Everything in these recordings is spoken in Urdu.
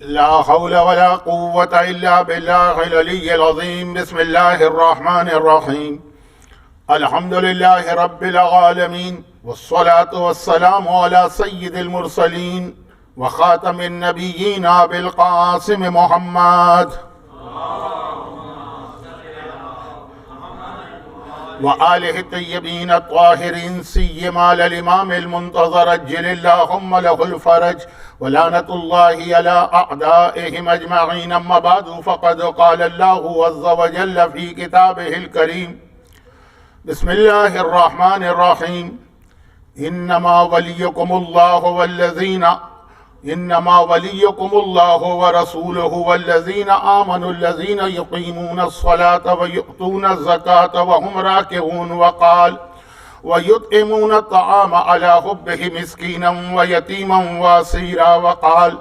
لا حول ولا قوة إلا بالله العلي العظيم. بسم الله الرحمن الرحيم. الحمد لله رب العالمين، والصلاة والسلام على سيد المرسلين وخاتم النبيين أبي القاسم محمد وآله الطيبين الطاهرين، سيما للإمام المنتظر عجل اللهم له الفرج، ولعنة الله على أعدائهم أجمعين. أما بعد، فقد قال الله عز وجل في كتابه الكريم: بسم الله الرحمن الرحيم. إنما وليكم الله ورسوله والذين آمنوا الذين يقيمون الصلاة ويؤتون الزكاة وهم راكعون. وقال: ويطعمون الطعام على حبه مسكينا ويتيما واسيرا. وقال: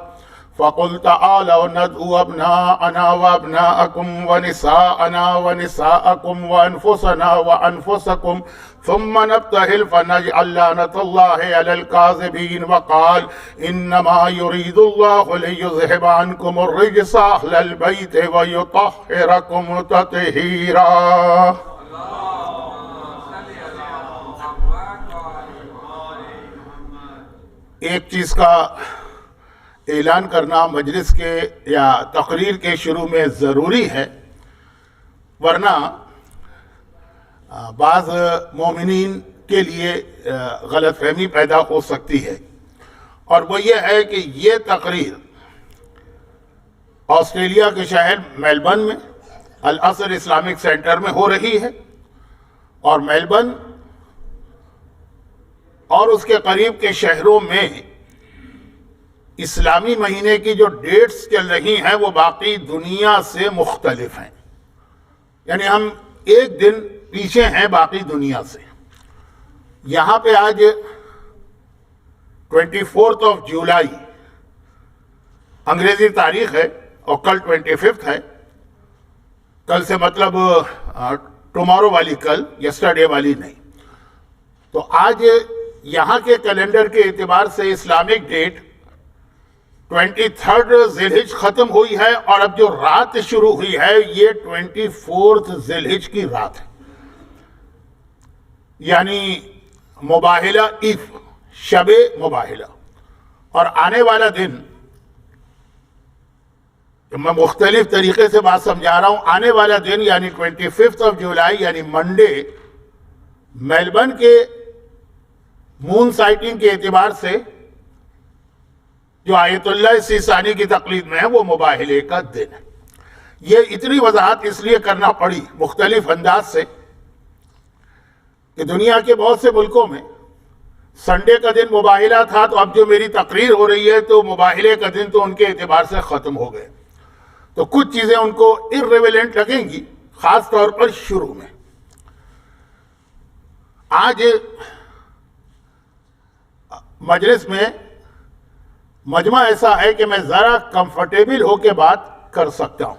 فقل تعالوا ندعو أبناءنا وأبناءكم ونساءنا ونساءكم وأنفسنا وأنفسكم ثم نبتهل فنجعل لعنة الله على الكاذبين. وقال: إنما يريد الله ليذهب عنكم الرجس أهل البيت ويطهركم تطهيرا. ایک چیز کا اعلان کرنا مجلس کے یا تقریر کے شروع میں ضروری ہے، ورنہ بعض مومنین کے لیے غلط فہمی پیدا ہو سکتی ہے، اور وہ یہ ہے کہ یہ تقریر آسٹریلیا کے شہر میلبرن میں الازہر اسلامک سینٹر میں ہو رہی ہے، اور میلبرن اور اس کے قریب کے شہروں میں اسلامی مہینے کی جو ڈیٹس چل رہی ہیں وہ باقی دنیا سے مختلف ہیں، یعنی ہم ایک دن پیچھے ہیں باقی دنیا سے۔ یہاں پہ آج 24 جولائی انگریزی تاریخ ہے، اور کل 25 ہے۔ کل سے مطلب ٹمارو والی کل، یسٹرڈے والی نہیں۔ تو آج یہاں کے کیلنڈر کے اعتبار سے اسلامک ڈیٹ 23 ذی الحج ختم ہوئی ہے، اور اب جو رات شروع ہوئی ہے یہ 24 ذی الحج کی رات ہے، یعنی مباہلہ ایف، شب مباہلہ۔ اور آنے والا دن، میں مختلف طریقے سے بات سمجھا رہا ہوں، آنے والا دن یعنی 25 جولائی یعنی منڈے، میلبرن کے مون سائٹنگ کے اعتبار سے جو آیت اللہ سیسانی کی تقلید میں ہے وہ مباہلے کا دن ہے۔ یہ اتنی وضاحت اس لیے کرنا پڑی مختلف انداز سے کہ دنیا کے بہت سے ملکوں میں سنڈے کا دن مباہلہ تھا، تو اب جو میری تقریر ہو رہی ہے تو مباہلے کا دن تو ان کے اعتبار سے ختم ہو گئے، تو کچھ چیزیں ان کو irrelevant لگیں گی، خاص طور پر شروع میں۔ آج مجلس میں مجمع ایسا ہے کہ میں ذرا کمفرٹیبل ہو کے بات کر سکتا ہوں۔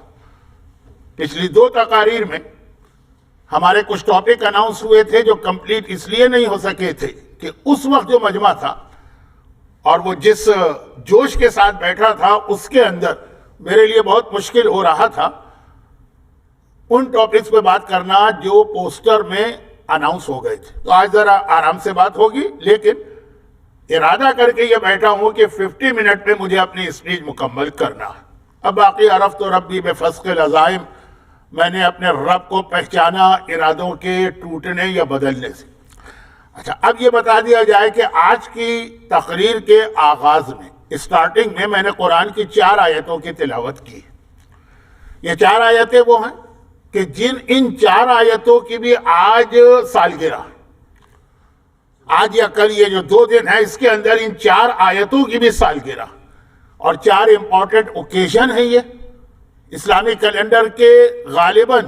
پچھلی 2 تقاریر میں ہمارے کچھ ٹاپک اناؤنس ہوئے تھے جو کمپلیٹ اس لیے نہیں ہو سکے تھے کہ اس وقت جو مجمع تھا اور وہ جس جوش کے ساتھ بیٹھا تھا اس کے اندر میرے لیے بہت مشکل ہو رہا تھا ان ٹاپکس پہ بات کرنا جو پوسٹر میں اناؤنس ہو گئے تھے۔ تو آج ذرا آرام سے بات ہوگی، لیکن ارادہ کر کے یہ بیٹھا ہوں کہ 50 منٹ میں مجھے اپنی اسپیچ مکمل کرنا ہے۔ اب باقی عرفت ربی بفسق العزائم، میں نے اپنے رب کو پہچانا ارادوں کے ٹوٹنے یا بدلنے سے۔ اچھا، اب یہ بتا دیا جائے کہ آج کی تقریر کے آغاز میں، اسٹارٹنگ میں نے قرآن کی 4 آیتوں کی تلاوت کی۔ یہ 4 آیتیں وہ ہیں کہ ان 4 آیتوں کی بھی آج سالگرہ، آج یا کل یہ جو 2 دن ہے اس کے اندر ان 4 آیتوں کی بھی سالگرہ، اور 4 امپورٹنٹ اوکیشن ہیں۔ یہ اسلامی کیلنڈر کے غالباً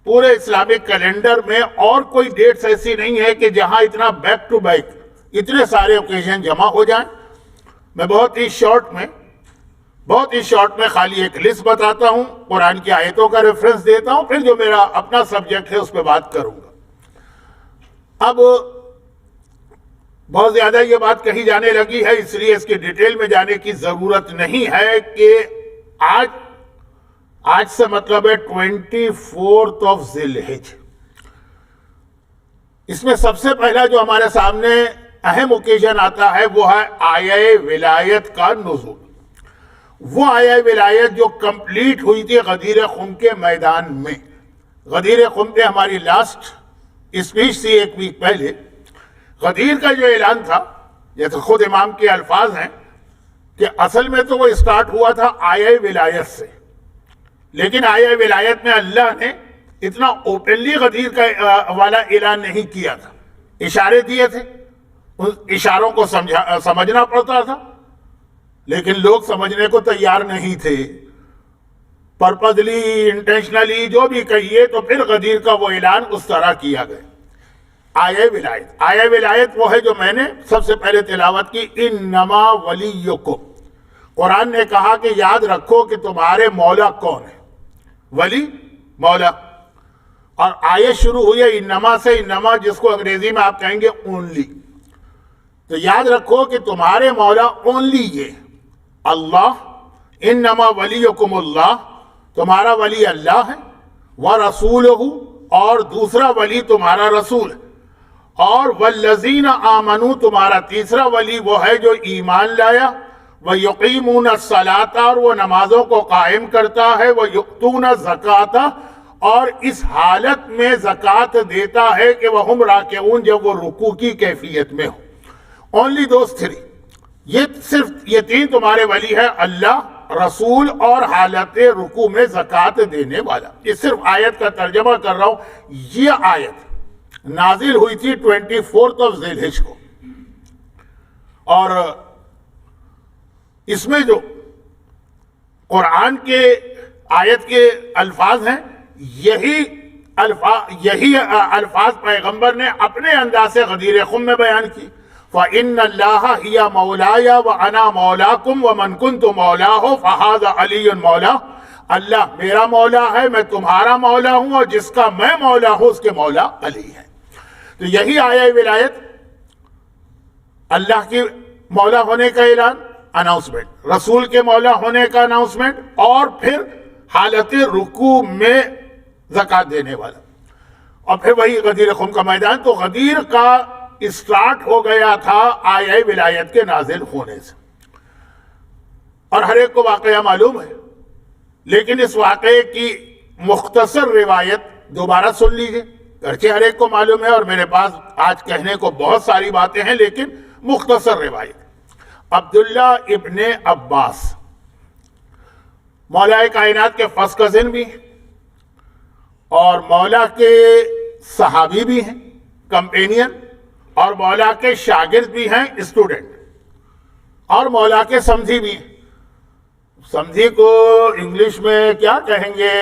پورے اسلامک کیلنڈر میں اور کوئی ڈیٹس ایسی نہیں ہے کہ جہاں اتنا بیک ٹو بیک اتنے سارے اوکیشن جمع ہو جائیں۔ میں بہت ہی شارٹ میں خالی ایک لسٹ بتاتا ہوں، قرآن کی آیتوں کا ریفرنس دیتا ہوں، پھر جو میرا اپنا سبجیکٹ ہے اس پہ بات کروں گا۔ اب بہت زیادہ یہ بات کہی جانے لگی ہے، اس لیے اس کی ڈیٹیل میں جانے کی ضرورت نہیں ہے کہ آج سے مطلب ہے 24 ذی الحجہ۔ اس میں سب سے پہلا جو ہمارے سامنے اہم اوکیزن آتا ہے وہ ہے آیہ ولایت کا نزول۔ وہ آیہ ولایت جو کمپلیٹ ہوئی تھی غدیر خم کے میدان میں۔ غدیر خم پہ ہماری لاسٹ اسپیچ تھی ایک ویک پہلے۔ غدیر کا جو اعلان تھا، جیسے خود امام کے الفاظ ہیں کہ اصل میں تو وہ اسٹارٹ ہوا تھا آیہ ولایت سے، لیکن آیہ ولایت میں اللہ نے اتنا اوپنلی غدیر کا والا اعلان نہیں کیا تھا، اشارے دیے تھے، ان اشاروں کو سمجھنا پڑتا تھا، لیکن لوگ سمجھنے کو تیار نہیں تھے، پرپزلی انٹینشنلی جو بھی کہیے، تو پھر غدیر کا وہ اعلان اس طرح کیا گیا۔ آیہ ولایت، آیہ ولایت وہ ہے جو میں نے سب سے پہلے تلاوت کی، انما ولیکم۔ قرآن نے کہا کہ یاد رکھو کہ تمہارے مولا کون ہے، ولی مولا، اور آیت شروع ہوئی ہے انما سے، انما جس کو انگریزی میں آپ کہیں گے اونلی۔ تو یاد رکھو کہ تمہارے مولا اونلی یہ اللہ، انما ولیکم اللہ، تمہارا ولی اللہ ہے، ورسولہ، اور دوسرا ولی تمہارا رسول ہے، اور والذین آمنوا، تمہارا تیسرا ولی وہ ہے جو ایمان لایا، وَيُقِيمُونَ الصَّلَاةَ، اور وہ نمازوں کو قائم کرتا ہے، وَيُؤْتُونَ الزَّكَاةَ، اور اس حالت میں زکوٰۃ دیتا ہے کہ وَهُمْ رَاكِعُونَ، جب وہ رکوع کی کیفیت میں ہو۔ اونلی دوز تھری، یہ صرف یہ تین تمہارے ولی ہے، اللہ، رسول اور حالت رکوع میں زکوٰۃ دینے والا۔ یہ صرف آیت کا ترجمہ کر رہا ہوں۔ یہ آیت نازل ہوئی تھی 24 ذی الحجہ کو، اور اس میں جو قرآن کے آیت کے الفاظ ہیں، یہی الفاظ پیغمبر نے اپنے انداز سے غدیر خم میں بیان کی۔ فَإِنَّ اللَّهَ هِيَ مَوْلَايَ وَأَنَا مَوْلَاكُمْ وَمَنْ كُنْتُ مَوْلَاهُ فَهَذَا عَلِيٌّ مَوْلَاهُ، اللہ میرا مولا ہے، میں تمہارا مولا ہوں، اور جس کا میں مولا ہوں اس کے مولا علی ہے۔ تو یہی آیہ ولایت، اللہ کی مولا ہونے کا اعلان، اناؤنسمنٹ، رسول کے مولا ہونے کا اناؤنسمنٹ، اور پھر حالت رکوع میں زکوٰۃ دینے والا، اور پھر وہی غدیر خم کا میدان۔ تو غدیر کا اسٹارٹ ہو گیا تھا آیہ ولایت کے نازل ہونے سے، اور ہر ایک کو واقعہ معلوم ہے، لیکن اس واقعے کی مختصر روایت دوبارہ سن لیجئے، گرچہ ہر ایک کو معلوم ہے، اور میرے پاس آج کہنے کو بہت ساری باتیں ہیں، لیکن مختصر روایت۔ عبداللہ ابن عباس مولا کائنات کے فرسٹ کزن بھی ہیں، اور مولا کے صحابی بھی ہیں، کمپینین، اور مولا کے شاگرد بھی ہیں، اسٹوڈنٹ، اور مولا کے سمجھی بھی ہیں۔ سمجھی کو انگلش میں کیا کہیں گے،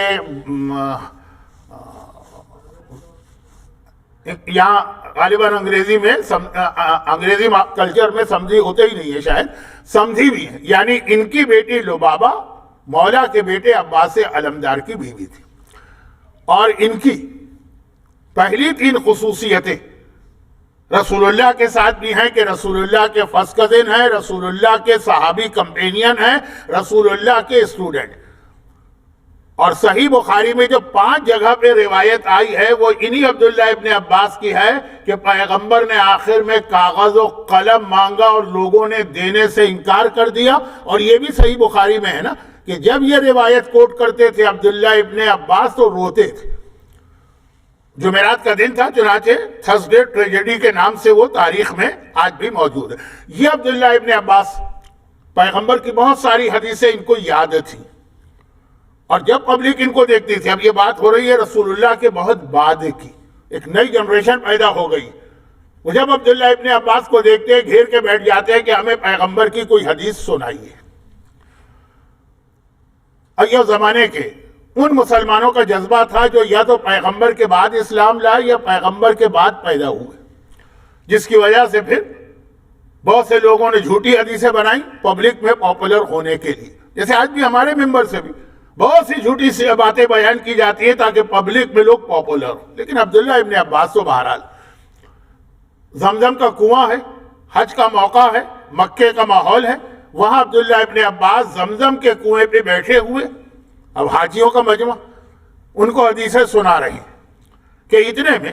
یہاں غالباً انگریزی کلچر میں سمجھی ہوتے ہی نہیں ہے، شاید سمجھی بھی ہیں، یعنی ان کی بیٹی لبابہ مولا کے بیٹے عباس علمدار کی بیوی تھی، اور ان کی پہلی 3 خصوصیتیں رسول اللہ کے ساتھ بھی ہیں کہ رسول اللہ کے فرسٹ کزن ہیں، رسول اللہ کے صحابی کمپینین ہیں، رسول اللہ کے اسٹوڈنٹ۔ اور صحیح بخاری میں جو 5 جگہ پہ روایت آئی ہے وہ انہی عبداللہ ابن عباس کی ہے کہ پیغمبر نے آخر میں کاغذ و قلم مانگا اور لوگوں نے دینے سے انکار کر دیا، اور یہ بھی صحیح بخاری میں ہے نا کہ جب یہ روایت کوٹ کرتے تھے عبداللہ ابن عباس تو روتے تھے۔ جمعرات کا دن تھا، چنانچہ تھرسڈے ٹریجڈی کے نام سے وہ تاریخ میں آج بھی موجود ہے۔ یہ عبداللہ ابن عباس، پیغمبر کی بہت ساری حدیثیں ان کو یاد تھیں، اور جب پبلک ان کو دیکھتی تھی، اب یہ بات ہو رہی ہے رسول اللہ کے بہت بعد کی، ایک نئی جنریشن پیدا ہو گئی، وہ جب عبداللہ ابن عباس کو دیکھتے ہیں گھیر کے بیٹھ جاتے ہیں کہ ہمیں پیغمبر کی کوئی حدیث سنائیے۔ ایو زمانے کے ان مسلمانوں کا جذبہ تھا جو یا تو پیغمبر کے بعد اسلام لائے یا پیغمبر کے بعد پیدا ہوئے، جس کی وجہ سے پھر بہت سے لوگوں نے جھوٹی حدیثیں بنائیں پبلک میں پاپولر ہونے کے لیے، جیسے آج بھی ہمارے ممبر سے بھی بہت سی جھوٹی سی باتیں بیان کی جاتی ہیں تاکہ پبلک میں لوگ پاپولر ہوں۔ لیکن عبداللہ ابن عباس تو بہرحال زمزم کا کنواں ہے، حج کا موقع ہے، مکے کا ماحول ہے، وہاں عبداللہ ابن عباس زمزم کے کنویں پہ بیٹھے ہوئے، اب حاجیوں کا مجمع، ان کو حدیثیں سنا رہی ہیں کہ اتنے میں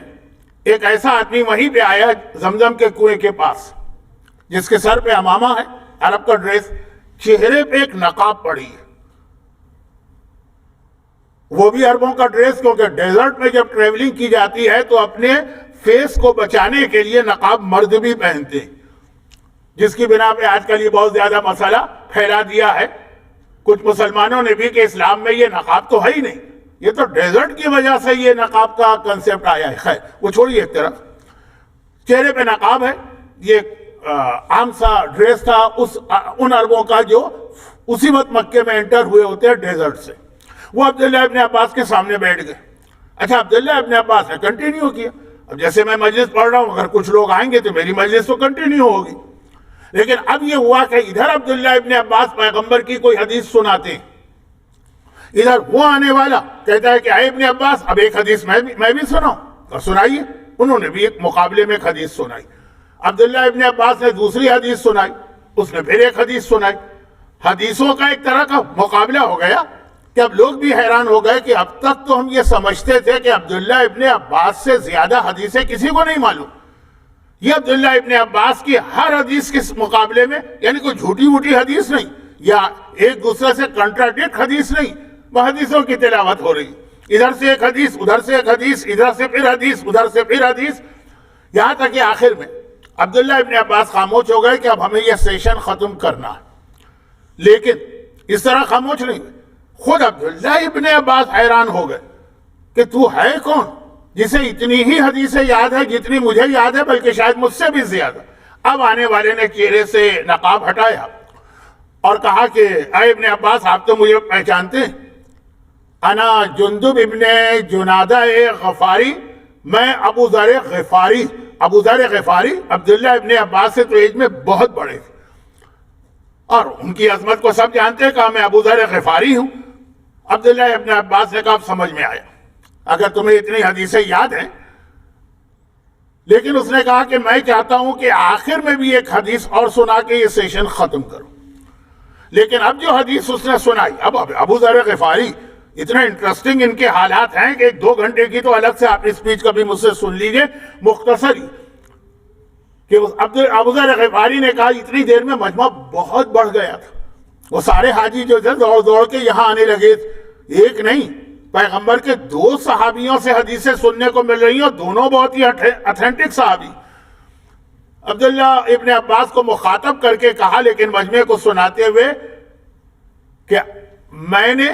ایک ایسا آدمی وہیں پہ آیا زمزم کے کنویں کے پاس، جس کے سر پہ عمامہ ہے، عرب کا ڈریس، چہرے پہ ایک نقاب پڑی ہے، وہ بھی عربوں کا ڈریس، کیونکہ ڈیزرٹ میں جب ٹریولنگ کی جاتی ہے تو اپنے فیس کو بچانے کے لیے نقاب مرد بھی پہنتے ہیں، جس کی بنا پہ آج کل یہ بہت زیادہ مسئلہ پھیلا دیا ہے کچھ مسلمانوں نے بھی کہ اسلام میں یہ نقاب تو ہے ہی نہیں، یہ تو ڈیزرٹ کی وجہ سے یہ نقاب کا کنسیپٹ آیا ہے۔ خیر وہ چھوڑیے ایک طرف، چہرے پہ نقاب ہے، یہ عام سا ڈریس تھا ان عربوں کا جو اسی وقت مکے میں انٹر ہوئے ہوتے ہیں ڈیزرٹ سے۔ وہ عبداللہ ابن عباس کے سامنے بیٹھ گئے۔ اچھا، عبداللہ ابن عباس نے کنٹینیو کیا، اب جیسے میں مجلس پڑھ رہا ہوں، اگر کچھ لوگ آئیں گے تو میری مجلس تو کنٹینیو ہوگی، لیکن اب یہ ہوا کہ ادھر عبداللہ ابن عباس پیغمبر کی کوئی حدیث سناتے ہیں، ادھر وہ آنے والا کہتا ہے کہ اے ابن عباس اب ایک حدیث میں بھی سناؤں، اور سنائیے۔ انہوں نے بھی ایک مقابلے میں ایک حدیث سنائی، عبداللہ ابن عباس نے دوسری حدیث سنائی، اس نے پھر ایک حدیث سنائی، حدیثوں کا ایک طرح کا مقابلہ ہو گیا کہ اب لوگ بھی حیران ہو گئے کہ اب تک تو ہم یہ سمجھتے تھے کہ عبداللہ ابن عباس سے زیادہ حدیثیں کسی کو نہیں معلوم، یہ عبداللہ ابن عباس کی ہر حدیث کے مقابلے میں، یعنی کوئی جھوٹی موٹی حدیث نہیں یا ایک دوسرے سے کنٹراڈکٹ حدیث نہیں، وہ حدیثوں کی تلاوت ہو رہی، ادھر سے ایک حدیث، ادھر سے ایک حدیث، ادھر سے پھر حدیث، ادھر سے پھر حدیث، یہاں تک کہ آخر میں عبداللہ ابن عباس خاموش ہو گئے کہ اب ہمیں یہ سیشن ختم کرنا ہے، لیکن اس طرح خاموش نہیں ہوئے، خود عبداللہ ابن عباس حیران ہو گئے کہ تو ہے کون جسے اتنی ہی حدیثیں یاد ہے جتنی مجھے یاد ہے، بلکہ شاید مجھ سے بھی زیادہ۔ اب آنے والے نے چہرے سے نقاب ہٹایا اور کہا کہ اے ابن عباس آپ تو مجھے پہچانتے ہیں، انا جندب ابن جنادہ غفاری، میں ابو ذر غفاری۔ ابو ذر غفاری عبداللہ ابن عباس سے تو ایج میں بہت بڑے تھے اور ان کی عظمت کو سب جانتے ہیں، کہا میں ابو ذر غفاری ہوں۔ عبداللہ ابن عباس نے کہا اب سمجھ میں آیا، اگر تمہیں اتنی حدیثیں یاد ہیں، لیکن اس نے کہا کہ میں چاہتا ہوں کہ آخر میں بھی ایک حدیث اور سنا کے یہ سیشن ختم کروں۔ لیکن اب جو حدیث اس نے سنائی، اب ابو ذر غفاری اتنا انٹرسٹنگ ان کے حالات ہیں کہ 2 گھنٹے کی تو الگ سے آپ اسپیچ کبھی مجھ سے سن لیجئے، مختصر ہی، کہ ابو ذر غفاری نے کہا اتنی دیر میں مجمع بہت بڑھ گیا تھا، وہ سارے حاجی جو تھے دوڑ دوڑ کے یہاں آنے لگے، ایک نہیں، پیغمبر کے 2 صحابیوں سے حدیثیں سننے کو مل رہی ہیں، اور دونوں بہت ہی اتھینٹک صحابی۔ عبداللہ ابن عباس کو مخاطب کر کے کہا، لیکن مجمع کو سناتے ہوئے، کہ میں نے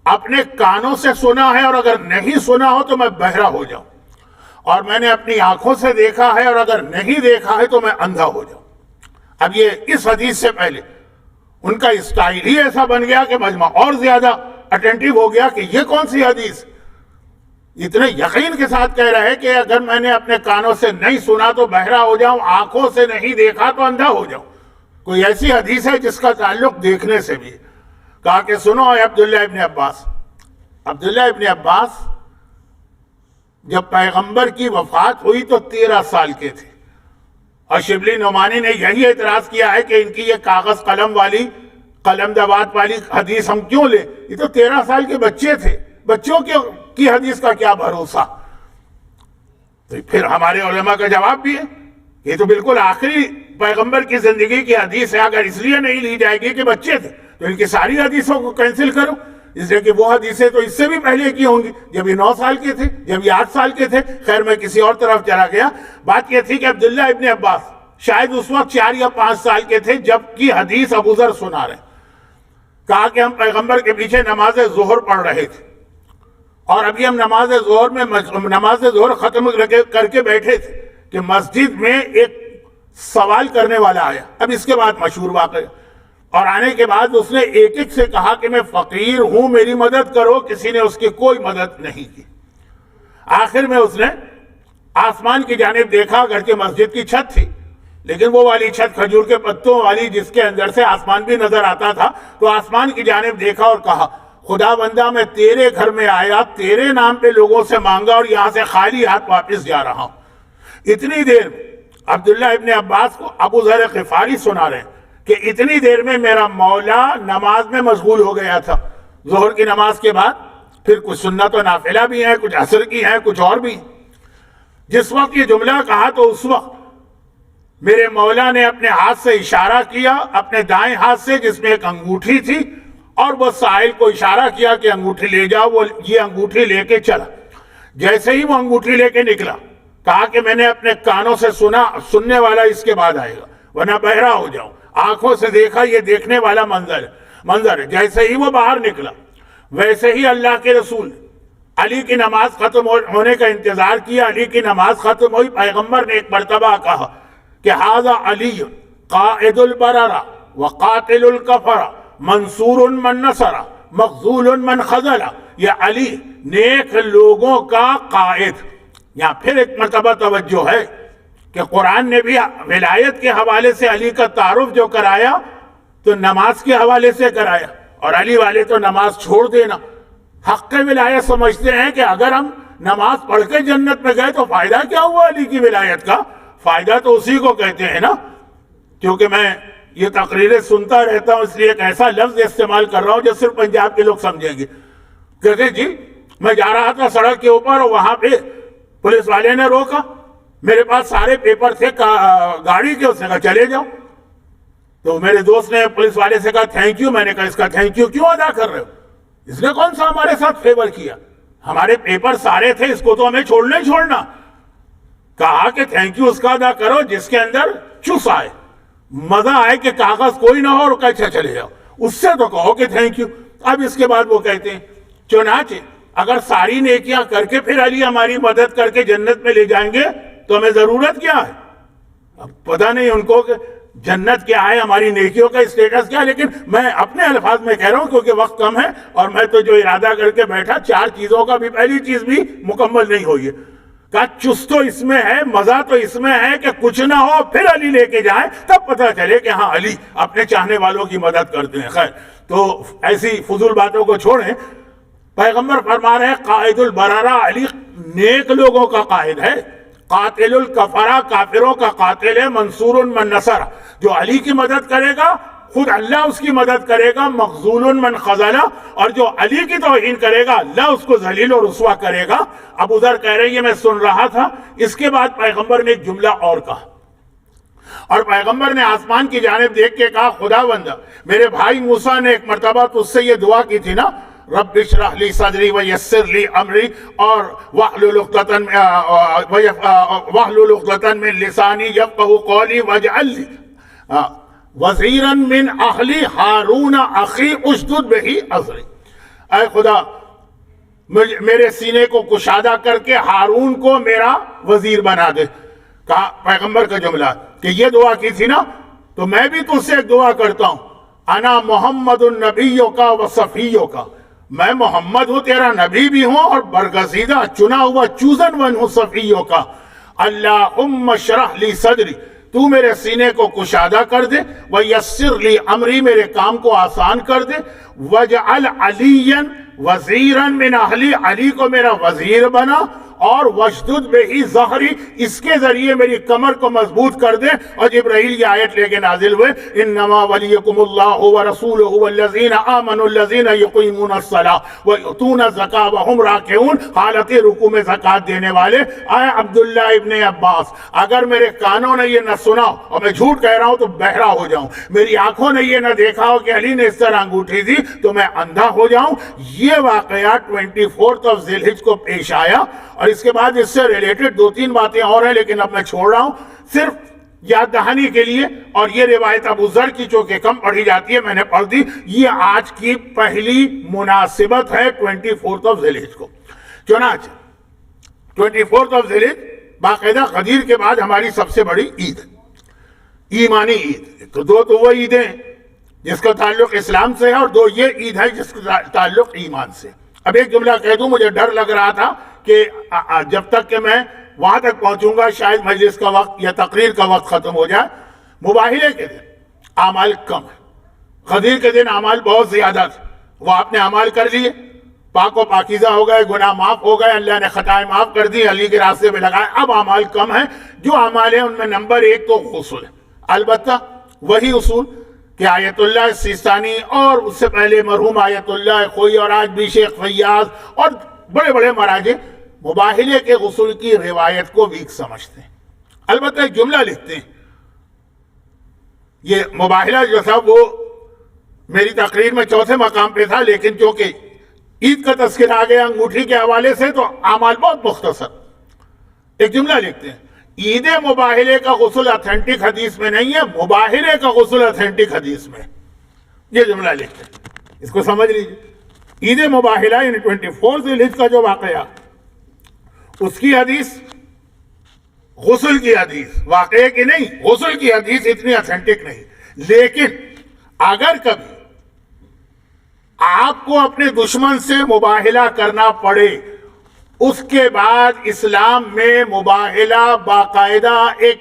اپنے کانوں سے سنا ہے اور اگر نہیں سنا ہو تو میں بہرا ہو جاؤں، اور میں نے اپنی آنکھوں سے دیکھا ہے اور اگر نہیں دیکھا ہے تو میں اندھا ہو جاؤں۔ اب یہ اس حدیث سے پہلے ان کا اسٹائل ہی ایسا بن گیا کہ مجمع اور زیادہ اٹینٹیو ہو گیا کہ یہ کون سی حدیث، اتنے یقین کے ساتھ کہہ رہا ہے کہ اگر میں نے اپنے کانوں سے نہیں سنا تو بہرا ہو جاؤں، آنکھوں سے نہیں دیکھا تو اندھا ہو جاؤں۔ کوئی ایسی حدیث ہے جس کا تعلق دیکھنے سے بھی؟ کہا کہ سنو اے عبداللہ ابن عباس۔ عبداللہ ابن عباس جب پیغمبر کی وفات ہوئی تو 13 سال کے تھے، اور شبلی نعمانی نے یہی اعتراض کیا ہے کہ ان کی یہ کاغذ قلم والی، قلم دوات والی حدیث ہم کیوں لیں، یہ تو 13 سال کے بچے تھے، بچوں کی حدیث کا کیا بھروسہ؟ تو پھر ہمارے علماء کا جواب بھی ہے، یہ تو بالکل آخری پیغمبر کی زندگی کی حدیث ہے، اگر اس لیے نہیں لی جائے گی کہ بچے تھے تو ان کی ساری حدیثوں کو کینسل کرو، اس لیے کہ وہ حدیثیں تو اس سے بھی پہلے کی ہوں گی، جب یہ 9 سال کے تھے، جب یہ 8 سال کے تھے۔ خیر میں کسی اور طرف چلا گیا، بات یہ تھی کہ عبداللہ ابن عباس شاید اس وقت 4 یا 5 سال کے تھے جب کی حدیث ابو ذر سنا رہے، کہا کہ ہم پیغمبر کے پیچھے نماز ظہر پڑھ رہے تھے، اور ابھی ہم نماز ظہر ختم کر کے بیٹھے تھے کہ مسجد میں ایک سوال کرنے والا آیا۔ اب اس کے بعد مشہور واقعہ، اور آنے کے بعد اس نے ایک ایک سے کہا کہ میں فقیر ہوں، میری مدد کرو، کسی نے اس کی کوئی مدد نہیں کی۔ آخر میں اس نے آسمان کی جانب دیکھا، اگرچہ مسجد کی چھت تھی لیکن وہ والی چھت کھجور کے پتوں والی جس کے اندر سے آسمان بھی نظر آتا تھا، تو آسمان کی جانب دیکھا اور کہا خدا بندہ میں تیرے گھر میں آیا، تیرے نام پہ لوگوں سے مانگا اور یہاں سے خالی ہاتھ واپس جا رہا ہوں۔ اتنی دیر عبداللہ ابن عباس کو ابو ذر غفاری سنا رہے ہیں کہ اتنی دیر میں میرا مولا نماز میں مشغول ہو گیا تھا. ظہر کی نماز کے بعد پھر کچھ سنت و نافلہ بھی ہیں، کچھ عصر کی ہیں، کچھ اور بھی. جس وقت یہ جملہ کہا تو اس وقت میرے مولا نے اپنے ہاتھ سے اشارہ کیا، اپنے دائیں ہاتھ سے جس میں ایک انگوٹھی تھی، اور وہ سائل کو اشارہ کیا کہ انگوٹھی لے جاؤ. وہ یہ انگوٹھی لے کے چلا. جیسے ہی وہ انگوٹھی لے کے نکلا کہا کہ میں نے اپنے کانوں سے سنا، سننے والا اس کے بعد آئے گا ورنہ بہرا ہو جاؤں. آنکھوں سے دیکھا، یہ دیکھنے والا منظر ہے. جیسے ہی وہ باہر نکلا ویسے ہی اللہ کے رسول علی کی نماز ختم ہونے کا انتظار کیا. علی کی نماز ختم ہوئی. پیغمبر نے ایک مرتبہ کہا کہ ھذا علی قائد البرر وقاتل الکفر منصور من نصر مخذول من خذل. یہ علی نیک لوگوں کا قائد. یہاں پھر ایک مرتبہ توجہ ہے کہ قرآن نے بھی ولایت کے حوالے سے علی کا تعارف جو کرایا تو نماز کے حوالے سے کرایا. اور علی والے تو نماز چھوڑ دینا. حق ولایت سمجھتے ہیں کہ اگر ہم نماز پڑھ کے جنت میں گئے تو فائدہ کیا ہوا علی کی ولایت کا؟ فائدہ تو اسی کو کہتے ہیں نا. کیونکہ میں یہ تقریریں سنتا رہتا ہوں اس لیے ایک ایسا لفظ استعمال کر رہا ہوں جو صرف پنجاب کے لوگ سمجھیں گے. کہتے جی میں جا رہا تھا سڑک کے اوپر اور وہاں پہ پولیس والے نے روکا. میرے پاس سارے پیپر تھے گاڑی کے. اس نے کہا چلے جاؤ. تو میرے دوست نے پولیس والے سے کہا تھینک یو. میں نے کہا اس کا تھینک یو کیوں ادا کر رہے ہو؟ اس نے کون سا ہمارے ساتھ فیور کیا؟ ہمارے پیپر سارے تھے، اس کو تو ہمیں چھوڑنا ہی چھوڑنا. کہا کہ تھینک یو اس کا ادا کرو جس کے اندر چس آئے، مزہ آئے کہ کاغذ کوئی نہ ہو اور کیسے چلے جاؤ. اس سے تو کہو کہ تھینک یو. اب اس کے بعد وہ کہتے ہیں چنانچہ اگر ساری نیکیاں کر کے پھر علی ہماری مدد کر کے جنت میں لے جائیں گے تو ہمیں ضرورت کیا ہے؟ اب پتہ نہیں ان کو کہ جنت کیا ہے، ہماری نیکیوں کا اسٹیٹس کیا ہے. لیکن میں اپنے الفاظ میں کہہ رہا ہوں کیونکہ وقت کم ہے اور میں تو جو ارادہ کر کے بیٹھا 4 چیزوں کا بھی پہلی چیز بھی مکمل نہیں ہوئی ہے. کہا چس تو اس میں ہے، مزہ تو اس میں ہے کہ کچھ نہ ہو پھر علی لے کے جائیں تب پتہ چلے کہ ہاں علی اپنے چاہنے والوں کی مدد کرتے ہیں. خیر تو ایسی فضول باتوں کو چھوڑیں. پیغمبر فرما رہے ہیں قائد البررہ علی نیک لوگوں کا قائد ہے. قاتل الکفرہ کافروں کا قاتل ہے. منصور من نصر جو علی کی مدد کرے گا خود اللہ اس کی مدد کرے گا. مخذول من خذل اور جو علی کی توہین کرے گا اللہ اس کو ذلیل اور رسوا کرے گا. ابو ذر کہہ رہے ہیں یہ میں سن رہا تھا. اس کے بعد پیغمبر نے ایک جملہ اور کہا اور پیغمبر نے آسمان کی جانب دیکھ کے کہا خداوند میرے بھائی موسیٰ نے ایک مرتبہ تجھ سے یہ دعا کی تھی نا رب اشرح لی صدری ویسر لی امری اور واحلل عقدۃ من لسانی یفقهوا قولی واجعل لی وزیرا من اہلی ہارون اخی اشدد بہ اذری. اے خدا میرے سینے کو کشادہ کر کے ہارون کو میرا وزیر بنا دے. کہا پیغمبر کا جملہ کہ یہ دعا کی تھی نا تو میں بھی تجھ سے ایک دعا کرتا ہوں. انا محمد النبیوں کا و صفیوں کا. میں محمد ہوں تیرا نبی بھی ہوں اور برگزیدہ چنا ہوا چوزن ون ہوں صفیوں کا. اللہم اشرح لی صدری تو میرے سینے کو کشادہ کر دے. ویسر لی امری میرے کام کو آسان کر دے. وجعل علیًا وزیراً من اہلی علی کو میرا وزیر بنا اور وشدد بہ ظہری اس کے ذریعے میری کمر کو مضبوط کر دے. اور جبرائیل یہ آیت لے کے نازل ہوئے انما ولیکم اللہ ورسولہ والذین آمنوا الذین یقیمون الصلاۃ ویؤتون الزکاۃ وہم راکعون. حالت رکوع میں زکوٰۃ دینے والے. اے عبداللہ ابن عباس اگر میرے کانوں نے یہ نہ سنا اور میں جھوٹ کہہ رہا ہوں تو بہرا ہو جاؤں، میری آنکھوں نے یہ نہ دیکھا ہو کہ علی نے اس طرح انگوٹھی دی تو میں اندھا ہو جاؤں. یہ واقعہ 24 ذی الحجہ کو پیش آیا. اور اس کے بعد اس سے ریلیٹڈ 2-3 باتیں اور ہیں لیکن اب میں چھوڑ رہا ہوں صرف یاد دہانی کے لیے. اور یہ روایت ابو ذر کی چونکہ کم پڑھی جاتی ہے میں نے پڑھ دی. یہ آج کی پہلی مناسبت ہے 24 ذی الحجہ کو. چنانچہ 24 ذی الحجہ باقاعدہ غدیر کے بعد ہماری سب سے بڑی عید ہے، ایمانی عید. تو دو تو وہ عیدیں جس کا تعلق اسلام سے ہے اور 2 یہ عید ہے جس کا تعلق ایمان سے. اب ایک جملہ کہہ دوں، مجھے ڈر لگ رہا تھا کہ جب تک کہ میں وہاں تک پہنچوں گا شاید مجلس کا وقت یا تقریر کا وقت ختم ہو جائے. مباہلے کے دن اعمال کم ہے، غدیر کے دن اعمال بہت زیادہ تھے. وہ آپ نے اعمال کر لیے، پاک و پاکیزہ ہو گئے، گناہ معاف ہو گئے، اللہ نے خطائیں معاف کر دی، علی کے راستے میں لگائے، اب اعمال کم ہیں. جو اعمال ہیں ان میں نمبر 1 تو غسل ہے. البتہ وہی اصول کہ آیت اللہ سیستانی اور اس سے پہلے مرحوم آیت اللہ خوئی اور آج بھی شیخ فیاض اور بڑے بڑے مراجع مباحلے کے غسل کی روایت کو ویک سمجھتے ہیں. البتہ ایک جملہ لکھتے ہیں. یہ مباحلہ جو تھا وہ میری تقریر میں چوتھے مقام پہ تھا، لیکن چونکہ عید کا تذکرہ آ گیا انگوٹھی کے حوالے سے تو اعمال بہت مختصر. ایک جملہ لکھتے ہیں، عید مباحلے کا غسل اتھینٹک حدیث میں نہیں ہے، مباحلے کا غسل اتھینٹک حدیث میں. یہ جملہ لکھتے ہیں، اس کو سمجھ لیجیے. عید مباحلہ یعنی 24 ذی الحجہ کا جو واقعہ، اس کی حدیث غسل کی حدیث، واقعے کی نہیں، غسل کی حدیث اتنی اتھینٹک نہیں. لیکن اگر کبھی آپ کو اپنے دشمن سے مباحلہ کرنا پڑے، اس کے بعد اسلام میں مباحلہ باقاعدہ ایک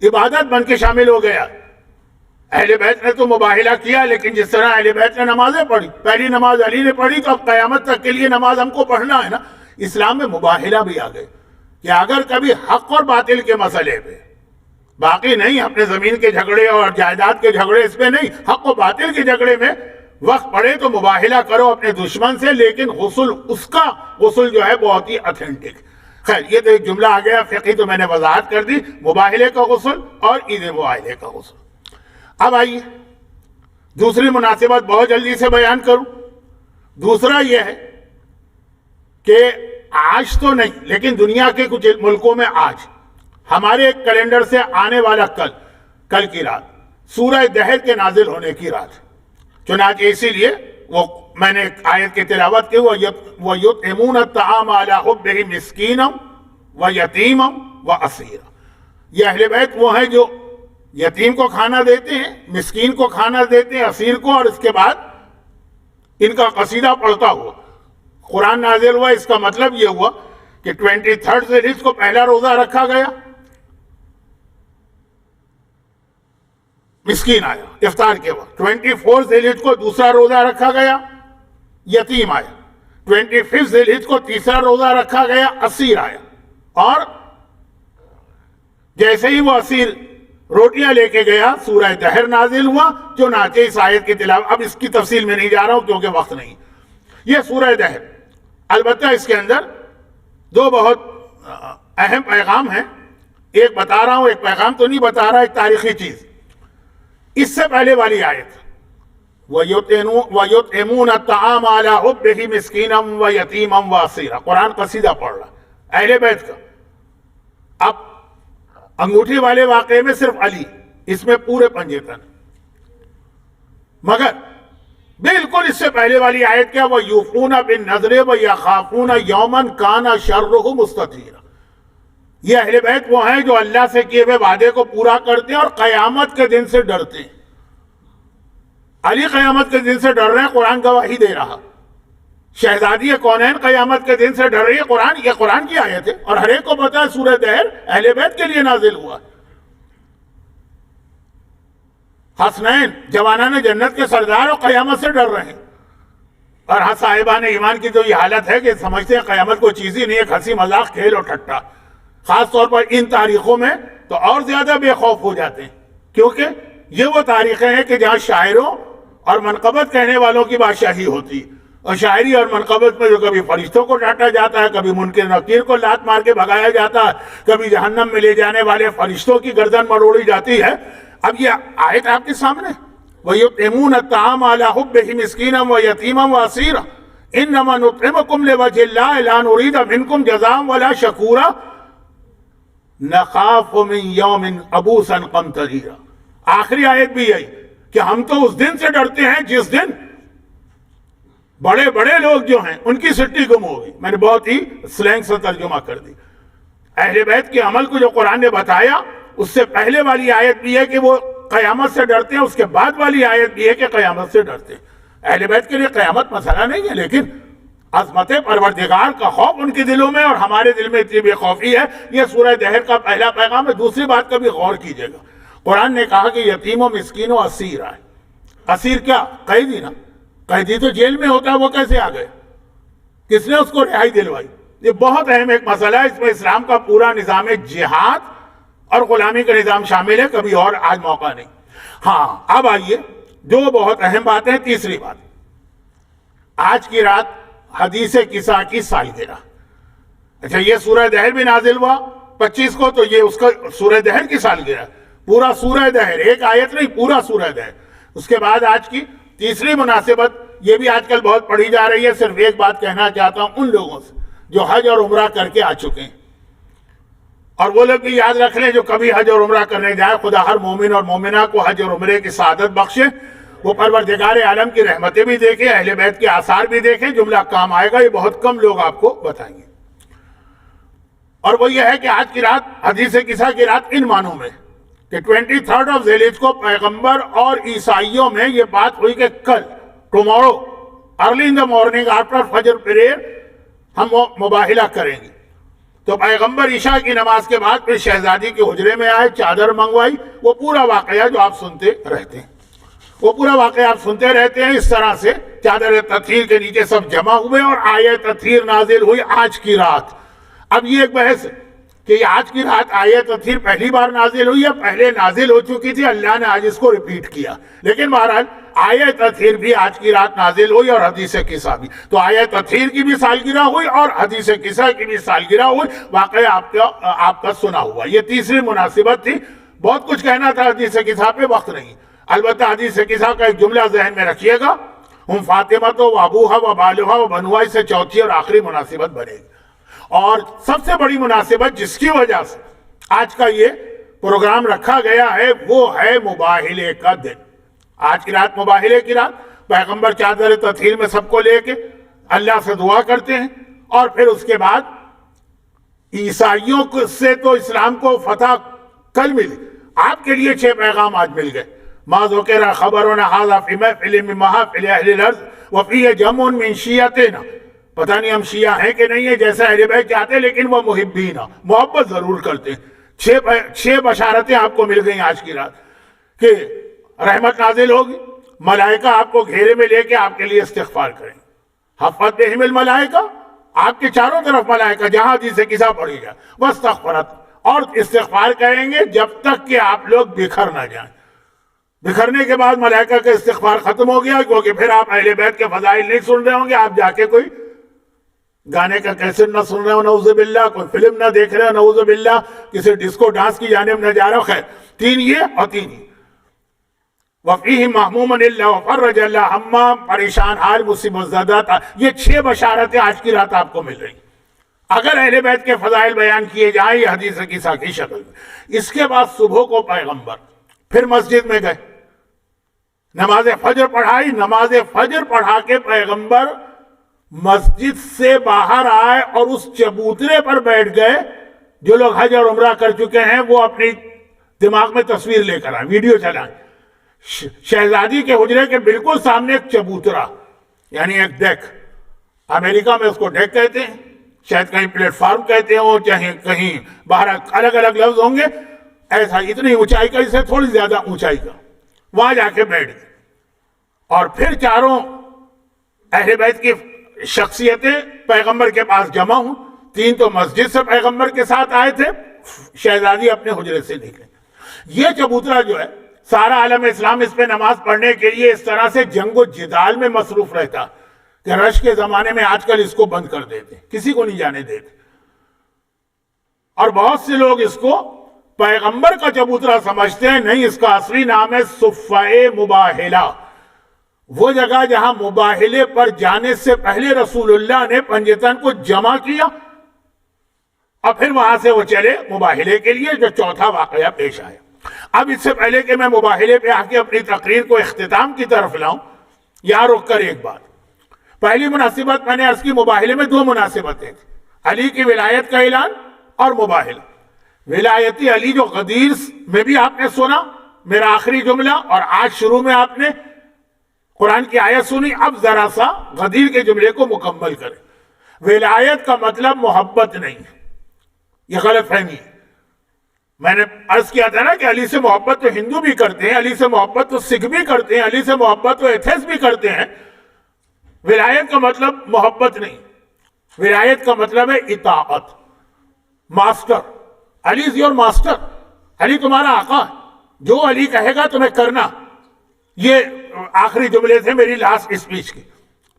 عبادت بن کے شامل ہو گیا. اہل بیت نے تو مباحلہ کیا، لیکن جس طرح اہل بیت نے نمازیں پڑھی، پہلی نماز علی نے پڑھی تو اب قیامت تک کے لیے نماز ہم کو پڑھنا ہے نا. اسلام میں مباحلہ بھی آ گئے کہ اگر کبھی حق اور باطل کے مسئلے پہ، باقی نہیں اپنے زمین کے جھگڑے اور جائیداد کے جھگڑے، اس پہ نہیں، حق و باطل کے جھگڑے میں وقت پڑے تو مباحلہ کرو اپنے دشمن سے، لیکن غسل، اس کا غسل جو ہے بہت ہی اتھینٹک. خیر یہ تو ایک جملہ آ گیا فقہی، تو میں نے وضاحت کر دی، مباحلے کا غسل اور عید مباحلے کا غسل. اب آئیے دوسری مناسبت بہت جلدی سے بیان کروں. دوسرا یہ ہے کہ آج تو نہیں لیکن دنیا کے کچھ ملکوں میں آج ہمارے کیلنڈر سے آنے والا کل کی رات سورہ دہر کے نازل ہونے کی رات. چنانچہ اسی لیے وہ میں نے آیت کی تلاوت کی، وَيُطْعِمُونَ الطَّعَامَ عَلَىٰ حُبِّهِ مِسْكِينًا وَيَتِيمًا وَأَسِيرًا. یہ اہل بیت وہ ہیں جو یتیم کو کھانا دیتے ہیں، مسکین کو کھانا دیتے ہیں، اسیر کو، اور اس کے بعد ان کا قصیدہ پڑھتا ہوا قرآن نازل ہوا. اس کا مطلب یہ ہوا کہ 23 ذی الحجہ کو پہلا روزہ رکھا گیا، مسکین آیا افطار کے وقت. 24 ذی الحجہ کو دوسرا روزہ رکھا گیا، یتیم آیا. 25 ذی الحجہ کو تیسرا روزہ رکھا گیا، اسیر آیا. اور جیسے ہی وہ اسیر روٹیاں لے کے گیا سورہ دہر نازل ہوا. چنانچہ اس آیت کی تلاوت، اب اس کی تفصیل میں نہیں جا رہا ہوں کیونکہ وقت نہیں. یہ سورہ دہر، البتہ اس کے اندر دو بہت اہم پیغام ہیں. ایک بتا رہا ہوں، ایک پیغام تو نہیں بتا رہا، ایک تاریخی چیز. اس سے پہلے والی آیت وَيُطْعِمُونَ الطَّعَامَ عَلَىٰ حُبِّهِ مِسْكِينًا وَيَتِيمًا وَأَسِيرًا، قرآن قصیدہ پڑھ رہا اہل بیت کا. اب انگوٹھی والے واقعے میں صرف علی، اس میں پورے پنجے تن. مگر بالکل اس سے پہلے والی آیت کیا، وَيُوفُونَ بِالنَّذْرِ وَيَخَافُونَ يَوْمًا كَانَ شَرُّهُ مُسْتَطِيرًا. یہ اہل بیت وہ ہیں جو اللہ سے کیے ہوئے وعدے کو پورا کرتے ہیں اور قیامت کے دن سے ڈرتے ہیں. علی قیامت کے دن سے ڈر رہے ہیں، قرآن گواہی دے رہا. شہزادی کونین قیامت کے دن سے ڈر رہی ہے، قرآن، یہ قرآن کی آیت ہے اور ہر ایک کو پتا ہے سورہ دہر اہل بیت کے لیے نازل ہوا. حسنین جوانان جنت کے سردار اور قیامت سے ڈر رہے ہیں. اور صاحبان ایمان کی تو یہ حالت ہے کہ سمجھتے ہیں قیامت کو چیز ہی نہیں، ایک ہنسی مذاق کھیل اور ٹھٹا. خاص طور پر ان تاریخوں میں تو اور زیادہ بے خوف ہو جاتے ہیں، کیونکہ یہ وہ تاریخیں ہیں کہ جہاں شاعروں اور منقبت کہنے والوں کی بادشاہی ہوتی. اور شاعری اور منقبت میں جو کبھی فرشتوں کو ڈانٹا جاتا ہے، کبھی منکر نکیر کو لات مار کے بھگایا جاتا ہے، کبھی جہنم میں لے جانے والے فرشتوں کی گردن مروڑی جاتی ہے. اب یہ آیت آپ کے سامنے، وَيُطْعِمُونَ الطَّعَامَ عَلَىٰ حُبِّهِ مِسْكِينًا وَيَتِيمًا وَأَسِيرًا إِنَّمَا نُطْعِمُكُمْ لِوَجْهِ اللَّهِ لَا نُرِيدُ مِنكُمْ جَزَاءً وَلَا شَكُورًا نَخَافُ مِن يَوْمٍ عَبُوسًا قَمْطَرِيرًا. آخری آیت بھی یہی کہ ہم تو اس دن سے ڈرتے ہیں جس دن بڑے بڑے لوگ جو ہیں ان کی سٹی گم ہوگی. میں نے بہت ہی سلینگ سے ترجمہ کر دی. اہل بیت کے عمل کو جو قرآن نے بتایا، اس سے پہلے والی آیت بھی ہے کہ وہ قیامت سے ڈرتے ہیں، اس کے بعد والی آیت بھی ہے کہ قیامت سے ڈرتے ہیں. اہل بیت کے لیے قیامت مسئلہ نہیں ہے، لیکن عظمت پروردگار کا خوف ان کے دلوں میں اور ہمارے دل میں اتنی بے خوفی ہے. یہ سورہ دہر کا پہلا پیغام ہے. دوسری بات کا بھی غور کیجئے گا، قرآن نے کہا کہ یتیم و مسکین و اسیر آئے. اسیر کیا؟ قیدی نا. قیدی تو جیل میں ہوتا ہے، وہ کیسے آ گئے؟ کس نے اس کو رہائی دلوائی؟ یہ بہت اہم ایک مسئلہ ہے، اس میں اسلام کا پورا نظام جہاد اور غلامی کا نظام شامل ہے، کبھی اور آج موقع نہیں۔ ہاں اب آئیے جو بہت اہم بات ہے، تیسری بات، آج کی رات حدیث کسا کی سالگرہ۔ اچھا یہ سورہ دہر بھی نازل ہوا 25 کو، تو یہ اس کا سورہ دہر کی سالگرہ، پورا سورہ دہر، ایک آیت نہیں، پورا سورہ دہر۔ اس کے بعد آج کی تیسری مناسبت، یہ بھی آج کل بہت پڑھی جا رہی ہے، صرف ایک بات کہنا چاہتا ہوں ان لوگوں سے جو حج اور عمرہ کر کے آ چکے ہیں، اور وہ لوگ بھی یاد رکھ لیں جو کبھی حج اور عمرہ کرنے جائے، خدا ہر مومن اور مومنہ کو حج اور عمرے کی سعادت بخشے، وہ پروردگار عالم کی رحمتیں بھی دیکھیں، اہل بیت کے آثار بھی دیکھیں، جملہ کام آئے گا، یہ بہت کم لوگ آپ کو بتائیں گے۔ اور وہ یہ ہے کہ آج کی رات حدیث کسا کی رات ان معنوں میں کہ 23 ذی الحجہ کو پیغمبر اور عیسائیوں میں یہ بات ہوئی کہ کل tomorrow early in the morning after فجر پریئر ہم وہ مباہلہ کریں گے۔ تو پیغمبر عشاء کی نماز کے بعد پھر شہزادی کے حجرے میں آئے، چادر منگوائی، وہ پورا واقعہ جو آپ سنتے رہتے ہیں، وہ پورا واقعہ آپ سنتے رہتے ہیں۔ اس طرح سے چادر تطہیر کے نیچے سب جمع ہوئے اور آیت تطہیر نازل ہوئی آج کی رات۔ اب یہ ایک بحث ہے کہ یہ آج کی رات آیت تطہیر پہلی بار نازل ہوئی یا پہلے نازل ہو چکی تھی، اللہ نے آج اس کو ریپیٹ کیا، لیکن بہرحال آیت تطہیر بھی آج کی رات نازل ہوئی اور حدیث کسا بھی۔ تو آیت تطہیر کی بھی سالگرہ ہوئی اور حدیث کسا کی بھی سالگرہ ہوئی، واقعہ آپ کا سنا ہوا۔ یہ تیسری مناسبت تھی۔ بہت کچھ کہنا تھا حدیث کسا پہ، وقت نہیں، البتہ حدیث کسا کا ایک جملہ ذہن میں رکھیے گا، ہم فاطمہ تو ابوہا و بالہا و بنوا، سے چوتھی اور آخری مناسبت بنے گی۔ اور سب سے بڑی مناسبت جس کی وجہ سے آج کا یہ پروگرام رکھا گیا ہے وہ ہے مباہلے کا دن۔ آج کی رات مباہلے کی رات، پیغمبر چادر تطہیر میں سب کو لے کے اللہ سے دعا کرتے ہیں، اور پھر اس کے بعد عیسائیوں سے تو اسلام کو فتح کل ملی، آپ کے لیے 6 پیغام آج مل گئے۔ ما ذکر خبرنا ھذا فی محفل من محافل اہل الارض وفیہ جمع من شیعتنا، پتہ نہیں ہم شیعہ ہیں کہ نہیں ہیں، جیسا اہل بیت چاہتے ہیں، لیکن وہ محبین، محبت ضرور کرتے ہیں۔ 6 بشارتیں آپ کو مل گئیں آج کی رات کہ رحمت نازل ہوگی، ملائکہ آپ کو گھیرے میں لے کے آپ کے لیے استغفار کریں، حفت بہم الملائکہ، آپ کے چاروں طرف ملائکہ، جہاں حدیث کسا پڑھی جائے، واستغفرت، اور استغفار کریں گے جب تک کہ آپ لوگ بکھر نہ جائیں۔ بکھرنے کے بعد ملائکہ کا استغفار ختم ہو گیا، کیونکہ پھر آپ اہل بیت کے فضائل نہیں سن رہے ہوں گے، آپ جا کے کوئی گانے کا کیسٹ نہ سن رہے ہو نعوذ باللہ، کوئی فلم نہ دیکھ رہے ہو نعوذ باللہ، کسی ڈسکو ڈانس کی جانب نہ جا رہے ہو۔ خیر، 3 یہ اور 3 یہ، وفیہ محموم اللہ وفرج اللہ ہما، پریشان حال مصیبت زدہ تھا۔ یہ 6 بشارتیں آج کی رات آپ کو مل رہی، اگر اہل بیت کے فضائل بیان کیے جائیں یہ حدیث کسا کی شکل میں۔ اس کے بعد صبح کو پیغمبر پھر مسجد میں گئے، نماز فجر پڑھائی، نماز فجر پڑھا کے پیغمبر مسجد سے باہر آئے اور اس چبوترے پر بیٹھ گئے۔ جو لوگ حج اور عمرہ کر چکے ہیں وہ اپنی دماغ میں تصویر لے کر آئیں، ویڈیو چلائیں۔ شہزادی کے حجرے کے بالکل سامنے ایک چبوترا، یعنی ایک ڈیک، امریکہ میں اس کو ڈیک کہتے ہیں، شاید کہیں پلیٹ فارم کہتے ہیں، چاہے کہیں باہر الگ الگ لفظ ہوں گے، ایسا اتنی اونچائی کا، اس سے تھوڑی زیادہ اونچائی کا، وہاں جا کے بیٹھ گئے۔ اور پھر چاروں اہل بیت کی شخصیتیں پیغمبر کے پاس جمع ہوں، 3 تو مسجد سے پیغمبر کے ساتھ آئے تھے، شہزادی اپنے حجرے سے نکلے۔ یہ چبوترا جو ہے سارا عالم اسلام اس پہ نماز پڑھنے کے لیے اس طرح سے جنگ و جدال میں مصروف رہتا کہ رش کے زمانے میں آج کل اس کو بند کر دیتے، کسی کو نہیں جانے دیتے، اور بہت سے لوگ اس کو پیغمبر کا چبوترا سمجھتے ہیں۔ نہیں، اس کا اصلی نام ہے صفہ مباہلہ، وہ جگہ جہاں مباہلے پر جانے سے پہلے رسول اللہ نے پنجتن کو جمع کیا اور پھر وہاں سے وہ چلے مباہلے کے لیے، جو چوتھا واقعہ پیش آیا۔ اب اس سے پہلے کہ میں مباہلے پہ آ کے اپنی تقریر کو اختتام کی طرف لاؤں، یہاں رک کر ایک بات، پہلی مناسبت میں نے عرض کی، مباہلے میں 2 مناسبتیں تھیں، علی کی ولایت کا اعلان اور مباہلہ۔ ولایتی علی جو غدیر میں بھی آپ نے سنا میرا آخری جملہ، اور آج شروع میں آپ نے قرآن کی آیت سنی، اب ذرا سا غدیر کے جملے کو مکمل کریں۔ ولایت کا مطلب محبت نہیں ہے، یہ غلط فہمی ہے۔ میں نے عرض کیا تھا نا کہ علی سے محبت تو ہندو بھی کرتے ہیں، علی سے محبت تو سکھ بھی کرتے ہیں، علی سے محبت تو ایتھیس بھی کرتے ہیں۔ ولایت کا مطلب محبت نہیں، ولایت کا مطلب ہے اطاعت. Master, Ali is your master, Ali تمہارا آقا ہے، جو علی کہے گا تمہیں کرنا. یہ آخری جملے تھے میری لاسٹ اسپیچ کی.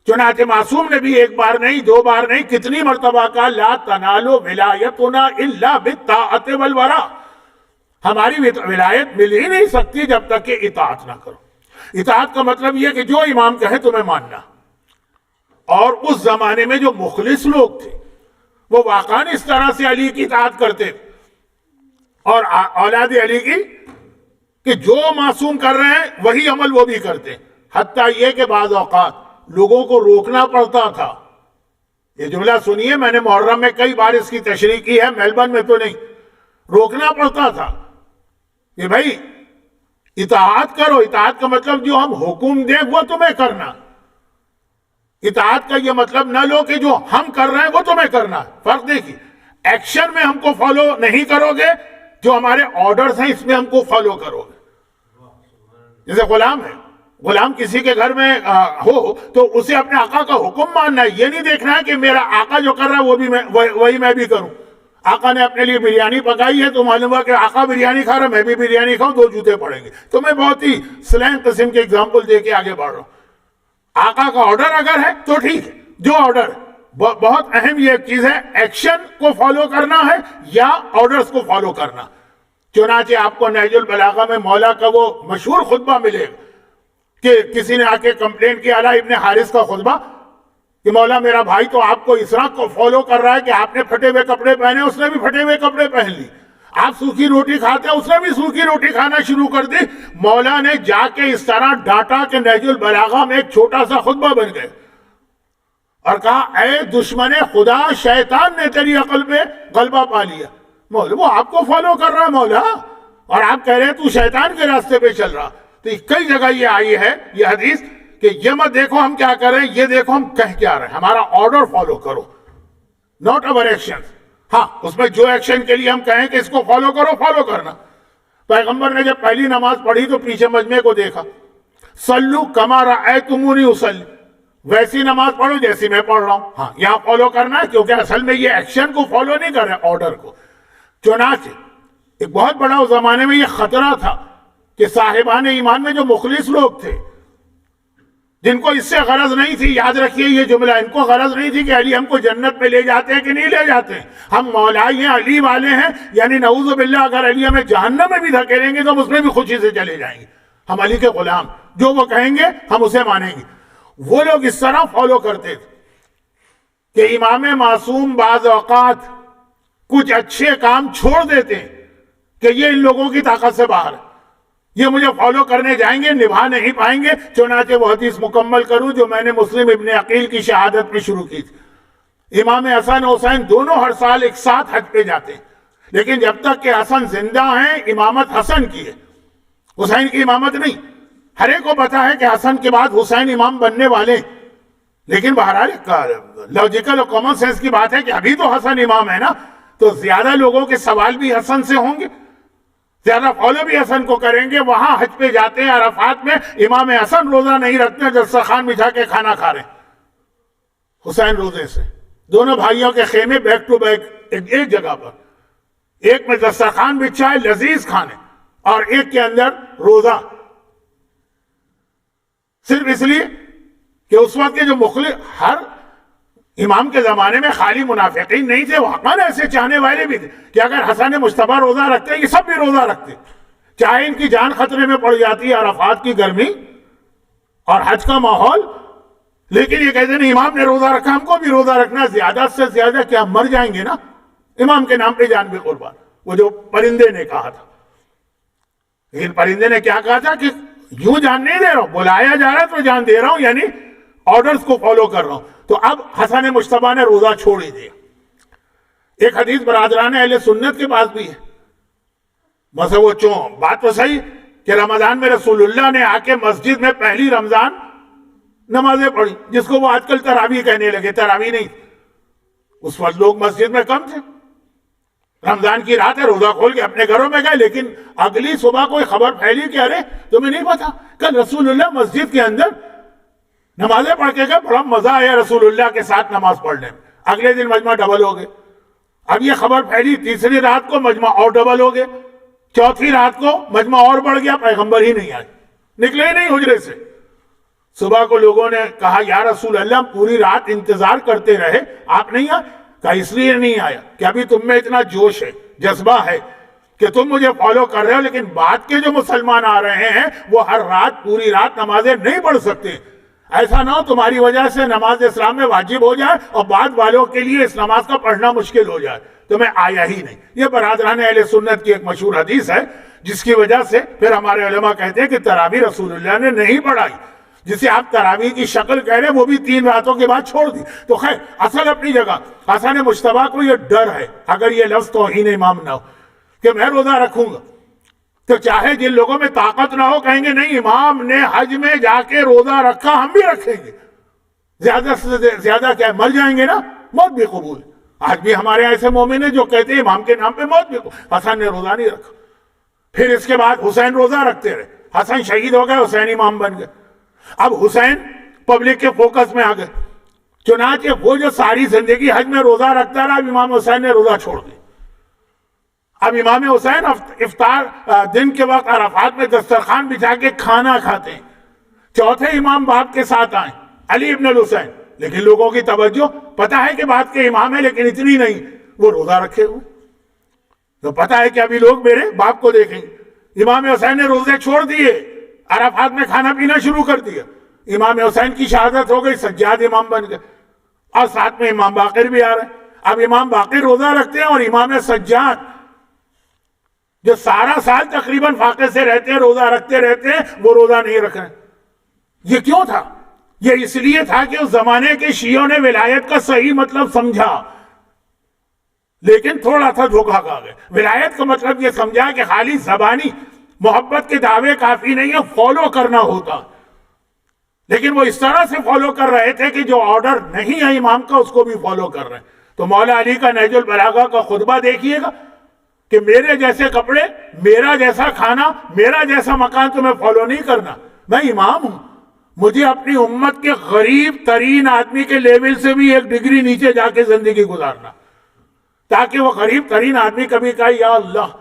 چنانچہ معصوم نے بھی ایک بار نہیں، دو بار نہیں، کتنی مرتبہ کہا لا تنالوا ولایتنا الا بالطاعۃ والورع. ہماری ولایت مل ہی نہیں سکتی جب تک کہ اطاعت نہ کرو. اطاعت کا مطلب یہ کہ جو امام کہے تمہیں ماننا. اور اس زمانے میں جو مخلص لوگ تھے وہ واقعاً اس طرح سے علی کی اطاعت کرتے تھے اور اولاد علی کی، کہ جو معصوم کر رہے ہیں وہی عمل وہ بھی کرتے. حتیٰ یہ کہ بعض اوقات لوگوں کو روکنا پڑتا تھا. یہ جملہ سنیے، میں نے محرم میں کئی بار اس کی تشریح کی ہے، میلبرن میں تو نہیں. روکنا پڑتا تھا کہ بھائی اطاعت کرو. اطاعت کا مطلب جو ہم حکم دیں وہ تمہیں کرنا. اطاعت کا یہ مطلب نہ لو کہ جو ہم کر رہے ہیں وہ تمہیں کرنا. فرق دیکھیے، ایکشن میں ہم کو فالو نہیں کرو گے، جو ہمارے آرڈرز ہیں اس میں ہم کو فالو کرو گے. جیسے غلام ہے، غلام کسی کے گھر میں ہو تو اسے اپنے آقا کا حکم ماننا ہے. یہ نہیں دیکھنا ہے کہ میرا آقا جو کر رہا ہے وہی میں بھی کروں. آقا نے اپنے لیے بریانی پکائی ہے تو معلوم ہوا کہ آقا بریانی کھا رہا ہے، میں بھی بریانی کھاؤں، دو جوتے پڑیں گے. تو میں بہت ہی سلینگ قسم کے اگزامپل دے کے آگے بڑھ رہا ہوں. آقا کا آرڈر اگر ہے تو ٹھیک ہے، جو آرڈر بہت اہم یہ چیز ہے، ایکشن کو فالو کرنا ہے یا آرڈرز کو فالو کرنا. چنانچہ آپ کو نہج البلاغہ میں مولا کا وہ مشہور خطبہ ملے گا کہ کسی نے آ کے کمپلین کیا علی ابن حارث کا خطبہ کہ مولا میرا بھائی تو آپ کو اس طرح کو فالو کر رہا ہے کہ آپ نے پھٹے ہوئے کپڑے پہنے، اس نے بھی پھٹے ہوئے کپڑے پہن لی. آپ سوکھی روٹی کھاتے ہیں، اس نے بھی سوکھی روٹی کھانا شروع کر دی. مولا نے جا کے اس طرح ڈانٹا کہ نہج البلاغہ میں ایک چھوٹا سا خطبہ بن گئے اور کہا اے دشمن خدا، شیطان نے تیری عقل پہ غلبہ پا لیا. مولا وہ آپ کو فالو کر رہا ہے مولا، اور آپ کہہ رہے ہیں تو شیطان کے راستے پہ چل رہا. تو کئی جگہ یہ آئی ہے یہ حدیث کہ یہ مت دیکھو ہم کیا کر رہے ہیں، یہ دیکھو ہم کہہ کیا رہے ہیں. ہمارا آرڈر فالو کرو، ناٹ اوور ایکشن. ہاں اس میں جو ایکشن کے لیے ہم کہیں کہ اس کو فالو کرو، فالو کرنا. پیغمبر نے جب پہلی نماز پڑھی تو پیچھے مجمع کو دیکھا، صلو کما رأیتمونی اصلی، ویسی نماز پڑھو جیسی میں پڑھ رہا ہوں. ہاں یہاں فالو کرنا ہے کیونکہ اصل میں یہ ایکشن کو فالو نہیں کر رہے، آرڈر کو. چنانچہ ایک بہت بڑا اس زمانے میں یہ خطرہ تھا کہ صاحبان ایمان میں جو مخلص لوگ تھے، جن کو اس سے غرض نہیں تھی، یاد رکھیے یہ جملہ، ان کو غرض نہیں تھی کہ علی ہم کو جنت میں لے جاتے ہیں کہ نہیں لے جاتے ہیں، ہم مولائی ہیں، علی والے ہیں، یعنی نعوذ باللہ اگر علی ہمیں جہنم میں بھی دھکیلیں گے تو ہم اس میں بھی خوشی سے چلے جائیں گے. ہم علی کے غلام، جو وہ کہیں گے ہم اسے مانیں گے. وہ لوگ اس طرح فالو کرتے تھے کہ امام معصوم بعض اوقات کچھ اچھے کام چھوڑ دیتے ہیں کہ یہ ان لوگوں کی طاقت سے باہر ہے، یہ مجھے فالو کرنے جائیں گے، نبھا نہیں پائیں گے. چنانچہ وہ حدیث مکمل کروں جو میں نے مسلم ابن عقیل کی شہادت میں شروع کی تھی. امام حسن حسین دونوں ہر سال ایک ساتھ حج پہ جاتے ہیں، لیکن جب تک کہ حسن زندہ ہیں امامت حسن کی ہے، حسین کی امامت نہیں. ہر ایک کو پتا ہے کہ حسن کے بعد حسین امام بننے والے ہیں، لیکن بہرحال لاجیکل اور کامن سینس کی بات ہے کہ ابھی تو حسن امام ہے نا، تو زیادہ لوگوں کے سوال بھی حسن سے ہوں گے، زیادہ فالو بھی حسن کو کریں گے. وہاں حج پہ جاتے ہیں، عرفات میں امام حسن روزہ نہیں رکھتے، دسترخوان بچھا کے کھانا کھا رہے ہیں، حسین روزے سے. دونوں بھائیوں کے خیمے بیک ٹو بیک ایک جگہ پر، ایک میں دسترخوان بچھا ہے لذیذ کھانے، اور ایک کے اندر روزہ. صرف اس لیے کہ اس وقت کے جو مخلص، ہر امام کے زمانے میں خالی منافقین نہیں تھے، واقعاً ایسے چاہنے والے بھی تھے کہ اگر حسن مجتبی روزہ رکھتے یہ سب بھی روزہ رکھتے، چاہے ان کی جان خطرے میں پڑ جاتی ہے، عرفات کی گرمی اور حج کا ماحول، لیکن یہ کہتے ہیں امام نے روزہ رکھا ہم کو بھی روزہ رکھنا. زیادہ سے زیادہ کیا مر جائیں گے نا، امام کے نام پہ جان بھی قربان. وہ جو پرندے نے کہا تھا، لیکن پرندے نے کیا کہا تھا کہ یوں جان نہیں دے رہا ہوں، بلایا جا رہا ہے تو جان دے رہا ہوں، یعنی آرڈرز کو فالو کر رہا ہوں. تو اب حسن مجتبی نے روزہ چھوڑ ہی دیا. ایک حدیث برادران اہل سنت کے پاس بھی ہے، مثلا وہ بات تو صحیح کہ رمضان میں رسول اللہ نے آ کے مسجد میں پہلی رمضان نمازیں پڑھی، جس کو وہ آج کل تراویح کہنے لگے. تراویح نہیں، اس وقت لوگ مسجد میں کم تھے، رمضان کی رات ہے، روزہ کھول کے اپنے گھروں میں گئے. لیکن اگلی صبح کوئی خبر پھیلی کہ ارے تمہیں نہیں پتا کل رسول اللہ مسجد کے اندر نمازیں پڑھ کے گئے، بڑا مزہ آیا رسول اللہ کے ساتھ نماز پڑھنے میں. اگلے دن مجمع ڈبل ہو گئے. اب یہ خبر پھیلی، تیسری رات کو مجمع اور ڈبل ہو گئے، چوتھی رات کو مجمع اور بڑھ گیا، پیغمبر ہی نہیں آئے، نکلے ہی نہیں حجرے سے. صبح کو لوگوں نے کہا یا رسول اللہ ہم پوری رات انتظار کرتے رہے، آپ نہیں آئے. کہا اس لیے نہیں آیا کہ ابھی تم میں اتنا جوش ہے، جذبہ ہے کہ تم مجھے فالو کر رہے ہو، لیکن بعد کے جو مسلمان آ رہے ہیں وہ ہر رات پوری رات نمازیں نہیں پڑھ سکتے. ایسا نہ ہو تمہاری وجہ سے نماز اسلام میں واجب ہو جائے اور بعد والوں کے لیے اس نماز کا پڑھنا مشکل ہو جائے. تو میں آیا ہی نہیں. یہ برادران اہل سنت کی ایک مشہور حدیث ہے، جس کی وجہ سے پھر ہمارے علماء کہتے ہیں کہ تراویح رسول اللہ نے نہیں پڑھائی. جسے آپ تراویح کی شکل کہہ رہے ہیں وہ بھی 3 راتوں کے بعد چھوڑ دی. تو خیر اصل اپنی جگہ. حسن مجتبیٰ کو یہ ڈر ہے اگر یہ لفظ توہین امام نہ ہو کہ میں روزہ رکھوں گا، تو چاہے جن لوگوں میں طاقت نہ ہو کہیں گے نہیں امام نے حج میں جا کے روزہ رکھا ہم بھی رکھیں گے. زیادہ سے زیادہ کیا مر جائیں گے نا، موت بھی قبول. آج بھی ہمارے ایسے مومن ہیں جو کہتے ہیں امام کے نام پہ موت بھی قبول. حسن نے روزہ نہیں رکھا. پھر اس کے بعد حسین روزہ رکھتے رہے، حسن شہید ہو گئے، حسین امام بن گئے. اب حسین پبلک کے فوکس میں آ گئے، چنانچہ وہ جو ساری زندگی حج میں روزہ رکھتا رہا، اب امام حسین نے روزہ چھوڑ دی. اب امام حسین افطار دن کے وقت عرفات میں دسترخوان بچھا کے کھانا کھاتے ہیں. چوتھے امام باپ کے ساتھ آئیں، علی ابن الحسین، لیکن لوگوں کی توجہ پتہ ہے کہ بات کے امام ہے لیکن اتنی نہیں، وہ روزہ رکھے ہوئے. تو پتہ ہے کہ ابھی لوگ میرے باپ کو دیکھیں گے. امام حسین نے روزے چھوڑ دیے، عرفات میں کھانا پینا شروع کر دیا. امام حسین کی شہادت ہو گئی، سجاد امام بن گئے، اور ساتھ میں امام باقر بھی آ رہے ہیں. اب امام باقر روزہ رکھتے ہیں اور امام سجاد جو سارا سال تقریباً فاقے سے رہتے ہیں، روزہ رکھتے رہتے ہیں، وہ روزہ نہیں رکھ رہے. یہ کیوں تھا؟ یہ اس لیے تھا کہ اس زمانے کے شیعوں نے ولایت کا صحیح مطلب سمجھا لیکن تھوڑا سا دھوکہ کھا گئے. ولایت کا مطلب یہ سمجھا کہ خالی زبانی محبت کے دعوے کافی نہیں ہے، فالو کرنا ہوتا. لیکن وہ اس طرح سے فالو کر رہے تھے کہ جو آرڈر نہیں ہے امام کا اس کو بھی فالو کر رہے ہیں. تو مولا علی کا نہج البلاغہ کا خطبہ دیکھیے گا کہ میرے جیسے کپڑے، میرا جیسا کھانا، میرا جیسا مکان تمہیں فالو نہیں کرنا. میں امام ہوں، مجھے اپنی امت کے غریب ترین آدمی کے لیول سے بھی 1 ڈگری نیچے جا کے زندگی گزارنا، تاکہ وہ غریب ترین آدمی کبھی کہے یا اللہ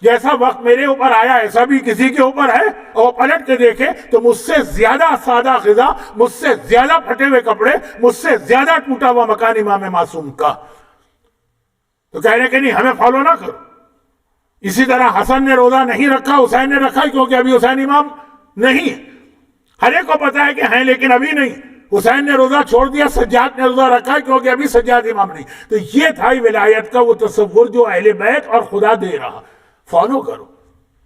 جیسا وقت میرے اوپر آیا ایسا بھی کسی کے اوپر ہے، اور پلٹ کے دیکھے تو مجھ سے زیادہ سادہ غذا، مجھ سے زیادہ پھٹے ہوئے کپڑے، مجھ سے زیادہ ٹوٹا ہوا مکان امام معصوم کا. تو کہہ رہے کہ نہیں ہمیں فالو نہ کرو. اسی طرح حسن نے روزہ نہیں رکھا، حسین نے رکھا کیونکہ ابھی حسین امام نہیں ہے. ہر ایک کو پتا ہے کہ ہیں لیکن ابھی نہیں. حسین نے روزہ چھوڑ دیا، سجاد نے روزہ رکھا کیونکہ ابھی سجاد امام نہیں. تو یہ تھا ولایت کا وہ تصور جو اہل بیت اور خدا دے رہا. فالو کرو،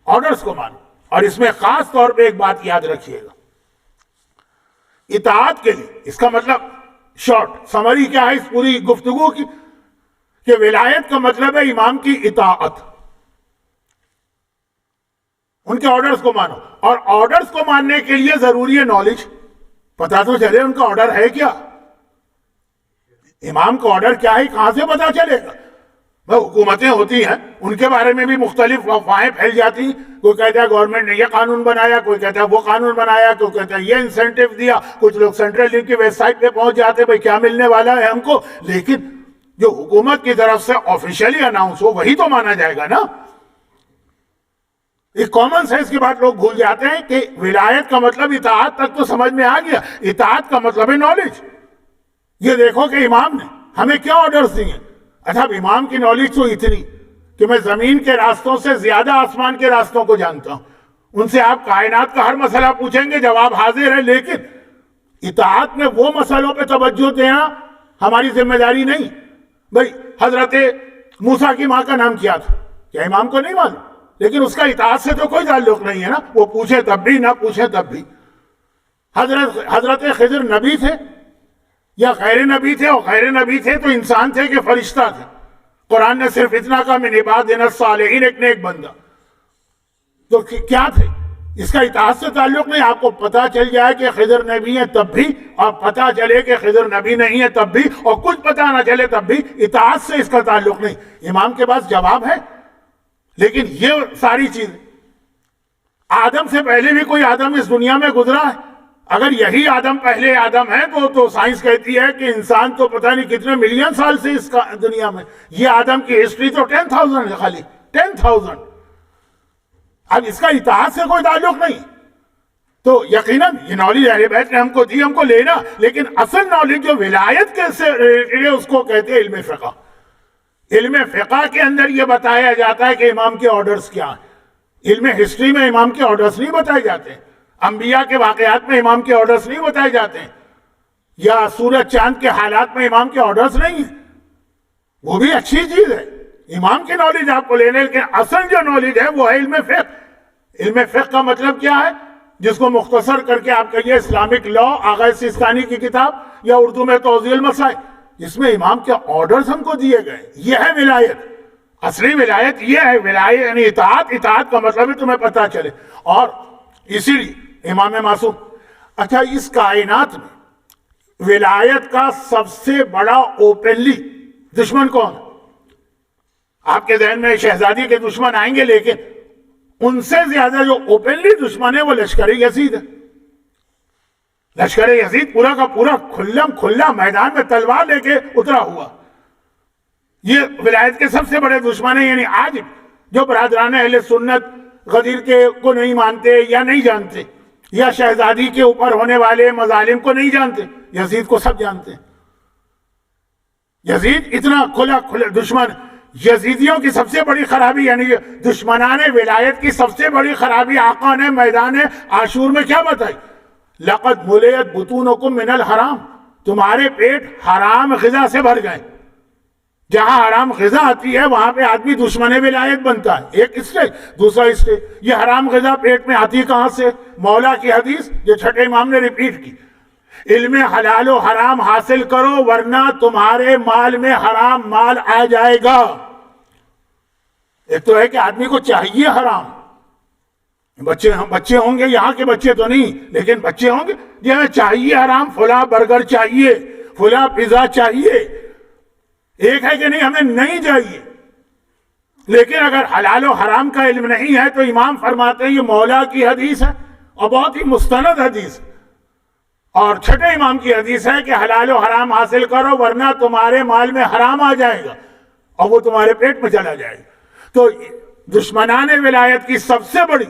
آرڈرز کو مانو. اور اس میں خاص طور پہ ایک بات یاد رکھیے گا، اطاعت کے لیے، اس کا مطلب شارٹ سمری کیا ہے اس پوری گفتگو کی، کہ ولایت کا مطلب ہے امام کی اطاعت، ان کے آرڈرز کو مانو. اور آرڈرز کو ماننے کے لیے ضروری ہے نالج، پتا تو چلے ان کا آرڈر ہے کیا. امام کا آرڈر کیا ہے کہاں سے پتا چلے گا؟ حکومتیں ہوتی ہیں ان کے بارے میں بھی مختلف افواہیں پھیل جاتی ہیں. کوئی کہتا ہے گورنمنٹ نے یہ قانون بنایا، کوئی کہتا ہے وہ قانون بنایا، کوئی کہتا ہے یہ انسینٹیو دیا. کچھ لوگ سینٹرل لنک کی ویب سائٹ پہ پہنچ جاتے ہیں بھائی کیا ملنے والا ہے ہم کو. لیکن جو حکومت کی طرف سے آفیشیلی اناؤنس ہو وہی تو مانا جائے گا نا. ایک کامن سینس کی بات لوگ بھول جاتے ہیں کہ ولایت کا مطلب اطاعت تک تو سمجھ میں آ گیا. اطاعت کا مطلب ہے نالج. یہ دیکھو کہ امام نے ہمیں کیا آرڈرز دیے. اچھا اب امام کی نالج تو اتنی کہ میں زمین کے راستوں سے زیادہ آسمان کے راستوں کو جانتا ہوں. ان سے آپ کائنات کا ہر مسئلہ پوچھیں گے جواب حاضر ہے. لیکن اطاعت میں وہ مسئلوں پہ توجہ دینا ہماری ذمہ داری نہیں. بھائی حضرت موسیٰ کی ماں کا نام کیا تھا، کیا امام کو نہیں معلوم؟ لیکن اس کا اطاعت سے تو کوئی تعلق نہیں ہے نا. وہ پوچھے تب بھی نہ پوچھے تب بھی. حضرت خضر نبی تھے یا غیر نبی تھے؟ اور غیر نبی تھے تو انسان تھے کہ فرشتہ تھے؟ قرآن نے صرف اتنا کہا من عبادنا الصالحین، ایک نیک بندہ. تو کیا تھے؟ اس کا اطاعت سے تعلق نہیں. آپ کو پتا چل جائے کہ خضر نبی ہیں تب بھی، اور پتا چلے کہ خضر نبی نہیں ہے تب بھی، اور کچھ پتا نہ چلے تب بھی، اطاعت سے اس کا تعلق نہیں. امام کے پاس جواب ہے. لیکن یہ ساری چیز آدم سے پہلے بھی کوئی آدم اس دنیا میں گزرا ہے. اگر یہی آدم پہلے آدم ہے تو سائنس کہتی ہے کہ انسان تو پتہ نہیں کتنے ملین سال سے اس دنیا میں، یہ آدم کی ہسٹری تو 10,000 ہے، خالی 10,000۔ اب اس کا اطاعت سے کوئی تعلق نہیں، تو یقیناً یہ نالج اہل بیت نے ہم کو دی، ہم کو لینا، لیکن اصل نالج جو ولایت کے سے ریلیٹڈ ہے اس کو کہتے ہیں علم فقہ۔ علم فقہ کے اندر یہ بتایا جاتا ہے کہ امام کے آرڈرز کیا ہیں۔ علم ہسٹری میں امام کے آرڈرز نہیں بتائے جاتے، انبیاء کے واقعات میں امام کے آرڈرز نہیں بتائے جاتے ہیں، یا سورج چاند کے حالات میں امام کے آرڈرز نہیں ہیں۔ وہ بھی اچھی چیز ہے، امام کی نالج آپ کو لینے، لیکن اصل جو نالج ہے وہ ہے علم فقہ۔ علم فقہ کا مطلب کیا ہے؟ جس کو مختصر کر کے آپ کہیے اسلامک لا، آغا سیستانی کی کتاب، یا اردو میں توضیح المسائل، جس میں امام کے آرڈرز ہم کو دیے گئے۔ یہ ہے ولایت، اصلی ولایت یہ ہے۔ ولایت یعنی اطاعت، اطاعت کا مطلب ہے تمہیں پتہ چلے، اور اسی لیے امام معصوم۔ اچھا، اس کائنات میں ولایت کا سب سے بڑا اوپنلی دشمن کون؟ آپ کے ذہن میں شہزادی کے دشمن آئیں گے، لیکن ان سے زیادہ جو اوپنلی دشمن ہے وہ لشکر یزید ہے۔ لشکر یزید پورا کا پورا کھلا میدان میں تلوار لے کے اترا ہوا، یہ ولایت کے سب سے بڑے دشمن ہیں۔ یعنی آج جو برادران اہل سنت غدیر کے کو نہیں مانتے یا نہیں جانتے، یا شہزادی کے اوپر ہونے والے مظالم کو نہیں جانتے، یزید کو سب جانتے ہیں۔ یزید اتنا کھلا دشمن۔ یزیدیوں کی سب سے بڑی خرابی، یعنی دشمنان ولایت کی سب سے بڑی خرابی آقا نے میدان عاشور میں کیا بتائی؟ لقد ملیت بطونکم من الحرام، تمہارے پیٹ حرام غذا سے بھر گئے۔ جہاں حرام غذا آتی ہے وہاں پہ آدمی دشمن ولایت بنتا ہے۔ ایک اسٹیج، دوسرا اسٹیج، یہ حرام غذا پیٹ میں آتی کہاں سے؟ مولا کی حدیث جو چھٹے امام نے ریپیٹ کی، علم حلال و حرام حاصل کرو ورنہ تمہارے مال میں حرام مال آ جائے گا۔ ایک تو ہے کہ آدمی کو چاہیے حرام، بچے ہوں گے، یہاں کے بچے تو نہیں لیکن بچے ہوں گے، یہ ہمیں چاہیے حرام، فلاں برگر چاہیے، فلاں پیزا چاہیے۔ ایک ہے کہ نہیں ہمیں نہیں چاہیے، لیکن اگر حلال و حرام کا علم نہیں ہے تو امام فرماتے ہیں یہ مولا کی حدیث ہے اور بہت ہی مستند حدیث ہے، اور چھٹے امام کی حدیث ہے کہ حلال و حرام حاصل کرو ورنہ تمہارے مال میں حرام آ جائے گا اور وہ تمہارے پیٹ میں چلا جائے گا۔ تو دشمنان ولایت کی سب سے بڑی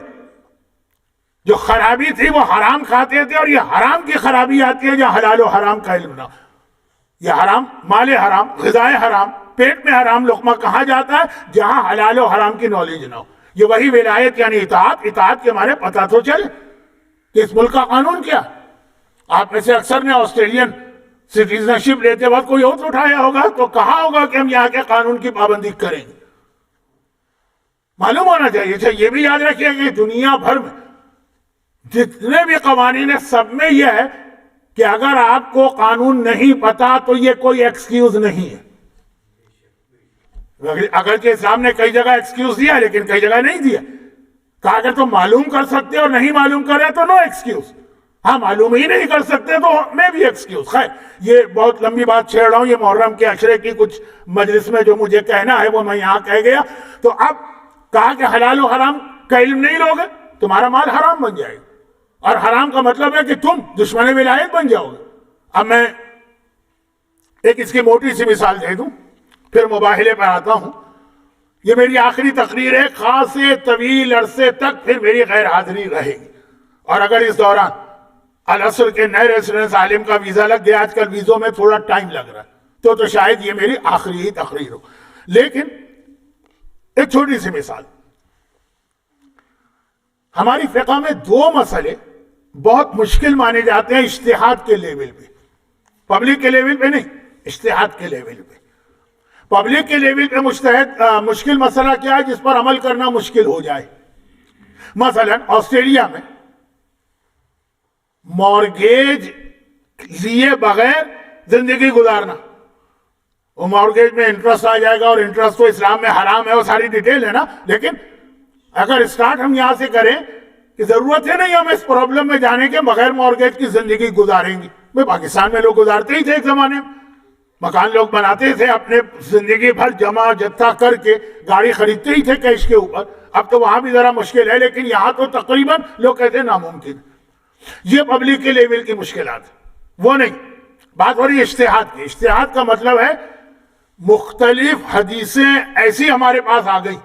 جو خرابی تھی وہ حرام کھاتے تھے، اور یہ حرام کی خرابی آتی ہے جہاں حلال و حرام کا علم نہ ہو۔ یہ حرام، مال حرام، غذائے حرام، پیٹ میں حرام لقمہ کہاں جاتا ہے؟ جہاں حلال و حرام کی نالج نہ ہو۔ یہ وہی ولایت یعنی اطاعت۔ اطاعت کے معنی پتہ تو چلے کہ اس ملک کا قانون کیا۔ آپ میں سے اکثر نے آسٹریلین سٹیزنشپ لیتے وقت کوئی اوتھ اٹھایا ہوگا تو کہا ہوگا کہ ہم یہاں کے قانون کی پابندی کریں گے۔ معلوم ہونا چاہیے۔ اچھا، یہ بھی یاد رکھیے کہ دنیا بھر میں جتنے بھی قوانین ہیں سب میں یہ ہے کہ اگر آپ کو قانون نہیں پتا تو یہ کوئی ایکسکیوز نہیں ہے۔ اگرچہ اسلام نے کئی جگہ ایکسکیوز دیا لیکن کئی جگہ نہیں دیا، کہا اگر تم معلوم کر سکتے اور نہیں معلوم کرے تو نو ایکسکیوز، ہاں معلوم ہی نہیں کر سکتے تو میں بھی ایکسکیوز۔ خیر، یہ بہت لمبی بات چھیڑ رہا ہوں، یہ محرم کے عشرے کی کچھ مجلس میں جو مجھے کہنا ہے وہ میں یہاں کہہ گیا۔ تو اب کہا کہ حلال و حرام کا علم نہیں لوگے تمہارا مال حرام بن جائے گا، اور حرام کا مطلب ہے کہ تم دشمن ولایت بن جاؤ گے۔ اب میں ایک اس کی موٹی سی مثال دے دوں، پھر مباحلے پر آتا ہوں۔ یہ میری آخری تقریر ہے، خاصے طویل عرصے تک پھر میری غیر حاضری رہے گی، اور اگر اس دوران العصر کے نئے ریزیڈنس عالم کا ویزا لگ گیا، آج کل ویزوں میں تھوڑا ٹائم لگ رہا ہے، تو شاید یہ میری آخری ہی تقریر ہو۔ لیکن ایک چھوٹی سی مثال، ہماری فقہ میں دو مسئلے بہت مشکل مانے جاتے ہیں اجتہاد کے لیول پہ، پبلک کے لیول پہ نہیں، اجتہاد کے لیول پہ۔ پبلک کے لیول پہ مشکل مسئلہ کیا ہے جس پر عمل کرنا مشکل ہو جائے؟ مثلا آسٹریلیا میں مارگیج لیے بغیر زندگی گزارنا، وہ مارگیج میں انٹرسٹ آ جائے گا، اور انٹرسٹ تو اسلام میں حرام ہے، وہ ساری ڈیٹیل ہے نا، لیکن اگر اسٹارٹ ہم یہاں سے کریں کہ ضرورت ہے نہیں ہم اس پرابلم میں جانے کے بغیر مارگیج کی زندگی گزاریں گے۔ میں پاکستان میں لوگ گزارتے ہی تھے ایک زمانے میں، مکان لوگ بناتے تھے اپنے زندگی بھر جمع جتھا کر کے، گاڑی خریدتے ہی تھے کیش کے اوپر۔ اب تو وہاں بھی ذرا مشکل ہے، لیکن یہاں تو تقریباً لوگ کہتے ہیں ناممکن۔ یہ پبلک کے لیول کی مشکلات وہ نہیں. بات ہو رہی ہے اجتہاد کی. اجتہاد کا مطلب ہے مختلف حدیثیں ایسی ہمارے پاس آ گئی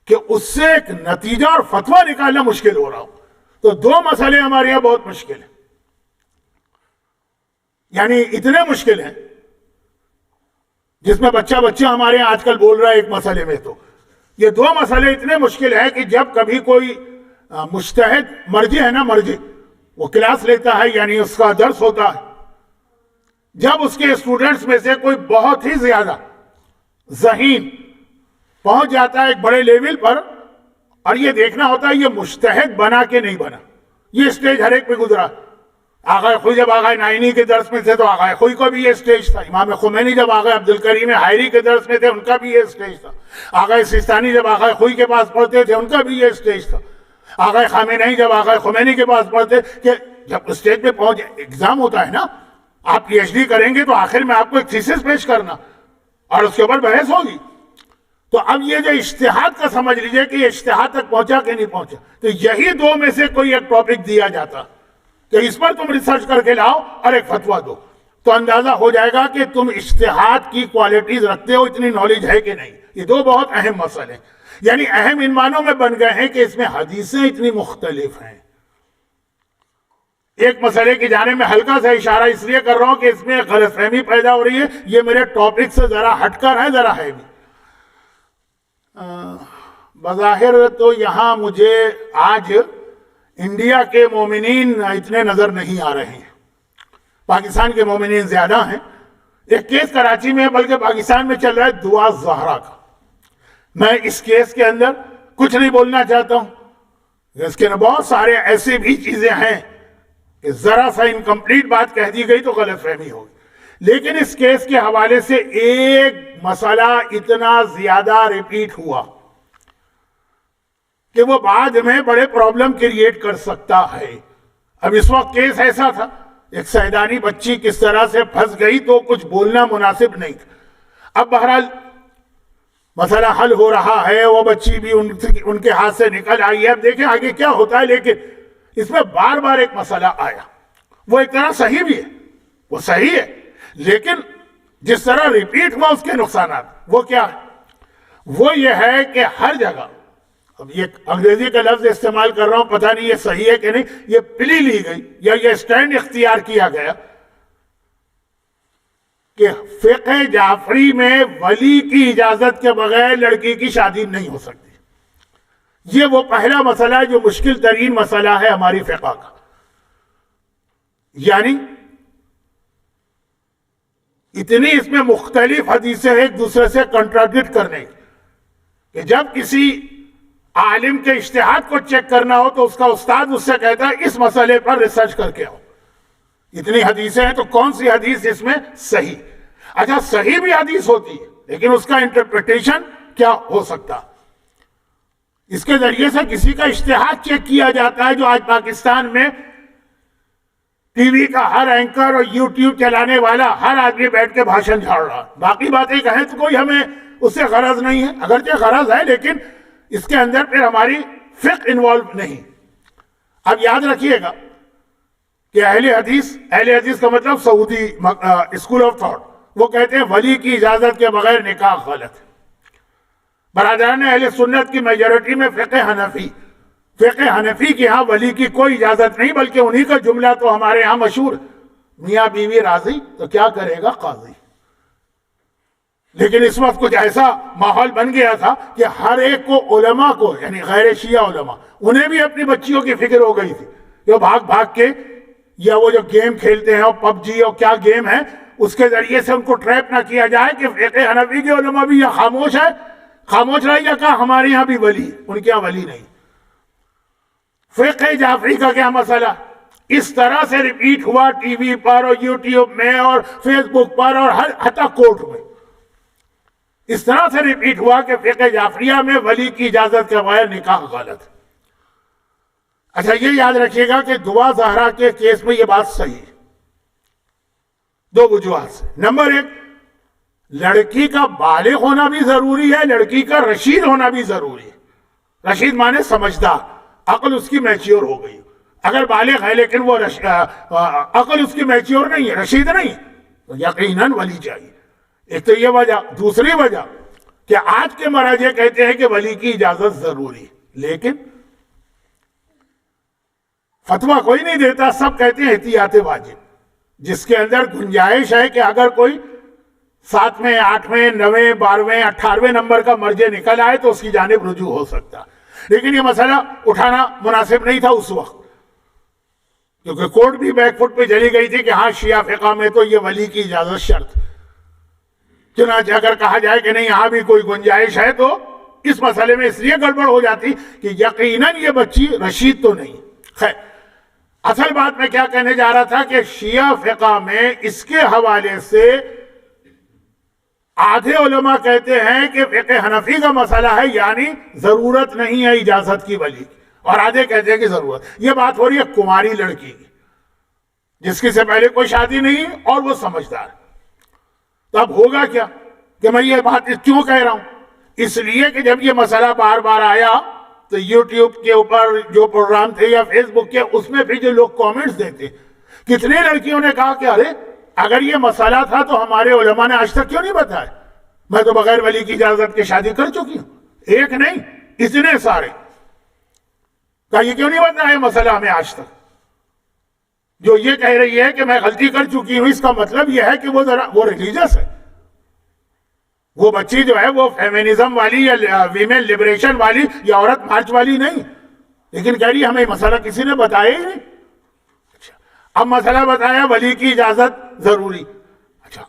کہ اس سے ایک نتیجہ اور فتویٰ نکالنا مشکل ہو رہا ہو. تو دو مسئلے ہمارے یہاں بہت مشکل ہیں, یعنی اتنے مشکل ہیں جس میں بچہ ہمارے یہاں آج کل بول رہا ہے ایک مسئلے میں. تو یہ دو مسئلے اتنے مشکل ہیں کہ جب کبھی کوئی مجتہد مرجع ہے نا, مرجع وہ کلاس لیتا ہے یعنی اس کا درس ہوتا ہے, جب اس کے اسٹوڈنٹس میں سے کوئی بہت ہی زیادہ ذہین پہنچ جاتا ہے ایک بڑے لیول پر, اور یہ دیکھنا ہوتا ہے یہ مجتہد بنا کہ نہیں بنا. یہ اسٹیج ہر ایک پہ گزرا. آغا خوئی جب آغا نائینی کے درس میں تھے تو آغا خوئی کو بھی یہ اسٹیج تھا. امام خمینی جب آغا عبدالکریم حائری کے درس میں تھے ان کا بھی یہ اسٹیج تھا. آغا سیستانی جب آغا خوئی کے پاس پڑھتے تھے ان کا بھی یہ اسٹیج تھا. آغا خامنہئی جب آغا خمینی کے پاس پڑھتے کہ جب اسٹیج پہ پہنچ ایگزام ہوتا ہے نا, آپ پی ایچ ڈی کریں گے تو آخر میں آپ کو ایک تھیسس پیش کرنا اور اس کے اوپر بحث ہوگی. تو اب یہ جو اجتہاد کا سمجھ لیجئے کہ یہ اجتہاد تک پہنچا کہ نہیں پہنچا, تو یہی دو میں سے کوئی ایک ٹاپک دیا جاتا کہ اس پر تم ریسرچ کر کے لاؤ اور ایک فتویٰ دو, تو اندازہ ہو جائے گا کہ تم اجتہاد کی کوالٹیز رکھتے ہو, اتنی نالج ہے کہ نہیں. یہ دو بہت اہم مسئلے ہیں, یعنی اہم ان معنوں میں بن گئے ہیں کہ اس میں حدیثیں اتنی مختلف ہیں. ایک مسئلے کی جانب میں ہلکا سا اشارہ اس لیے کر رہا ہوں کہ اس میں غلط فہمی پیدا ہو رہی ہے, یہ میرے ٹاپک سے ذرا ہٹ کر ہے, ذرا ہے بھی. بظاہر تو یہاں مجھے آج انڈیا کے مومنین اتنے نظر نہیں آ رہے ہیں, پاکستان کے مومنین زیادہ ہیں. ایک کیس کراچی میں ہے بلکہ پاکستان میں چل رہا ہے دعا زہرا کا. میں اس کیس کے اندر کچھ نہیں بولنا چاہتا ہوں, اس کے بہت سارے ایسے بھی چیزیں ہیں کہ ذرا سا انکمپلیٹ بات کہہ دی گئی تو غلط فہمی ہوگی. لیکن اس کیس کے حوالے سے ایک مسئلہ اتنا زیادہ ریپیٹ ہوا کہ وہ بعد میں بڑے پرابلم کریٹ کر سکتا ہے. اب اس وقت کیس ایسا تھا, ایک سیدانی بچی کس طرح سے پھنس گئی تو کچھ بولنا مناسب نہیں تھا. اب بہرحال مسئلہ حل ہو رہا ہے, وہ بچی بھی ان کے ہاتھ سے نکل آئی ہے. اب دیکھیں آگے کیا ہوتا ہے. لیکن اس میں بار بار ایک مسئلہ آیا, وہ ایک طرح صحیح بھی ہے, وہ صحیح ہے, لیکن جس طرح ریپیٹ ہوا اس کے نقصانات وہ کیا ہے. وہ یہ ہے کہ ہر جگہ, اب یہ انگریزی کا لفظ استعمال کر رہا ہوں, پتہ نہیں یہ صحیح ہے کہ نہیں, یہ پلی لی گئی یا یہ اسٹینڈ اختیار کیا گیا کہ فقہ جعفری میں ولی کی اجازت کے بغیر لڑکی کی شادی نہیں ہو سکتی. یہ وہ پہلا مسئلہ ہے جو مشکل ترین مسئلہ ہے ہماری فقہ کا. یعنی اتنی اس میں مختلف حدیثیں ایک دوسرے سے کنٹراڈکٹ کرنے کی کہ جب کسی عالم کے اجتہاد کو چیک کرنا ہو تو اس کا استاد اس سے کہتا ہے اس مسئلے پر ریسرچ کر کے آؤ. اتنی حدیثیں ہیں تو کون سی حدیث اس میں صحیح. اچھا صحیح بھی حدیث ہوتی ہے لیکن اس کا انٹرپریٹیشن کیا ہو سکتا, اس کے ذریعے سے کسی کا اجتہاد چیک کیا جاتا ہے. جو آج پاکستان میں ٹی وی کا ہر اینکر اور یوٹیوب چلانے والا ہر آدمی بیٹھ کے بھاشن جھاڑ رہا, باقی باتیں کہیں تو کوئی ہمیں اس سے غرض نہیں ہے, اگرچہ غرض ہے لیکن اس کے اندر پھر ہماری فقہ انوالو نہیں. اب یاد رکھیے گا کہ اہل حدیث کا مطلب سعودی اسکول آف تھاٹ, وہ کہتے ہیں ولی کی اجازت کے بغیر نکاح غلط ہے. برادران اہل سنت کی میجورٹی میں فقہ حنفی کے ہاں ولی کی کوئی اجازت نہیں, بلکہ انہی کا جملہ تو ہمارے ہاں مشہور, میاں بیوی راضی تو کیا کرے گا قاضی. لیکن اس وقت کچھ ایسا ماحول بن گیا تھا کہ ہر ایک کو علماء کو, یعنی غیر شیعہ علماء, انہیں بھی اپنی بچیوں کی فکر ہو گئی تھی جو بھاگ کے یا وہ جو گیم کھیلتے ہیں اور پب جی اور کیا گیم ہے اس کے ذریعے سے ان کو ٹریپ نہ کیا جائے کہ فقہ حنفی کے علماء بھی یہ خاموش رہی یا کہا ہمارے یہاں بھی ولی, ان کے یہاں ولی نہیں. فقہ جعفری کا کیا مسئلہ, اس طرح سے ریپیٹ ہوا ٹی وی پر اور یوٹیوب میں اور فیس بک پر اور حتی کورٹ میں, اس طرح سے ریپیٹ ہوا کہ فقہ جعفریہ میں ولی کی اجازت کے بغیر نکاح غلط. اچھا یہ یاد رکھیے گا کہ دعا زہرا کے کیس میں یہ بات صحیح ہے دو وجوہات سے. نمبر ایک, لڑکی کا بالغ ہونا بھی ضروری ہے, لڑکی کا رشید ہونا بھی ضروری ہے. رشید مانے سمجھدار, عقل اس کی میچیور ہو گئی. اگر بالغ ہے لیکن وہ عقل اس کی میچور نہیں ہے، رشید نہیں، تو یقیناً ولی چاہیے. ایک تو یہ وجہ. دوسری وجہ کہ آج کے مراجع کہتے ہیں کہ ولی کی اجازت ضروری، لیکن فتویٰ کوئی نہیں دیتا، سب کہتے ہیں احتیاط واجب، جس کے اندر گنجائش ہے کہ اگر کوئی 7ویں 8ویں 9ویں 12ویں 18ویں نمبر کا مرجع نکل آئے تو اس کی جانب رجوع ہو سکتا. لیکن یہ مسئلہ اٹھانا مناسب نہیں تھا اس وقت، کیونکہ کورٹ بھی بیک فٹ پہ چلی گئی تھی کہ ہاں شیعہ فقہ میں تو یہ ولی کی اجازت شرط. چنانچہ اگر کہا جائے کہ نہیں یہاں بھی کوئی گنجائش ہے تو اس مسئلے میں اس لیے گڑبڑ ہو جاتی کہ یقیناً یہ بچی رشید تو نہیں. خیر، اصل بات میں کیا کہنے جا رہا تھا کہ شیعہ فقہ میں اس کے حوالے سے آدھے علماء کہتے ہیں کہ فقہ حنفی کا مسئلہ ہے، یعنی ضرورت نہیں ہے اجازت کی ولی کی، اور آدھے کہتے ہیں کہ ضرورت. یہ بات ہو رہی ہے کماری لڑکی کی جس کی سے پہلے کوئی شادی نہیں اور وہ سمجھدار. تو اب ہوگا کیا کہ میں یہ بات کیوں کہہ رہا ہوں؟ اس لیے کہ جب یہ مسئلہ بار بار آیا تو یوٹیوب کے اوپر جو پروگرام تھے یا فیس بک کے، اس میں بھی جو لوگ کامنٹس دیتے، کتنے لڑکیوں نے کہا کہ ارے اگر یہ مسئلہ تھا تو ہمارے علماء نے آج تک کیوں نہیں بتایا؟ میں تو بغیر ولی کی اجازت کے شادی کر چکی ہوں. ایک نہیں، اتنے سارے. کہا یہ کیوں نہیں بتایا مسئلہ ہمیں آج تک؟ جو یہ کہہ رہی ہے کہ میں غلطی کر چکی ہوں، اس کا مطلب یہ ہے کہ وہ ریلیجس ہے. وہ بچی جو ہے وہ فیمینزم والی یا ویمن لبریشن والی یا عورت مارچ والی نہیں، لیکن کہہ رہی ہمیں مسئلہ کسی نے بتایا ہی نہیں. اچھا، اب مسئلہ بتایا ولی کی اجازت ضروری. اچھا،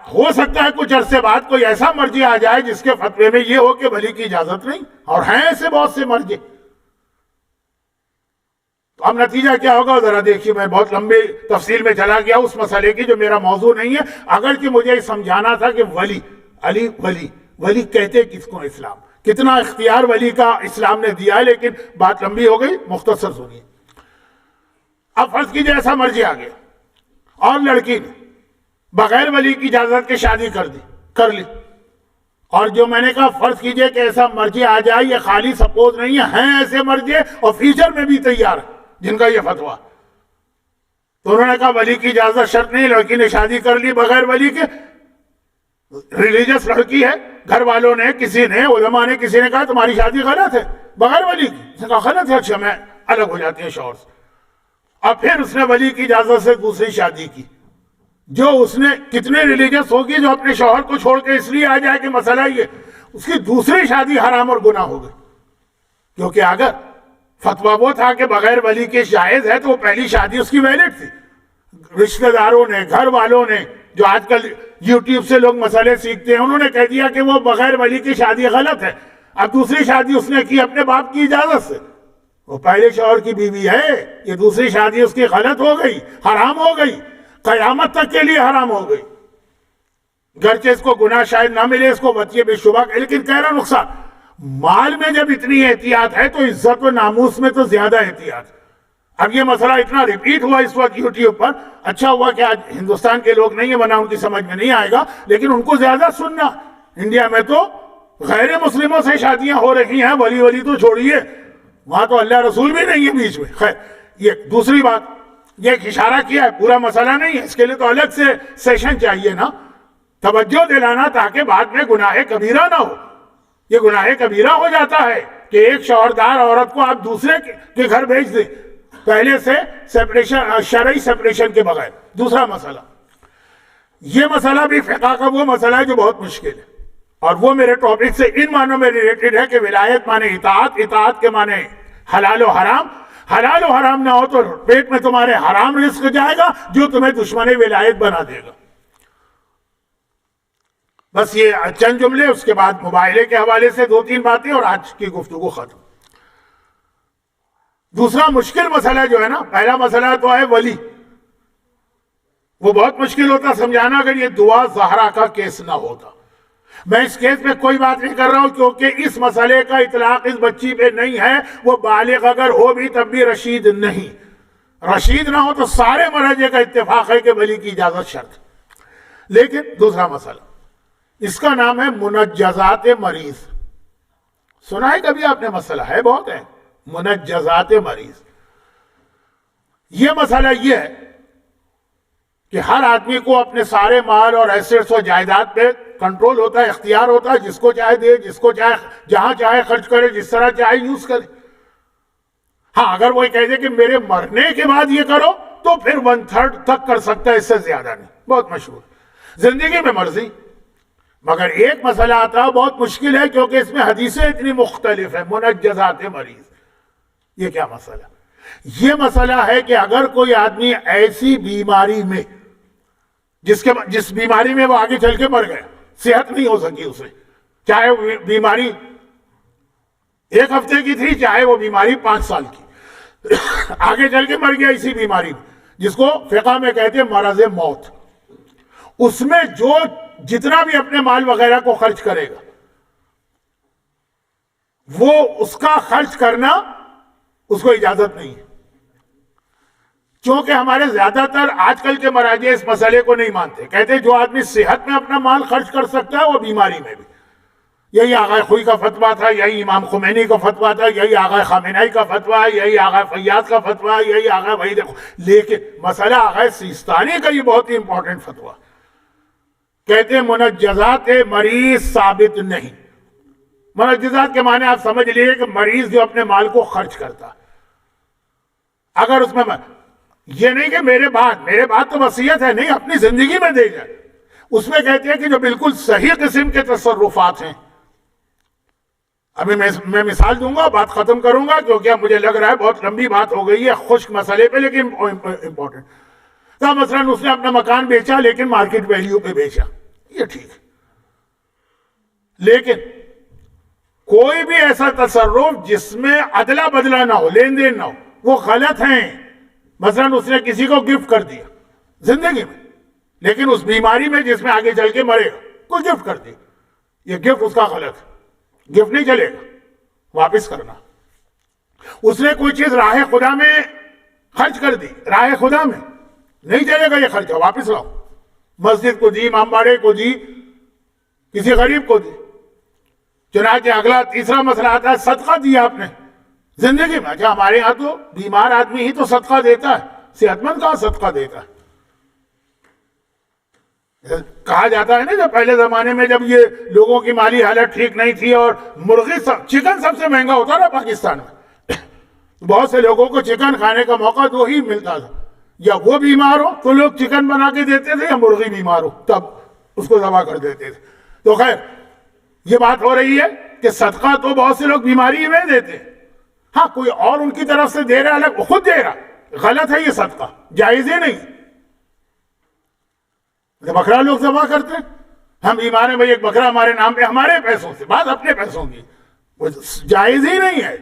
ہو سکتا ہے کچھ عرصے بعد کوئی ایسا مرجع آ جائے جس کے فتوے میں یہ ہو کہ ولی کی اجازت نہیں، اور ہیں ایسے بہت سے مرجع. تو اب نتیجہ کیا ہوگا ذرا دیکھیے. میں بہت لمبی تفصیل میں چلا گیا اس مسئلے کی جو میرا موضوع نہیں ہے، اگرچہ مجھے یہ سمجھانا تھا کہ ولی کہتے کس کو اسلام، کتنا اختیار ولی کا اسلام نے دیا ہے، لیکن بات لمبی ہو گئی، مختصر سنیے. اب فرض کیجئے ایسا مرجع آ گیا اور لڑکی نے بغیر ولی کی اجازت کے شادی کر لی. اور جو میں نے کہا فرض کیجئے کہ ایسا مرجع آ جائے، یہ خالی سپوز نہیں ہے، ہیں ایسے مرجع اور فیوچر میں بھی تیار ہے جن کا یہ فتویٰ. تو انہوں نے کہا ولی کی اجازت شرط نہیں، لڑکی نے شادی کر لی بغیر ولی کے، ریلیجس لڑکی ہے، گھر والوں نے کسی نے علماء نے کسی نے کہا تمہاری شادی غلط ہے بغیر ولی کی. اس نے کہا غلط ہے، اچھا میں الگ ہو جاتی ہے شوہر سے. اور پھر اس نے ولی کی اجازت سے دوسری شادی کی. جو اس نے کتنے ریلیجس ہوگی جو اپنے شوہر کو چھوڑ کے اس لیے آ جائے کہ مسئلہ یہ، اس کی دوسری شادی حرام اور گناہ ہو گئی. کیونکہ اگر فتویٰ وہ تھا کہ بغیر ولی کے جائز ہے تو وہ پہلی شادی اس کی ویلڈ تھی. رشتہ داروں نے، گھر والوں نے، جو آج کل یوٹیوب سے لوگ مسئلے سیکھتے ہیں، انہوں نے کہہ دیا کہ وہ بغیر ولی کی شادی غلط ہے. اب دوسری شادی اس نے کی اپنے باپ کی اجازت سے، وہ پہلے شوہر کی بیوی ہے، یہ دوسری شادی اس کی غلط ہو گئی، حرام ہو گئی، قیامت تک کے لیے حرام ہو گئی. گرچہ اس کو گناہ شاید نہ ملے، اس کو وطیہ بے شبہ، لیکن کہہ رہا نقصان. مال میں جب اتنی احتیاط ہے تو عزت و ناموس میں تو زیادہ احتیاط. اب یہ مسئلہ اتنا ریپیٹ ہوا اس وقت یوٹیوب پر، اچھا ہوا کہ آج ہندوستان کے لوگ نہیں ہیں، ورنہ ان کی سمجھ میں نہیں آئے گا، لیکن ان کو زیادہ سننا. انڈیا میں تو غیر مسلموں سے شادیاں ہو رہی ہیں، ولی تو چھوڑیے، وہاں تو اللہ رسول بھی نہیں ہے بیچ میں. خیر، یہ دوسری بات، یہ ایک اشارہ کیا ہے، پورا مسئلہ نہیں ہے، اس کے لیے تو الگ سے سیشن چاہیے نا، توجہ دلانا تاکہ بعد میں گناہ کبیرہ نہ ہو. یہ گناہ کبیرہ ہو جاتا ہے کہ ایک شوہردار عورت کو آپ دوسرے کے گھر بھیج دیں پہلے سے سیپریشن، شرعی سیپریشن کے بغیر. دوسرا مسئلہ، یہ مسئلہ بھی فقہ کا وہ مسئلہ ہے جو بہت مشکل ہے، اور وہ میرے ٹاپک سے ان معنوں میں ریلیٹڈ ہے کہ ولایت مانے اطاعت، اطاعت کے معنی حلال و حرام. حلال و حرام نہ ہو تو پیٹ میں تمہارے حرام رزق جائے گا جو تمہیں دشمن ولایت بنا دے گا. بس یہ چند جملے، اس کے بعد مباہلے کے حوالے سے 2-3 باتیں اور آج کی گفتگو ختم. دوسرا مشکل مسئلہ جو ہے نا، پہلا مسئلہ تو ہے ولی، وہ بہت مشکل ہوتا سمجھانا اگر یہ دعا زہرا کا کیس نہ ہوتا. میں اس کیس میں کوئی بات نہیں کر رہا ہوں کیونکہ اس مسئلے کا اطلاق اس بچی پہ نہیں ہے. وہ بالغ اگر ہو بھی تب بھی رشید نہیں. رشید نہ ہو تو سارے مراجع کا اتفاق ہے کہ ولی کی اجازت شرط. لیکن دوسرا مسئلہ، اس کا نام ہے منجزات مریض. سنا ہے کبھی آپ نے؟ مسئلہ ہے بہت ہے، منجزات مریض. یہ مسئلہ یہ ہے کہ ہر آدمی کو اپنے سارے مال اور ایسٹس اور جائیداد پہ کنٹرول ہوتا ہے، اختیار ہوتا ہے، جس کو چاہے دے، جس کو چاہے جہاں چاہے خرچ کرے، جس طرح چاہے یوز کرے۔ ہاں اگر وہ کہہ دے کہ میرے مرنے کے بعد یہ کرو تو پھر 1/3 تک کر سکتا ہے، اس سے زیادہ نہیں، بہت مشہور۔ زندگی میں مرضی، مگر ایک مسئلہ آتا ہے بہت مشکل ہے کیونکہ اس میں حدیثیں اتنی مختلف ہیں، منجزات مریض۔ یہ کیا مسئلہ؟ یہ مسئلہ ہے کہ اگر کوئی آدمی ایسی بیماری میں جس بیماری میں وہ آگے چل کے مر گیا، صحت نہیں ہو سکی اسے، چاہے وہ بیماری 1 ہفتے کی تھی، چاہے وہ بیماری 5 سال کی، آگے چل کے مر گیا اسی بیماری میں، جس کو فقہ میں کہتے ہیں مرض موت۔ اس میں جو جتنا بھی اپنے مال وغیرہ کو خرچ کرے گا، وہ اس کا خرچ کرنا اس کو اجازت نہیں ہے، چونکہ ہمارے زیادہ تر آج کل کے مراجع اس مسئلے کو نہیں مانتے، کہتے ہیں جو آدمی صحت میں اپنا مال خرچ کر سکتا ہے وہ بیماری میں بھی۔ یہی آغا خوئی کا فتویٰ تھا، یہی امام خمینی کا فتویٰ تھا، یہی آغا خامنہئی کا فتویٰ ہے، یہی آغا فیاض کا فتویٰ ہے، یہی آغا وحید۔ لیکن مسئلہ آغا سیستانی کا یہ بہت ہی امپورٹنٹ فتویٰ، کہتے ہیں منجزات مریض ثابت نہیں۔ منجزات کے معنی آپ سمجھ لیے کہ مریض جو اپنے مال کو خرچ کرتا، اگر اس میں یہ نہیں کہ میرے بعد تو وصیت ہے، نہیں، اپنی زندگی میں دے جائے، اس میں کہتے ہیں کہ جو بالکل صحیح قسم کے تصرفات ہیں۔ ابھی میں مثال دوں گا، بات ختم کروں گا کیونکہ اب مجھے لگ رہا ہے بہت لمبی بات ہو گئی ہے خشک مسئلے پہ، لیکن امپورٹنٹ۔ تو مثلاً اس نے اپنا مکان بیچا لیکن مارکیٹ ویلیو پہ بیچا، یہ ٹھیک ہے، لیکن کوئی بھی ایسا تصرف جس میں ادلا بدلا نہ ہو، لین دین نہ ہو، وہ غلط ہیں۔ مثلاً اس نے کسی کو گفٹ کر دیا زندگی میں، لیکن اس بیماری میں جس میں آگے چل کے مرے گا کوئی گفٹ کر دیا، یہ گفٹ اس کا غلط ہے، گفٹ نہیں چلے گا، واپس کرنا۔ اس نے کوئی چیز راہ خدا میں خرچ کر دی، راہ خدا میں نہیں چلے گا یہ خرچہ، واپس لاؤ۔ مسجد کو دی، امام باڑے کو دی، کسی غریب کو دی۔ چنانچہ اگلا تیسرا مسئلہ آتا ہے، صدقہ دیا آپ نے زندگی میں۔ اچھا، ہمارے ہاں تو بیمار آدمی ہی تو صدقہ دیتا ہے، صحت مند کہاں صدقہ دیتا ہے؟ کہا جاتا ہے نا، جب پہلے زمانے میں جب یہ لوگوں کی مالی حالت ٹھیک نہیں تھی اور چکن سب سے مہنگا ہوتا نا پاکستان میں، بہت سے لوگوں کو چکن کھانے کا موقع دو ہی ملتا تھا، یا وہ بیمار ہو تو لوگ چکن بنا کے دیتے تھے، یا مرغی بیمار ہو تب اس کو ذبح کر دیتے تھے۔ تو خیر یہ بات ہو رہی ہے کہ صدقہ تو بہت سے لوگ بیماری میں دیتے، ہاں کوئی اور ان کی طرف سے دے رہا الگ، خود دے رہا، غلط ہے یہ صدقہ، جائز ہی نہیں۔ بکرا لوگ ذبح کرتے ہیں، ہم بیمار ہیں بھائی ایک بکرا ہمارے نام پہ، ہمارے پیسوں سے، بات اپنے پیسوں کی، وہ جائز ہی نہیں ہے۔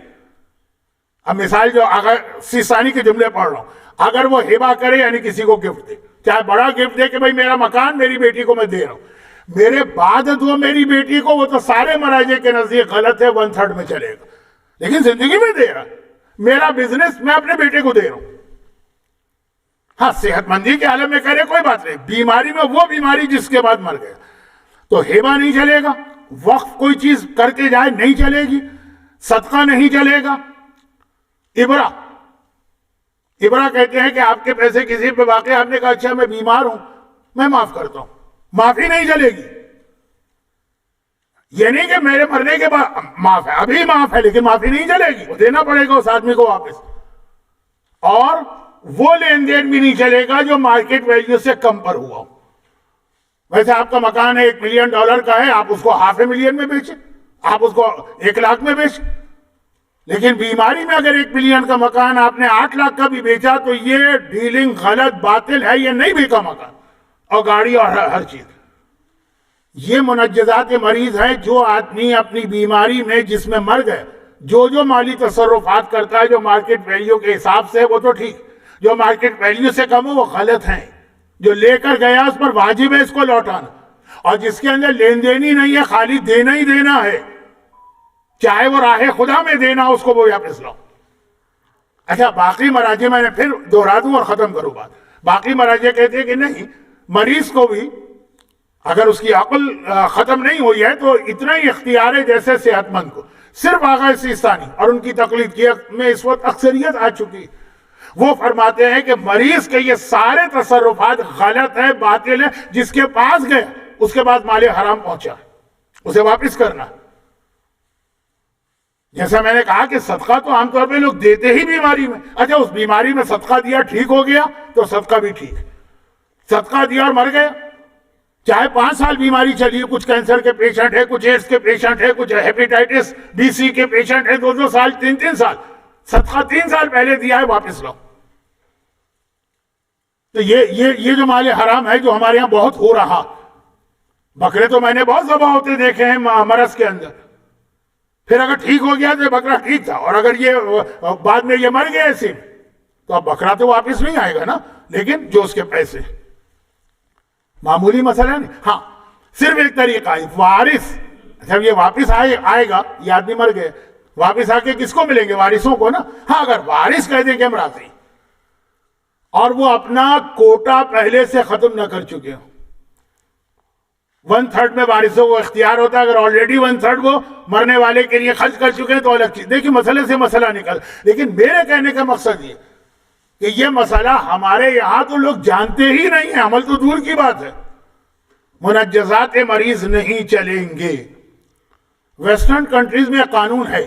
اب مثال جو اگر سیستانی کے جملے پڑھ رہا ہوں، اگر وہ ہبہ کرے یعنی کسی کو گفٹ دے، چاہے بڑا گفٹ دے کہ بھائی میرا مکان میری بیٹی کو میں دے رہا ہوں، میرے بعد دو میری بیٹی کو، وہ تو سارے مراجع کے نزدیک غلط ہے، 1/3 میں چلے گا، لیکن زندگی میں دے رہا، میرا بزنس میں اپنے بیٹے کو دے رہا ہوں۔ ہاں صحت مندی کے عالم میں کرے کوئی بات نہیں، بیماری میں وہ بیماری جس کے بعد مر گیا تو ہبہ نہیں چلے گا، وقف کوئی چیز کر کے جائے نہیں چلے گی، صدقہ نہیں چلے گا۔ ابرا کہتے ہیں کہ آپ کے پیسے کسی پہ واقع، آپ نے کہا اچھا میں بیمار ہوں میں معاف کرتا ہوں، معافی نہیں چلے گی۔ یہ نہیں کہ میرے مرنے کے بعد معاف ہے، ابھی معاف ہے لیکن معافی نہیں چلے گی، وہ دینا پڑے گا اس آدمی کو واپس، اور وہ لین دین بھی نہیں چلے گا جو مارکیٹ ویلیو سے کم پر ہوا ہو۔ ویسے آپ کا مکان ہے $1 ملین کا ہے، آپ اس کو $500,000 میں بیچیں، آپ اس کو 1 لاکھ میں بیچیں، لیکن بیماری میں اگر 1 ملین کا مکان آپ نے 8 لاکھ کا بھی بیچا تو یہ ڈیلنگ غلط باطل ہے، یہ نہیں بیکا مکان اور گاڑی اور ہر چیز۔ یہ منجزات مریض ہے، جو آدمی اپنی بیماری میں جس میں مر گئے جو مالی تصرفات کرتا ہے جو مارکیٹ ویلیو کے حساب سے وہ تو ٹھیک، جو مارکیٹ ویلیو سے کم ہو وہ غلط ہیں، جو لے کر گیا اس پر واجب ہے اس کو لوٹانا، اور جس کے اندر لین دین ہی نہیں ہے، خالی دینا ہی دینا ہے، چاہے وہ راہ خدا میں دینا اس کو وہ واپس لاؤ۔ اچھا باقی مراجع میں نے پھر دوہرا دوں اور ختم کروں بات، باقی مراجع کہتے ہیں کہ نہیں، مریض کو بھی اگر اس کی عقل ختم نہیں ہوئی ہے تو اتنا ہی اختیار ہے جیسے صحت مند کو۔ صرف آغا سیستانی اور ان کی تقلید کی میں اس وقت اکثریت آ چکی، وہ فرماتے ہیں کہ مریض کے یہ سارے تصرفات غلط ہیں، باطل ہیں، جس کے پاس گئے اس کے بعد مال حرام پہنچا اسے واپس کرنا. جیسا میں نے کہا کہ صدقہ تو عام طور پہ لوگ دیتے ہی بیماری میں. اچھا اس بیماری میں صدقہ دیا، ٹھیک ہو گیا تو صدقہ بھی ٹھیک. صدقہ دیا اور مر گیا، چاہے 5 سال بیماری چلی، کچھ کینسر کے پیشنٹ ہے، کچھ ایڈس کے پیشنٹ ہے، کچھ ہیپیٹائٹس بی سی کے پیشنٹ ہے، 2 سال 3 سال، صدقہ 3 سال پہلے دیا ہے واپس لو. تو یہ جو مال حرام ہے جو ہمارے ہاں بہت ہو رہا. بکرے تو میں نے بہت ذبح ہوتے دیکھے ہیں مرض کے اندر، پھر اگر ٹھیک ہو گیا تو بکرا ٹھیک تھا، اور اگر یہ بعد میں یہ مر گیا ایسے تو اب بکرا تو واپس نہیں آئے گا نا، لیکن جو اس کے پیسے. معمولی مسئلہ نہیں. ہاں صرف ایک طریقہ ہے، وارث جب یہ واپس آئے گا، یہ آدمی مر گئے، واپس آ کے کس کو ملیں گے؟ وارثوں کو نا. ہاں اگر وارث کہہ دیں کہ ہم راضی، اور وہ اپنا کوٹا پہلے سے ختم نہ کر چکے ہوں، 1/3 میں وارثوں کو اختیار ہوتا ہے. اگر آلریڈی 1/3 وہ مرنے والے کے لیے خرچ کر چکے ہیں تو الگ چیز. دیکھیں مسئلے سے مسئلہ نکل. لیکن میرے کہنے کا مقصد یہ کہ یہ مسئلہ ہمارے یہاں تو لوگ جانتے ہی نہیں ہیں، عمل تو دور کی بات ہے. منجزات مریض نہیں چلیں گے. ویسٹرن کنٹریز میں قانون ہے،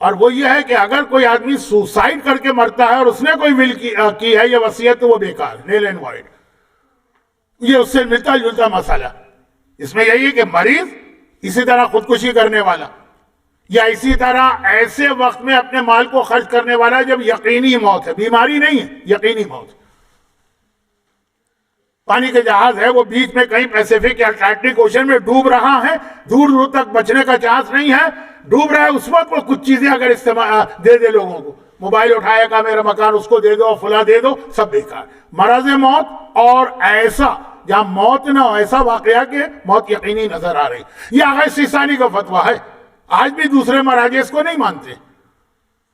اور وہ یہ ہے کہ اگر کوئی آدمی سوسائڈ کر کے مرتا ہے اور اس نے کوئی ول کی ہے یا وصیت، تو وہ بیکار، نیل اینڈ وائڈ. یہ اس سے ملتا جلتا مسئلہ. اس میں یہی ہے کہ مریض اسی طرح خودکشی کرنے والا، یا اسی طرح ایسے وقت میں اپنے مال کو خرچ کرنے والا جب یقینی موت ہے، بیماری نہیں ہے، یقینی موت. پانی کے جہاز ہے، وہ بیچ میں کہیں پیسیفک یا اٹلانٹک اوشن میں ڈوب رہا ہے، دور دور تک بچنے کا چانس نہیں ہے، ڈوب رہا ہے. اس وقت وہ کچھ چیزیں اگر استعمال دے لوگوں کو، موبائل اٹھایا کا میرا مکان اس کو دے دو، فلاں دے دو، سب بیکار. مرض موت اور ایسا جہاں موت نہ ہو، ایسا واقعہ کہ موت یقینی نظر آ رہی. یہ آغا سیستانی کا فتویٰ ہے. آج بھی دوسرے مراجع اس کو نہیں مانتے،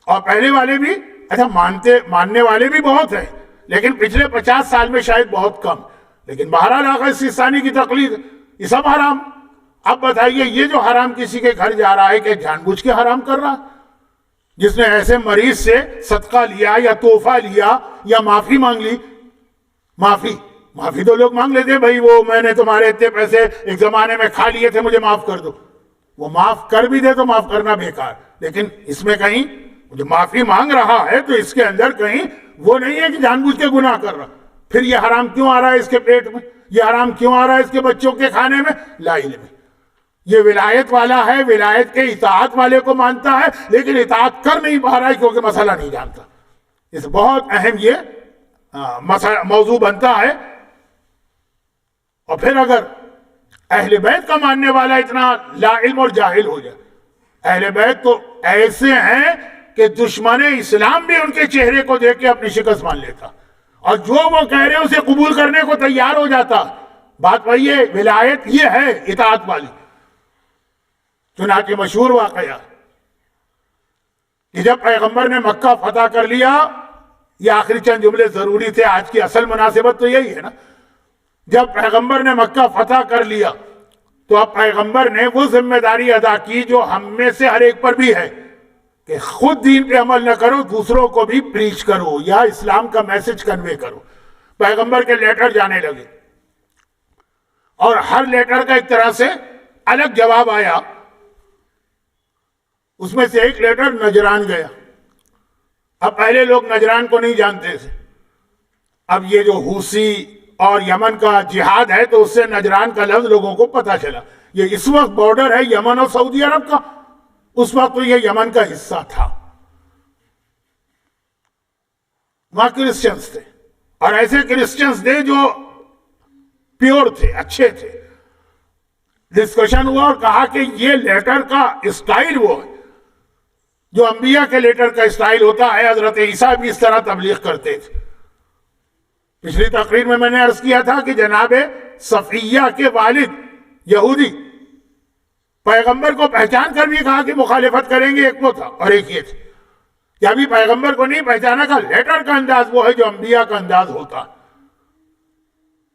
اور پہلے والے بھی اچھا ماننے والے بھی بہت ہیں، لیکن پچھلے 50 سال میں شاید بہت کم. لیکن بہرحال آغا سیستانی کی تقلید، یہ سب حرام. اب بتائیے یہ جو حرام کسی کے گھر جا رہا ہے کہ جان بوجھ کے حرام کر رہا، جس نے ایسے مریض سے صدقہ لیا یا تحفہ لیا یا معافی مانگ لی. معافی تو لوگ مانگ لیتے ہیں، بھائی وہ میں نے تمہارے اتنے پیسے ایک زمانے میں کھا لیے تھے، مجھے معاف کر دو. وہ معاف کر بھی دے تو معاف کرنا بیکار. لیکن اس میں کہیں جو معافی مانگ رہا ہے تو اس کے اندر کہیں وہ نہیں ہے کہ جان بوجھ کے گناہ کر رہا. پھر یہ حرام کیوں آ رہا ہے اس کے پیٹ میں؟ یہ حرام کیوں آ رہا ہے اس کے بچوں کے کھانے میں؟ لا علم. یہ ولایت والا ہے، ولایت کے اطاعت والے کو مانتا ہے، لیکن اطاعت کر نہیں پا رہا ہے کیونکہ مسئلہ نہیں جانتا. اس بہت اہم یہ موضوع بنتا ہے. اور پھر اگر اہل بیت کا ماننے والا اتنا لا علم اور جاہل ہو جائے، اہل بیت تو ایسے ہیں کہ دشمن اسلام بھی ان کے چہرے کو دیکھ کے اپنی شکست مان لیتا، اور جو وہ کہہ رہے ہیں اسے قبول کرنے کو تیار ہو جاتا. بات وہی ہے، ولایت یہ ہے اطاعت والی. چنانچہ مشہور واقعہ کہ جب پیغمبر نے مکہ فتح کر لیا، یہ آخری چند جملے ضروری تھے، آج کی اصل مناسبت تو یہی ہے نا. جب پیغمبر نے مکہ فتح کر لیا تو اب پیغمبر نے وہ ذمہ داری ادا کی جو ہم میں سے ہر ایک پر بھی ہے کہ خود دین پہ عمل نہ کرو، دوسروں کو بھی پریچ کرو یا اسلام کا میسج کنوے کرو. پیغمبر کے لیٹر جانے لگے، اور ہر لیٹر کا ایک طرح سے الگ جواب آیا. اس میں سے ایک لیٹر نجران گیا. اب پہلے لوگ نجران کو نہیں جانتے تھے. اب یہ جو حوثی اور یمن کا جہاد ہے تو اس سے نجران کا لفظ لوگوں کو پتا چلا. یہ اس وقت بارڈر ہے یمن اور سعودی عرب کا، اس وقت تو یہ یمن کا حصہ تھا. وہاں کرسچنز تھے، اور ایسے کرسچنز تھے جو پیور تھے، اچھے تھے. ڈسکشن ہوا اور کہا کہ یہ لیٹر کا اسٹائل وہ ہے جو انبیاء کے لیٹر کا اسٹائل ہوتا ہے. حضرت عیسیٰ بھی اس طرح تبلیغ کرتے تھے. پچھلی تقریر میں نے عرض کیا تھا کہ جناب صفیہ کے والد یہودی پیغمبر کو پہچان کر بھی کہا کہ مخالفت کریں گے، ایک وہ تھا اور ایک یہ تھے. یا بھی پیغمبر کو نہیں پہچانا کا لیٹر کا انداز وہ ہے جو انبیاء کا انداز ہوتا.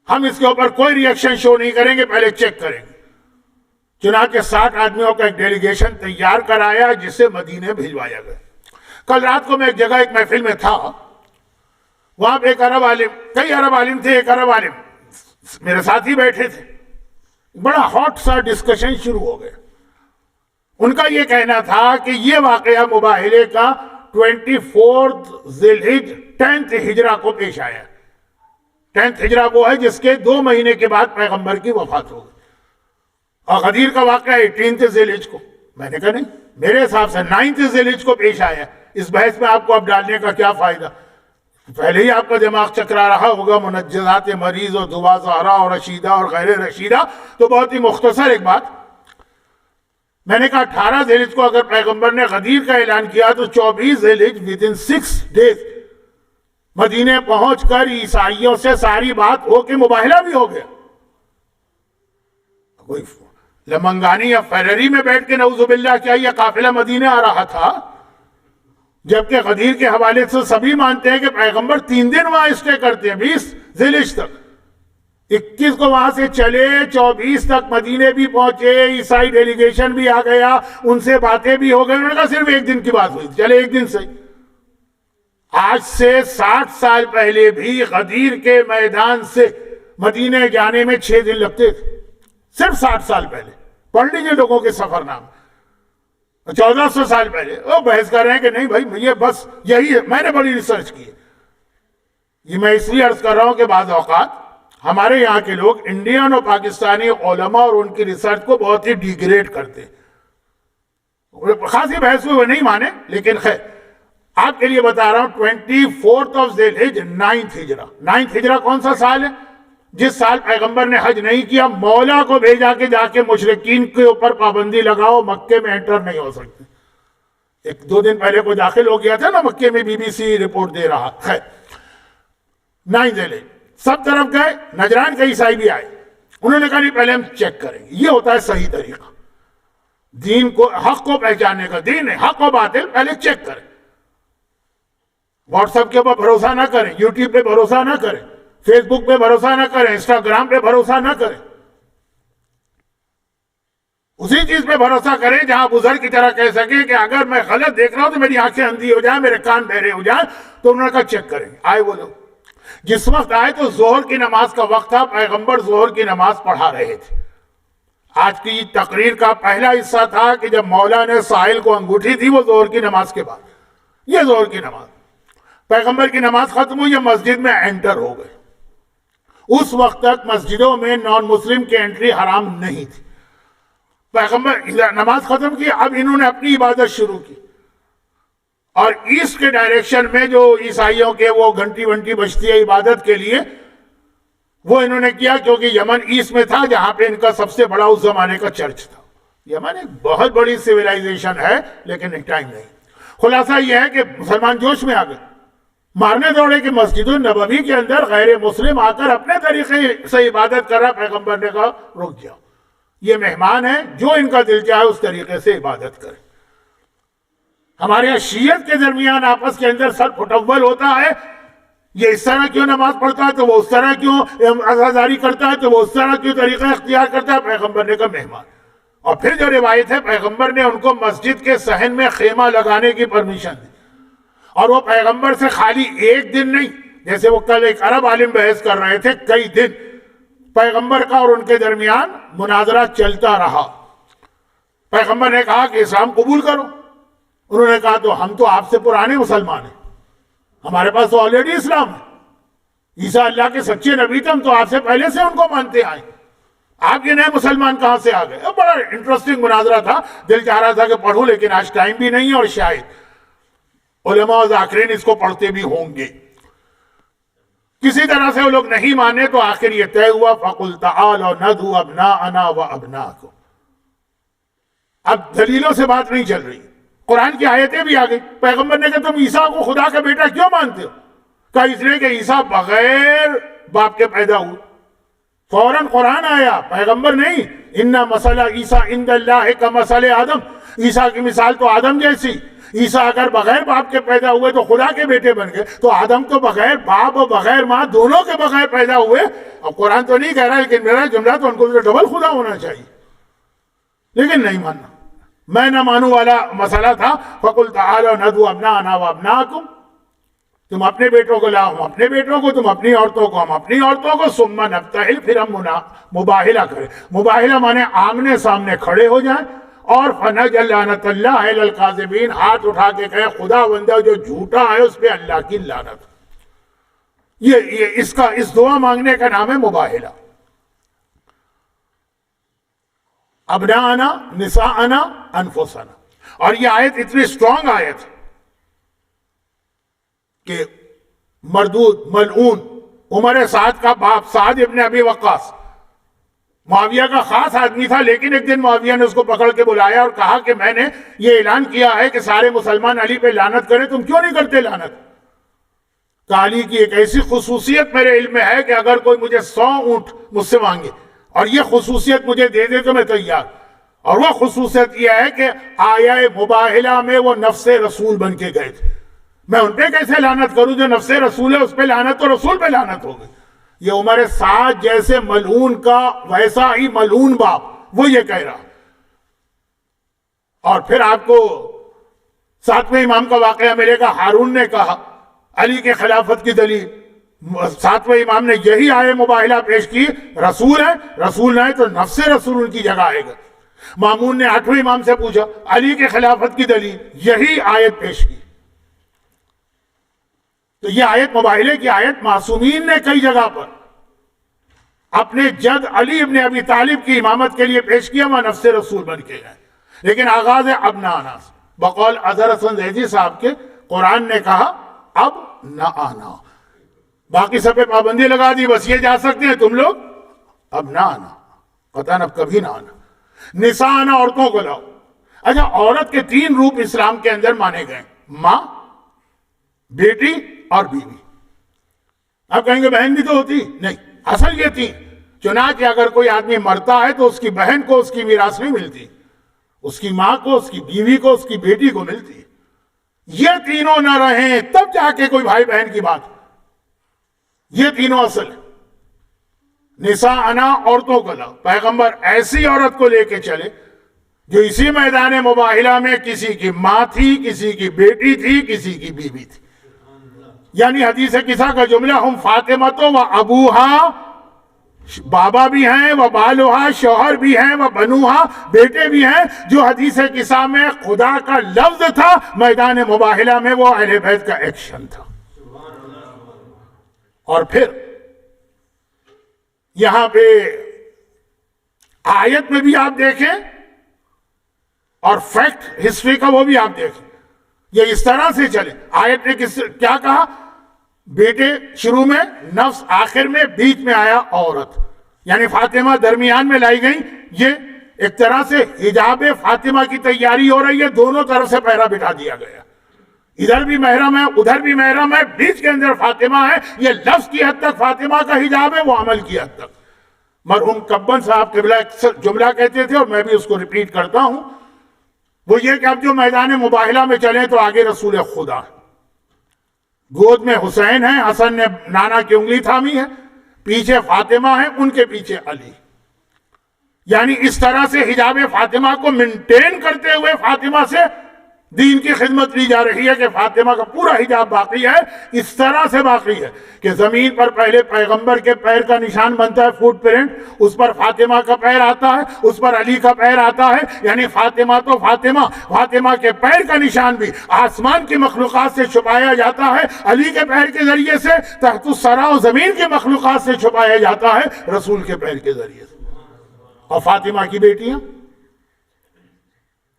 ہم اس کے اوپر کوئی ریئیکشن شو نہیں کریں گے، پہلے چیک کریں گے. چنانچہ 60 آدمیوں کا ایک ڈیلیگیشن تیار کرایا جسے مدینے بھجوایا گیا. کل رات کو میں ایک جگہ ایک محفل میں تھا، وہاں پہ ایک عرب عالم، کئی عرب عالم تھے، ایک عرب عالم میرے ساتھ ہی بیٹھے تھے، بڑا ہاٹ سا ڈسکشن شروع ہو گیا۔ ان کا یہ کہنا تھا کہ یہ واقعہ مباہلے کا 24 ذی الحج 10 ہجرہ کو پیش آیا۔ 10 ہجرہ وہ ہے جس کے 2 مہینے کے بعد پیغمبر کی وفات ہو گئی، اور غدیر کا واقعہ 18 ذی الحج کو۔ میں نے کہا نہیں، میرے حساب سے 9 ذی الحج کو پیش آیا۔ اس بحث میں آپ کو اب ڈالنے کا کیا فائدہ؟ پہلے ہی آپ کا دماغ چکرا رہا ہوگا منجزات مریض اور دعا زہرا اور رشیدہ اور غیر رشیدہ۔ تو بہت ہی مختصر ایک بات، میں نے کہا 18 ذی الحج کو اگر پیغمبر نے غدیر کا اعلان کیا تو 24 ذی الحج within 6 days مدینے پہنچ کر عیسائیوں سے ساری بات ہو کے مباہلہ بھی ہو گیا۔ کوئی لمنگانی یا فیرری میں بیٹھ کے نعوذ باللہ کیا یہ قافلہ مدینے آ رہا تھا؟ جبکہ غدیر کے حوالے سے سبھی مانتے ہیں کہ پیغمبر 3 دن وہاں اسٹے کرتے ہیں، 20 ذی الحج تک، 21 کو وہاں سے چلے، 24 تک مدینے بھی پہنچے، عیسائی ڈیلیگیشن بھی آ گیا، ان سے باتیں بھی ہو گئی۔ انہوں نے کہا صرف 1 دن کی بات ہوئی، چلے 1 دن سے۔ آج سے 60 سال پہلے بھی غدیر کے میدان سے مدینے جانے میں 6 دن لگتے تھے، صرف 60 سال پہلے۔ پڑھ لیجیے لوگوں کے سفر نام، 1400 سال پہلے۔ وہ بحث کر رہے ہیں کہ نہیں بھائی یہ بس یہی ہے، میں نے بڑی ریسرچ کی ہے۔ یہ میں اس لیے عرض کر رہا ہوں کہ بعض اوقات ہمارے یہاں کے لوگ انڈین اور پاکستانی علماء اور ان کی ریسرچ کو بہت ہی ڈیگریڈ کرتے ہیں۔ خاصی بحث میں وہ نہیں مانے، لیکن خیر آپ کے لیے بتا رہا ہوں 24 ذی الحج 9 ہجرہ۔ 9 ہجرہ کون سا سال ہے؟ جس سال پیغمبر نے حج نہیں کیا، مولا کو بھیجا کہ جا کے مشرکین کے اوپر پابندی لگاؤ، مکے میں انٹر نہیں ہو سکتے۔ 1-2 دن پہلے کوئی داخل ہو گیا تھا نا مکے میں، بی بی سی رپورٹ دے رہا۔ خیر 9 ذی الحج سب طرف گئے، نجران کے عیسائی بھی آئے، انہوں نے کہا نہیں پہلے ہم چیک کریں گے۔ یہ ہوتا ہے صحیح طریقہ دین کو، حق کو پہچاننے کا۔ دین ہے حق و باطل، پہلے چیک کریں۔ واٹس ایپ کے اوپر بھروسہ نہ کریں، یوٹیوب پہ بھروسہ نہ کریں، فیس بک پہ بھروسہ نہ کریں، انسٹاگرام پہ بھروسہ نہ کریں۔ اسی چیز پہ بھروسہ کریں جہاں بزرگ کی طرح کہہ سکیں کہ اگر میں غلط دیکھ رہا ہوں تو میری آنکھیں اندھی ہو جائیں، میرے کان بہرے ہو جائیں۔ تو انہوں نے کہا چیک کریں گے۔ آئے وہ لوگ، جس وقت آئے تو ظہر کی نماز کا وقت تھا، پیغمبر ظہر کی نماز پڑھا رہے تھے۔ آج کی تقریر کا پہلا حصہ تھا کہ جب مولا نے ساحل کو انگوٹھی تھی، وہ ظہر کی نماز کے بعد۔ یہ ظہر کی نماز، پیغمبر کی نماز ختم ہوئی، یہ مسجد میں انٹر ہو گئے۔ اس وقت تک مسجدوں میں نان مسلم کی انٹری حرام نہیں تھی۔ پیغمبر نماز ختم کی، اب انہوں نے اپنی عبادت شروع کی، اور ایسٹ کے ڈائریکشن میں جو عیسائیوں کے وہ گھنٹی ونٹی بجتی ہے عبادت کے لیے، وہ انہوں نے کیا، کیونکہ یمن ایسٹ میں تھا جہاں پہ ان کا سب سے بڑا اس زمانے کا چرچ تھا۔ یمن ایک بہت بڑی سیولائزیشن ہے، لیکن ایک ٹائم نہیں۔ خلاصہ یہ ہے کہ مسلمان جوش میں آ گئے، مارنے دوڑے کہ مسجد النبوی کے اندر غیر مسلم آ کر اپنے طریقے سے عبادت کر رہا۔ پیغمبر نے کہا رک جاؤ، یہ مہمان ہیں، جو ان کا دل چاہے اس طریقے سے عبادت کریں۔ ہمارے یہاں شیعت کے درمیان آپس کے اندر سر پھٹول ہوتا ہے، یہ اس طرح کیوں نماز پڑھتا ہے تو وہ اس طرح کیوں عزاداری کرتا ہے تو وہ اس طرح کیوں طریقہ اختیار کرتا ہے۔ پیغمبر نے کہا مہمان، اور پھر جو روایت ہے پیغمبر نے ان کو مسجد کے صحن میں خیمہ لگانے کی پرمیشن دی، اور وہ پیغمبر سے خالی 1 دن نہیں، جیسے وہ کل ایک عرب عالم بحث کر رہے تھے، کئی دن پیغمبر کا اور ان کے درمیان مناظرہ چلتا رہا۔ پیغمبر نے کہا کہ اسلام قبول کرو، انہوں نے کہا تو ہم تو آپ سے پرانے مسلمان ہیں، ہمارے پاس تو آلریڈی اسلام ہے، عیسیٰ اللہ کے سچے نبی تھے، ہم تو آپ سے پہلے سے ان کو مانتے آئے، آپ یہ نئے مسلمان کہاں سے آ گئے؟ بڑا انٹرسٹنگ مناظرہ تھا، دل چاہ رہا تھا کہ پڑھوں، لیکن آج ٹائم بھی نہیں، اور شاید علماء و ذاکرین اس کو پڑھتے بھی ہوں گے۔ کسی طرح سے وہ لوگ نہیں مانے تو آخر یہ طے ہوا فَقُلْ تَعَالَوْا نَدْعُ أَبْنَاءَنَا وَأَبْنَاءَكُمْ۔ اب دلیلوں سے بات نہیں چل رہی، قرآن کی آیتیں بھی آ گئی۔ پیغمبر نے کہا تم عیسیٰ کو خدا کا بیٹا کیوں مانتے ہو؟ کہا اس لیے کہ عیسیٰ بغیر باپ کے پیدا ہوئے۔ فوراً قرآن آیا، پیغمبر نہیں، اِنَّ مَثَلَ عِیسَىٰ عِندَ اللَّهِ كَمَثَلِ آدم، عیسیٰ کی مثال تو آدم جیسی۔ عیسیٰ اگر بغیر باپ کے پیدا ہوئے تو خدا کے بیٹے بن گئے، تو آدم تو بغیر باپ اور بغیر ماں دونوں کے بغیر پیدا ہوئے۔ اب قرآن تو نہیں کہہ رہا، لیکن میرا جملہ تو ان کو ڈبل خدا ہونا چاہیے، لیکن نہیں ماننا، میں نہ مانوں والا مسئلہ تھا۔ فَقُلْ تَعَالَوْا نَدْعُ أَبْنَاءَنَا وَأَبْنَاءَكُمْ تم اپنے بیٹوں کو لاؤ، ہم اپنے بیٹوں کو، تم اپنی عورتوں کو، ہم اپنی عورتوں کو، ثم نبتہل، پھر ہم مباہلہ کریں۔ مباہلہ مانے آمنے سامنے کھڑے ہو جائیں، اور فنجعل لعنت اللہ علی الکاذبین، ہاتھ اٹھا کے کہے خدا بندہ جو جھوٹا ہے اس پہ اللہ کی لعنت۔ یہ اس دعا مانگنے کا نام ہے مباہلہ۔ ابناءنا نساءنا انفسنا، اور یہ آیت اتنی سٹرونگ آیت کہ مردود ملعون عمر سعد کا باپ سعد ابن ابی وقاص معاویہ کا خاص آدمی تھا، لیکن ایک دن معاویہ نے اس کو پکڑ کے بلایا اور کہا کہ میں نے یہ اعلان کیا ہے کہ سارے مسلمان علی پہ لعنت کریں، تم کیوں نہیں کرتے لعنت؟ کہ علی کی ایک ایسی خصوصیت میرے علم میں ہے کہ اگر کوئی مجھے 100 اونٹ مجھ سے مانگے اور یہ خصوصیت مجھے دے دے تو میں تیار۔ اور وہ خصوصیت یہ ہے کہ آیا مباہلہ میں وہ نفس رسول بن کے گئے تھے، میں ان پہ کیسے لعنت کروں؟ جو نفس رسول ہے اس پہ لعنت تو رسول پہ لعنت ہوگی۔ یہ عمر سعد جیسے ملعون کا ویسا ہی ملعون باپ وہ یہ کہہ رہا۔ اور پھر آپ کو 7ویں امام کا واقعہ ملے گا، ہارون نے کہا علی کے خلافت کی دلیل، 7ویں امام نے یہی آئے مباہلہ پیش کی، رسول ہے، رسول نہ ہے تو نفس رسول ان کی جگہ آئے گا۔ مامون نے 8ویں امام سے پوچھا علی کے خلافت کی دلیل، یہی آیت پیش کی۔ تو یہ آیت مباہلے کی آیت معصومین نے کئی جگہ پر اپنے جد علی ابن ابی طالب کی امامت کے لیے پیش کیا، وہ نفس رسول بن کے گئے۔ لیکن آغاز ہے ابناءنا، بقول اظہر حسن زیدی صاحب کے، قرآن نے کہا اب نہ آنا، باقی سب پہ پابندی لگا دی، بس یہ جا سکتے ہیں تم لوگ، اب نہ آنا، قطعاً اب کبھی نہ آنا۔ نساءنا، عورتوں کو لاؤ۔ اچھا، عورت کے 3 روپ اسلام کے اندر مانے گئے، ماں، بیٹی اور بیوی۔ آپ کہیں گے بہن بھی تو ہوتی، نہیں، اصل یہ 3۔ چنانچہ اگر کوئی آدمی مرتا ہے تو اس کی بہن کو اس کی میراث نہیں ملتی، اس کی ماں کو، اس کی بیوی کو، اس کی بیٹی کو ملتی۔ یہ تینوں نہ رہیں تب جا کے کوئی بھائی بہن کی بات۔ یہ تینوں اصل ہے۔ نساءنا، عورتوں کو لاؤ۔ پیغمبر ایسی عورت کو لے کے چلے جو اسی میدان مباہلہ میں کسی کی ماں تھی، کسی کی بیٹی تھی، کسی کی بیوی تھی۔ یعنی حدیث قصہ کا جملہ، ہم فاطمہ و ابوہا، بابا بھی ہیں، وہ بالوہا، شوہر بھی ہیں، وہ بنوہا، بیٹے بھی ہیں۔ جو حدیث قصہ میں خدا کا لفظ تھا، میدان مباہلہ میں وہ اہل بیت کا ایکشن تھا۔ اور پھر یہاں پہ آیت میں بھی آپ دیکھیں اور فیکٹ ہسٹری کا وہ بھی آپ دیکھیں، یہ اس طرح سے چلے۔ آیت نے کیا کہا؟ بیٹے شروع میں، نفس آخر میں، بیچ میں آیا عورت، یعنی فاطمہ درمیان میں لائی گئی۔ یہ ایک طرح سے حجاب فاطمہ کی تیاری ہو رہی ہے، دونوں طرف سے پہرا بٹھا دیا گیا، ادھر بھی محرم ہے، ادھر بھی محرم ہے، بیچ کے اندر فاطمہ ہے۔ یہ لفظ کی حد تک فاطمہ کا حجاب ہے، وہ عمل کی حد تک۔ مرحوم کبن صاحب قبلہ ایک جملہ کہتے تھے اور میں بھی اس کو ریپیٹ کرتا ہوں، وہ یہ کہ اب جو میدان مباہلہ میں چلیں تو آگے رسول خدا، گود میں حسین ہیں، حسن نے نانا کی انگلی تھامی ہے، پیچھے فاطمہ ہیں، ان کے پیچھے علی۔ یعنی اس طرح سے حجاب فاطمہ کو مینٹین کرتے ہوئے فاطمہ سے دین کی خدمت لی جا رہی ہے کہ فاطمہ کا پورا حجاب باقی ہے، اس طرح سے باقی ہے کہ زمین پر پہلے پیغمبر کے پیر کا نشان بنتا ہے، فوٹ پرنٹ، اس پر فاطمہ کا پیر آتا ہے، اس پر علی کا پیر آتا ہے۔ یعنی فاطمہ تو فاطمہ کے پیر کا نشان بھی آسمان کی مخلوقات سے چھپایا جاتا ہے، علی کے پیر کے ذریعے سے تحت الثری و زمین کی مخلوقات سے چھپایا جاتا ہے رسول کے پیر کے ذریعے سے۔ اور فاطمہ کی بیٹیاں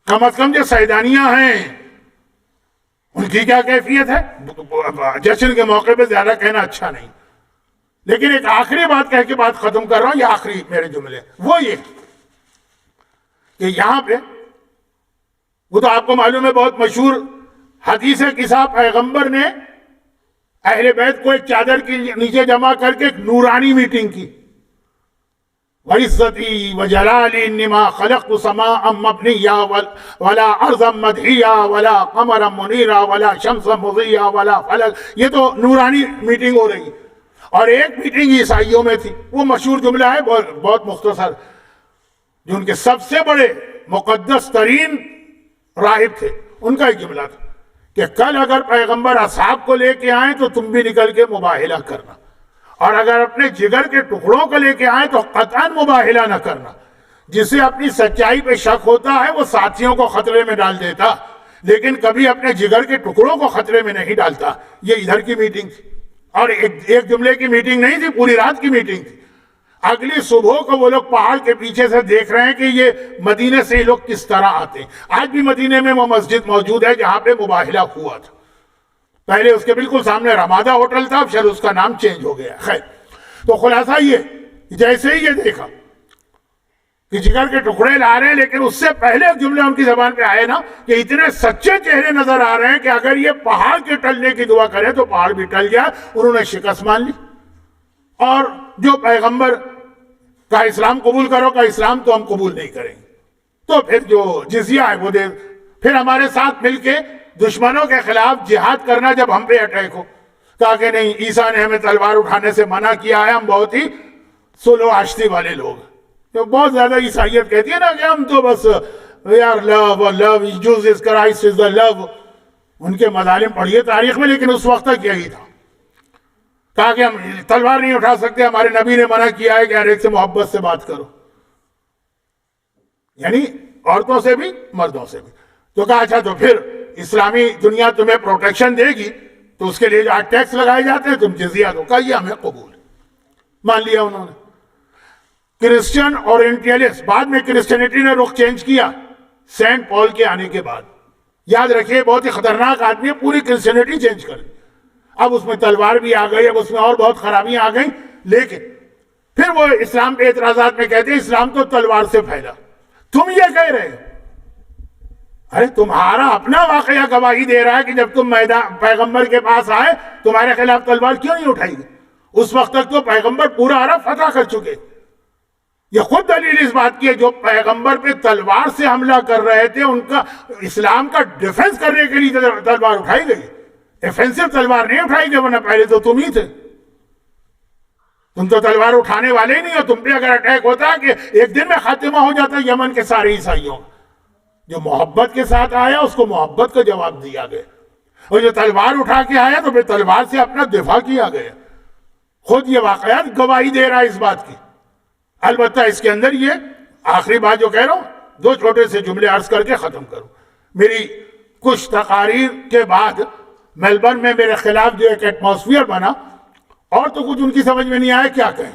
کم از کم جو سیدانیاں ہیں ان کی کیا کیفیت ہے؟ جشن کے موقع پہ زیادہ کہنا اچھا نہیں، لیکن ایک آخری بات کہہ کے بات ختم کر رہا ہوں، یہ آخری میرے جملے، وہ یہ کہ یہاں پہ وہ تو آپ کو معلوم ہے بہت مشہور حدیث قصہ، پیغمبر نے اہل بیت کو ایک چادر کے نیچے جمع کر کے ایک نورانی میٹنگ کی۔ وَعِزَّتِي وَجَلَالِي إِنِّمَا خَلَقْتُ سَمَاءً مَبْنِيًّا وَلَا أَرْضًا مَدْحِيًّا وَلَا قَمَرًا مُنِيرًا وَلَا شَمْسًا مُضِيًّا وَلَا فَلَكًا۔ یہ تو نورانی میٹنگ ہو رہی۔ اور ایک میٹنگ عیسائیوں میں تھی، وہ مشہور جملہ ہے بہت مختصر، جو ان کے سب سے بڑے مقدس ترین راہب تھے، ان کا ایک جملہ تھا کہ کل اگر پیغمبر اصحاب کو لے کے آئیں تو تم بھی نکل کے مباہلہ کرنا، اور اگر اپنے جگر کے ٹکڑوں کو لے کے آئیں تو قطعاً مباہلہ نہ کرنا۔ جسے اپنی سچائی پہ شک ہوتا ہے وہ ساتھیوں کو خطرے میں ڈال دیتا، لیکن کبھی اپنے جگر کے ٹکڑوں کو خطرے میں نہیں ڈالتا۔ یہ ادھر کی میٹنگ تھی، اور ایک جملے کی میٹنگ نہیں تھی، پوری رات کی میٹنگ تھی۔ اگلی صبح کو وہ لوگ پہاڑ کے پیچھے سے دیکھ رہے ہیں کہ یہ مدینے سے یہ لوگ کس طرح آتے ہیں۔ آج بھی مدینے میں وہ مسجد موجود ہے جہاں پہ مباہلہ ہوا تھا۔ پہلے اس کے بالکل سامنے رمادہ ہوٹل تھا، اب شاید اس کا نام چینج ہو گیا۔ خیر، تو خلاصہ یہ جیسے ہی یہ دیکھا کہ جگر کے ٹکڑے لا رہے ہیں، لیکن اس سے پہلے جملے ان کی زبان پہ آئے نا کہ اتنے سچے چہرے نظر آ رہے ہیں کہ اگر یہ پہاڑ کے ٹلنے کی دعا کرے تو پہاڑ بھی ٹل جائے۔ انہوں نے شکست مان لی، اور جو پیغمبر کا اسلام قبول کرو کا اسلام تو ہم قبول نہیں کریں گے، تو پھر جو جزیہ ہے وہ دے۔ پھر ہمارے ساتھ مل کے دشمنوں کے خلاف جہاد کرنا جب ہم پہ اٹیک ہو، کہا کہ نہیں، عیسیٰ نے ہمیں تلوار اٹھانے سے منع کیا ہے، ہم بہت ہی سلو آشتی والے لوگ ہیں۔ تو بہت زیادہ عیسائیت کہتی ہے نا کہ ہم تو بس we are love, love Jesus Christ is the love. ان کے مظالم پڑھیے تاریخ میں، لیکن اس وقت تک یہی تھا۔ کہا کہ ہم تلوار نہیں اٹھا سکتے، ہمارے نبی نے منع کیا ہے کہ ہر ایک سے محبت سے بات کرو، یعنی عورتوں سے بھی مردوں سے بھی۔ تو کہا اچھا، تو پھر اسلامی دنیا تمہیں پروٹیکشن دے گی تو اس کے لیے جو ٹیکس لگائے جاتے ہیں تم جزیہ دو۔ کہا یہ ہمیں قبول ہے، مان لیا انہوں نے۔ کرسچن اورینٹیلسٹ، بعد میں کرسچینٹی نے رخ چینج کیا سینٹ پال کے آنے کے بعد۔ یاد رکھیے بہت ہی خطرناک آدمی ہے، پوری کرسچینٹی چینج کر دی۔ اب اس میں تلوار بھی آ گئی، اب اس میں اور بہت خرابیاں آ گئیں، لیکن پھر وہ اسلام پہ اعتراضات میں کہتے ہیں اسلام تو تلوار سے پھیلا۔ تم یہ کہہ رہے ہو، ارے تمہارا اپنا واقعہ گواہی دے رہا ہے کہ جب تم پیغمبر کے پاس آئے تمہارے خلاف تلوار کیوں نہیں اٹھائی گئی؟ اس وقت تک تو پیغمبر پورا عرب فتح کر چکے۔ یہ خود دلیل اس بات کی ہے، جو پیغمبر پہ تلوار سے حملہ کر رہے تھے ان کا اسلام کا ڈیفنس کرنے کے لیے تلوار اٹھائی گئی، ڈیفنسو تلوار نہیں اٹھائی گئی، ورنہ پہلے تو تم ہی تھے۔ تم تو تلوار اٹھانے والے ہی نہیں ہو۔ تم پہ اگر اٹیک ہوتا کہ ایک دن میں خاتمہ ہو جاتا یمن کے سارے عیسائیوں۔ جو محبت کے ساتھ آیا اس کو محبت کا جواب دیا گیا، اور جو تلوار اٹھا کے آیا تو پھر تلوار سے اپنا دفاع کیا گیا۔ خود یہ واقعات گواہی دے رہا ہے اس بات کی۔ البتہ اس کے اندر یہ آخری بات جو کہہ رہا ہوں، دو چھوٹے سے جملے عرض کر کے ختم کروں۔ میری کچھ تقاریر کے بعد میلبرن میں میرے خلاف جو ایک ایٹماسفیئر بنا، اور تو کچھ ان کی سمجھ میں نہیں آیا کیا کہیں۔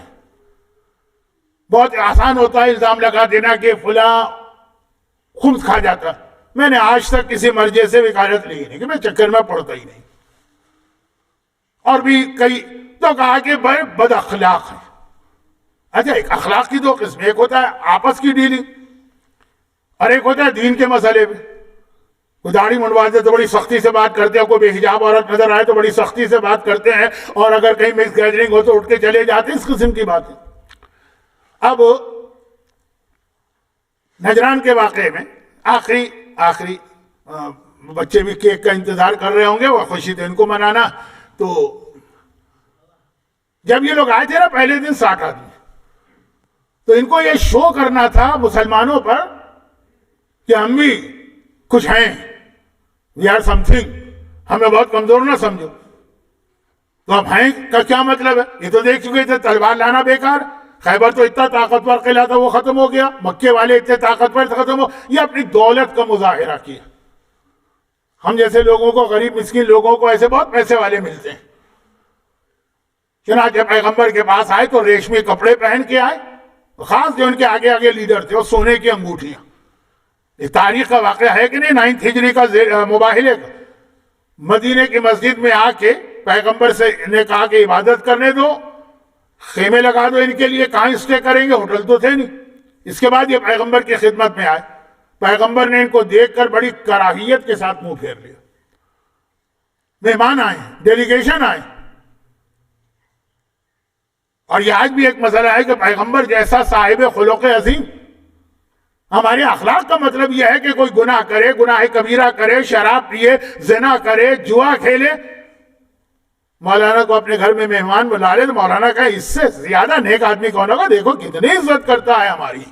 بہت آسان ہوتا ہے الزام لگا دینا کہ فلاں خمس کھا جاتا۔ میں نے آج تک کسی مرجع سے وکالت لی نہیں، کہ میں چکر میں پڑتا ہی نہیں۔ اور بھی کئی تو کہا کہ بڑے بد اخلاق ہیں۔ اچھا، ایک اخلاق کی دو قسم، ایک ہوتا ہے آپس کی ڈیلنگ اور ایک ہوتا ہے دین کے مسئلے پہ۔ کوئی داڑھی منڈواتے تو بڑی سختی سے بات کرتے ہیں، کوئی بے حجاب عورت نظر آئے تو بڑی سختی سے بات کرتے ہیں، اور اگر کہیں مکس گیدرنگ ہو تو اٹھ کے چلے جاتے ہیں۔ اس قسم کی باتیں۔ اب نجران کے واقعے میں آخری بچے بھی کیک کا انتظار کر رہے ہوں گے، وہ خوشی تھی ان کو منانا۔ تو جب یہ لوگ آئے تھے نا پہلے دن 60 آدمی، تو ان کو یہ شو کرنا تھا مسلمانوں پر کہ ہم بھی کچھ ہیں، وی آر سم تھنگ، ہمیں بہت کمزور نہ سمجھو۔ تو اب ہیں کا کیا مطلب ہے؟ یہ تو دیکھ چکے تھے تلوار لانا بیکار، خیبر تو اتنا طاقتور قلعہ تھا وہ ختم ہو گیا، مکے والے اتنے طاقتور ختم ہو، یہ اپنی دولت کا مظاہرہ کیا۔ ہم جیسے لوگوں کو، غریب مسکین لوگوں کو ایسے بہت پیسے والے ملتے ہیں۔ چنانچہ پیغمبر کے پاس آئے تو ریشمی کپڑے پہن کے آئے، خاص جو ان کے آگے آگے لیڈر تھے وہ سونے کی انگوٹھیاں۔ یہ تاریخ کا واقعہ ہے کہ نہیں، 9 ہجری کا مباہلے کا۔ مدینے کی مسجد میں آ کے پیغمبر سے نے کہا کہ عبادت کرنے دو، خیمے لگا دو ان کے لیے، کہاں اسٹے کریں گے، ہوٹل تو تھے نہیں۔ اس کے بعد یہ پیغمبر کی خدمت میں آئے، پیغمبر نے ان کو دیکھ کر بڑی کراہیت کے ساتھ منہ پھیر لیا۔ مہمان آئے، ڈیلیگیشن آئے، اور یہ آج بھی ایک مسئلہ ہے کہ پیغمبر جیسا صاحب خلق عظیم، ہمارے اخلاق کا مطلب یہ ہے کہ کوئی گناہ کرے، گناہ کبیرہ کرے، شراب پیے، زنا کرے، جوا کھیلے، مولانا کو اپنے گھر میں مہمان بلا لے تو مولانا کہا اس سے زیادہ نیک آدمی کون ہوگا، دیکھو کتنی عزت کرتا ہے ہماری۔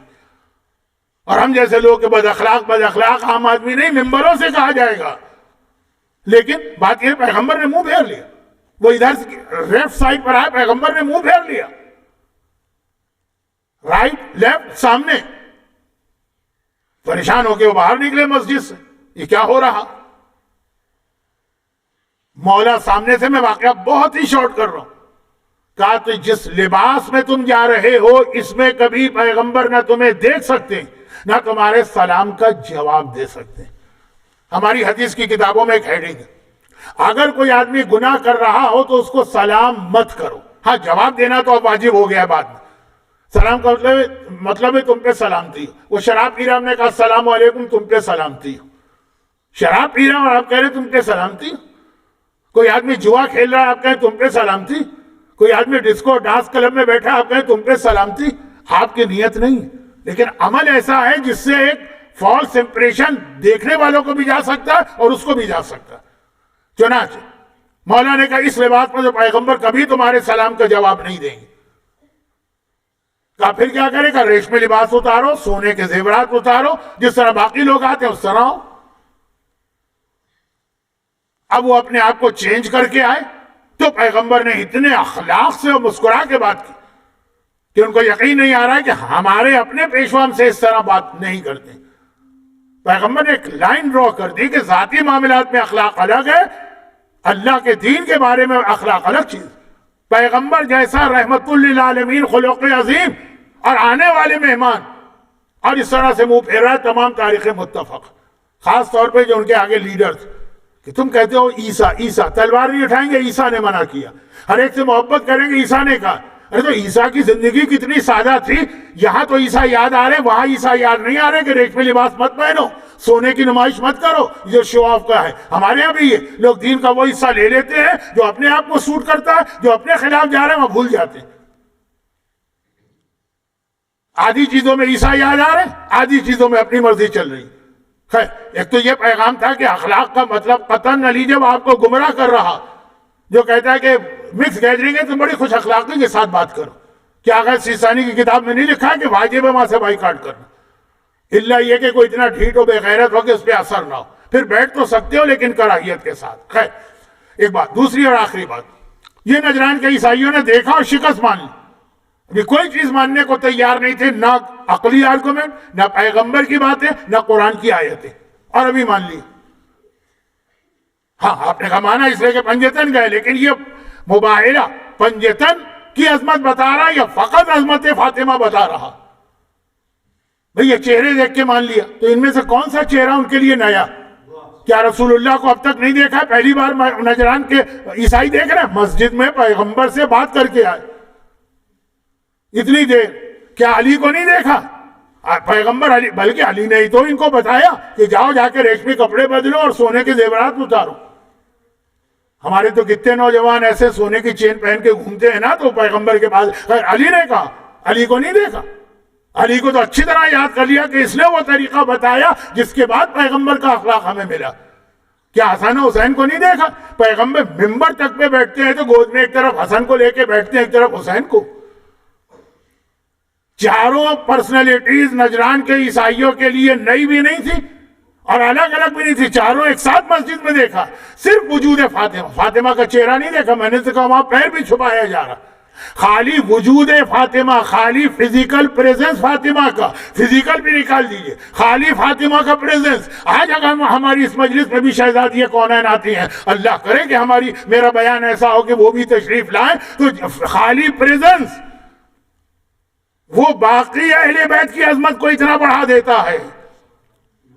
اور ہم جیسے لوگ کہ بد اخلاق عام آدمی نہیں، ممبروں سے کہا جائے گا لیکن بات یہ پیغمبر نے منہ پھیر لیا، وہ ادھر لیفٹ سائڈ پر آئے، پیغمبر نے منہ پھیر لیا، رائٹ لیفٹ سامنے، پریشان ہو کے وہ باہر نکلے مسجد سے، یہ کیا ہو رہا؟ مولا سامنے سے، میں واقعہ بہت ہی شارٹ کر رہا ہوں، کہا تو جس لباس میں تم جا رہے ہو اس میں کبھی پیغمبر نہ تمہیں دیکھ سکتے نہ تمہارے سلام کا جواب دے سکتے۔ ہماری حدیث کی کتابوں میں ایک ہیڈنگ ہے، اگر کوئی آدمی گناہ کر رہا ہو تو اس کو سلام مت کرو، ہاں جواب دینا تو اب واجب ہو گیا ہے بعد میں، سلام کا مطلب ہے تم پہ سلامتی ہو۔ وہ شراب پی رہا، ہم نے کہا السلام علیکم، تم پہ سلامتی ہو، شراب پی رہا اور آپ کہہ رہے تم پہ سلامتی ہو۔ کوئی آدمی جوا کھیل رہا ہے، آپ کہیں تم پہ سلامتی۔ کوئی آدمی ڈسکو ڈانس کلب میں بیٹھا، آپ کہیں تم پہ سلامتی۔ آپ کی نیت نہیں ہے، لیکن عمل ایسا ہے جس سے ایک فالس امپریشن دیکھنے والوں کو بھی جا سکتا ہے اور اس کو بھی جا سکتا ہے۔ چنانچہ مولا نے کہا اس لباس میں جو پیغمبر کبھی تمہارے سلام کا جواب نہیں دیں گے۔ کہا پھر کیا کرے گا؟ ریشمی لباس اتارو، سونے کے زیورات اتارو، جس طرح باقی لوگ آتے ہیں اس طرح ہو۔ اب وہ اپنے آپ کو چینج کر کے آئے تو پیغمبر نے اتنے اخلاق سے اور مسکرا کے بات کی کہ ان کو یقین نہیں آ رہا ہے کہ ہمارے اپنے پیشوا ہم سے اس طرح بات نہیں کرتے۔ پیغمبر نے ایک لائن ڈرا کر دی کہ ذاتی معاملات میں اخلاق الگ ہے، اللہ کے دین کے بارے میں اخلاق الگ چیز۔ پیغمبر جیسا رحمت للعالمین، خلق عظیم اور آنے والے مہمان، اور اس طرح سے منہ پھیر رہا ہے تمام تاریخ متفق، خاص طور پہ جو ان کے آگے لیڈر تھے کہ تم کہتے ہو عیسیٰ عیسیٰ، تلوار نہیں اٹھائیں گے، عیسیٰ نے منع کیا، ہر ایک سے محبت کریں گے، عیسیٰ نے کہا۔ ارے تو عیسیٰ کی زندگی کتنی سادہ تھی، یہاں تو عیسیٰ یاد آ رہے، وہاں عیسیٰ یاد نہیں آ رہے کہ ریشمی لباس مت پہنو، سونے کی نمائش مت کرو، یہ شو آف کا ہے۔ ہمارے یہاں بھی یہ لوگ دین کا وہ حصہ لے لیتے ہیں جو اپنے آپ کو سوٹ کرتا ہے، جو اپنے خلاف جا رہے ہیں وہ بھول جاتے ہیں۔ آدھی چیزوں میں عیسیٰ یاد آ رہے ہیں، آدھی چیزوں میں اپنی مرضی چل رہی۔ خیر، ایک تو یہ پیغام تھا کہ اخلاق کا مطلب قطعاً نہ لیجیے وہ آپ کو گمراہ کر رہا جو کہتا ہے کہ مکس گیدرنگ ہے تم بڑی خوش اخلاقی کے ساتھ بات کرو۔ کیا اگر سیسانی کی کتاب میں نہیں لکھا ہے کہ واجب ہے وہاں سے بائیکاٹ کرنا، الا یہ کہ کوئی اتنا ڈھیٹ ہو، بے غیرت ہو کہ اس پہ اثر نہ ہو، پھر بیٹھ تو سکتے ہو لیکن کراہیت کے ساتھ۔ خیر، ایک بات، دوسری اور آخری بات، یہ نجران کے عیسائیوں نے دیکھا اور شکست مان لی، ابھی کوئی چیز ماننے کو تیار نہیں تھے، نہ عقلی آرگومنٹ، نہ پیغمبر کی باتیں، نہ قرآن کی آیتیں، اور ابھی مان لی۔ ہاں آپ نے کہا مانا اس لیے کہ پنجتن گئے، لیکن یہ مباہلہ پنجتن کی عظمت بتا رہا یا فقط عظمت فاطمہ بتا رہا؟ بھئی یہ چہرے دیکھ کے مان لیا، تو ان میں سے کون سا چہرہ ان کے لیے نیا؟ کیا رسول اللہ کو اب تک نہیں دیکھا؟ پہلی بار نجران کے عیسائی دیکھ رہے ہیں، مسجد میں پیغمبر سے بات کر کے آئے اتنی دیر، کیا علی کو نہیں دیکھا؟ پیغمبر علی، بلکہ علی نے ہی تو ان کو بتایا کہ جاؤ جا کے ریشمی کپڑے بدلو اور سونے کے زیورات اتارو۔ ہمارے تو کتنے نوجوان ایسے سونے کی چین پہن کے گھومتے ہیں نا، تو پیغمبر کے پاس، خیر علی نے کہا، علی کو نہیں دیکھا؟ علی کو تو اچھی طرح یاد کر لیا کہ اس نے وہ طریقہ بتایا جس کے بعد پیغمبر کا اخلاق ہمیں ملا۔ کیا حسن و حسین کو نہیں دیکھا؟ پیغمبر ممبر تک پہ بیٹھتے ہیں تو گود میں ایک طرف حسن کو لے کے بیٹھتے ہیں، ایک طرف حسین کو۔ چاروں پرسنالٹیز نجران کے عیسائیوں کے لیے نئی بھی نہیں تھی اور الگ الگ بھی نہیں تھی، چاروں ایک ساتھ مسجد میں دیکھا، صرف وجود فاطمہ، فاطمہ کا چہرہ نہیں دیکھا، میں نے تو کہا وہاں پیر بھی چھپایا جا رہا، خالی وجود فاطمہ، خالی فزیکل پریزنس فاطمہ کا، فزیکل بھی نکال دیجئے، خالی فاطمہ کا پریزنس۔ آج اگر ہماری اس مجلس میں بھی شہزادی کونین آتی ہیں، اللہ کرے کہ میرا بیان ایسا ہو کہ وہ بھی تشریف لائیں، تو خالی پریزنس وہ باقی اہل بیت کی عظمت کو اتنا بڑھا دیتا ہے۔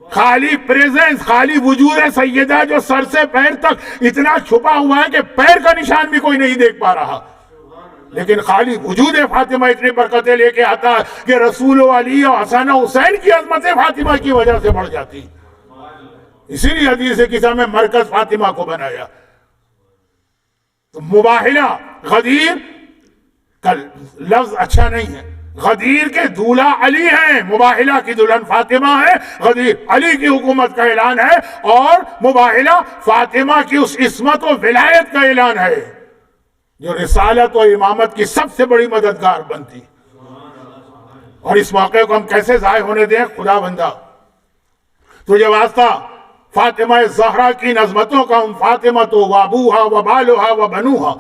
خالی پریزنس، خالی وجود سیدہ جو سر سے پیر تک اتنا چھپا ہوا ہے کہ پیر کا نشان بھی کوئی نہیں دیکھ پا رہا، لیکن خالی وجود فاطمہ اتنی برکتیں لے کے آتا ہے کہ رسول و علی و حسن و حسین کی عظمت فاطمہ کی وجہ سے بڑھ جاتی۔ اسی لیے حدیث کسا میں مرکز فاطمہ کو بنایا۔ تو مباہلہ، غدیر کا لفظ اچھا نہیں ہے، غدیر کے دولہا علی ہیں، مباہلہ کی دلہن فاطمہ ہے، غدیر علی کی حکومت کا اعلان ہے، اور مباہلہ فاطمہ کی اس عصمت و ولایت کا اعلان ہے جو رسالت و امامت کی سب سے بڑی مددگار بنتی۔ اور اس موقع کو ہم کیسے ضائع ہونے دیں؟ خدا بندہ تجھے واسطہ فاطمہ زہرا کی نظمتوں کا ہم فاطمہ تو وابوہا وبالوہا وبنوہا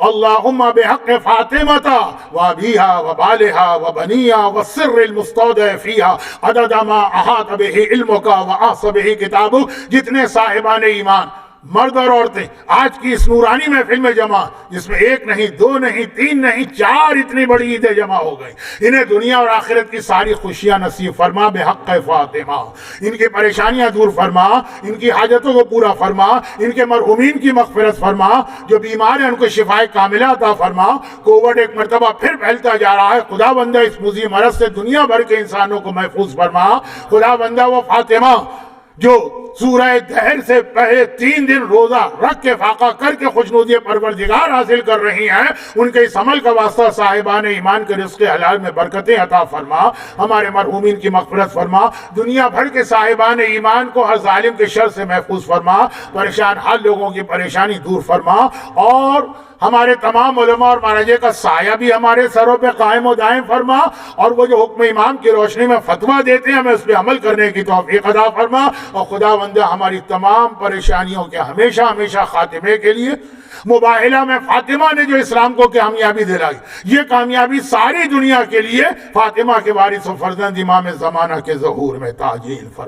اللہم بحق فاطمہ وابیہا وبالہا وبنیہا والسر المستودع فیہا عدد ما احاط بہ علمک واحص بہ کتابک. جتنے صاحبان ایمان مرد اور عورتیں آج کی اس نورانی محفل میں جمع، جس میں ایک نہیں، دو نہیں، تین نہیں، 4 اتنی بڑی عیدیں جمع ہو گئی. انہیں دنیا اور آخرت کی ساری خوشیاں نصیب فرما بحق فاطمہ. ان کی پریشانیاں دور فرما، ان کی حاجتوں کو پورا فرما، ان کے مرحومین کی مغفرت فرما، جو بیمار ہیں ان کو شفائے کاملہ عطا فرما. کووڈ ایک مرتبہ پھر پھیلتا جا رہا ہے، خدا بندہ اس مضی مرض سے دنیا بھر کے انسانوں کو محفوظ فرما. خدا بندہ وہ فاطمہ جو سورہ دہر سے پہلے 3 دن روزہ رکھ کے فاقہ کر کے خوشنودی پروردگار حاصل کر رہی ہیں، ان کے اس عمل کا واسطہ صاحبان ایمان کے رزق حلال میں برکتیں عطا فرما. ہمارے مرحومین کی مغفرت فرما. دنیا بھر کے صاحبان ایمان کو ہر ظالم کے شر سے محفوظ فرما. پریشان حال لوگوں کی پریشانی دور فرما. اور ہمارے تمام علماء اور مراجع کا سایہ بھی ہمارے سروں پہ قائم و دائم فرما. اور وہ جو حکم امام کی روشنی میں فتویٰ دیتے ہیں ہمیں اس پہ عمل کرنے کی توفیق عطا فرما. اور خدا بندہ ہماری تمام پریشانیوں کے ہمیشہ ہمیشہ خاتمے کے لیے مباہلہ میں فاطمہ نے جو اسلام کو کامیابی دلائی، یہ کامیابی ساری دنیا کے لیے فاطمہ کے وارث و فرزند امام زمانہ کے ظہور میں تعجیل فرما.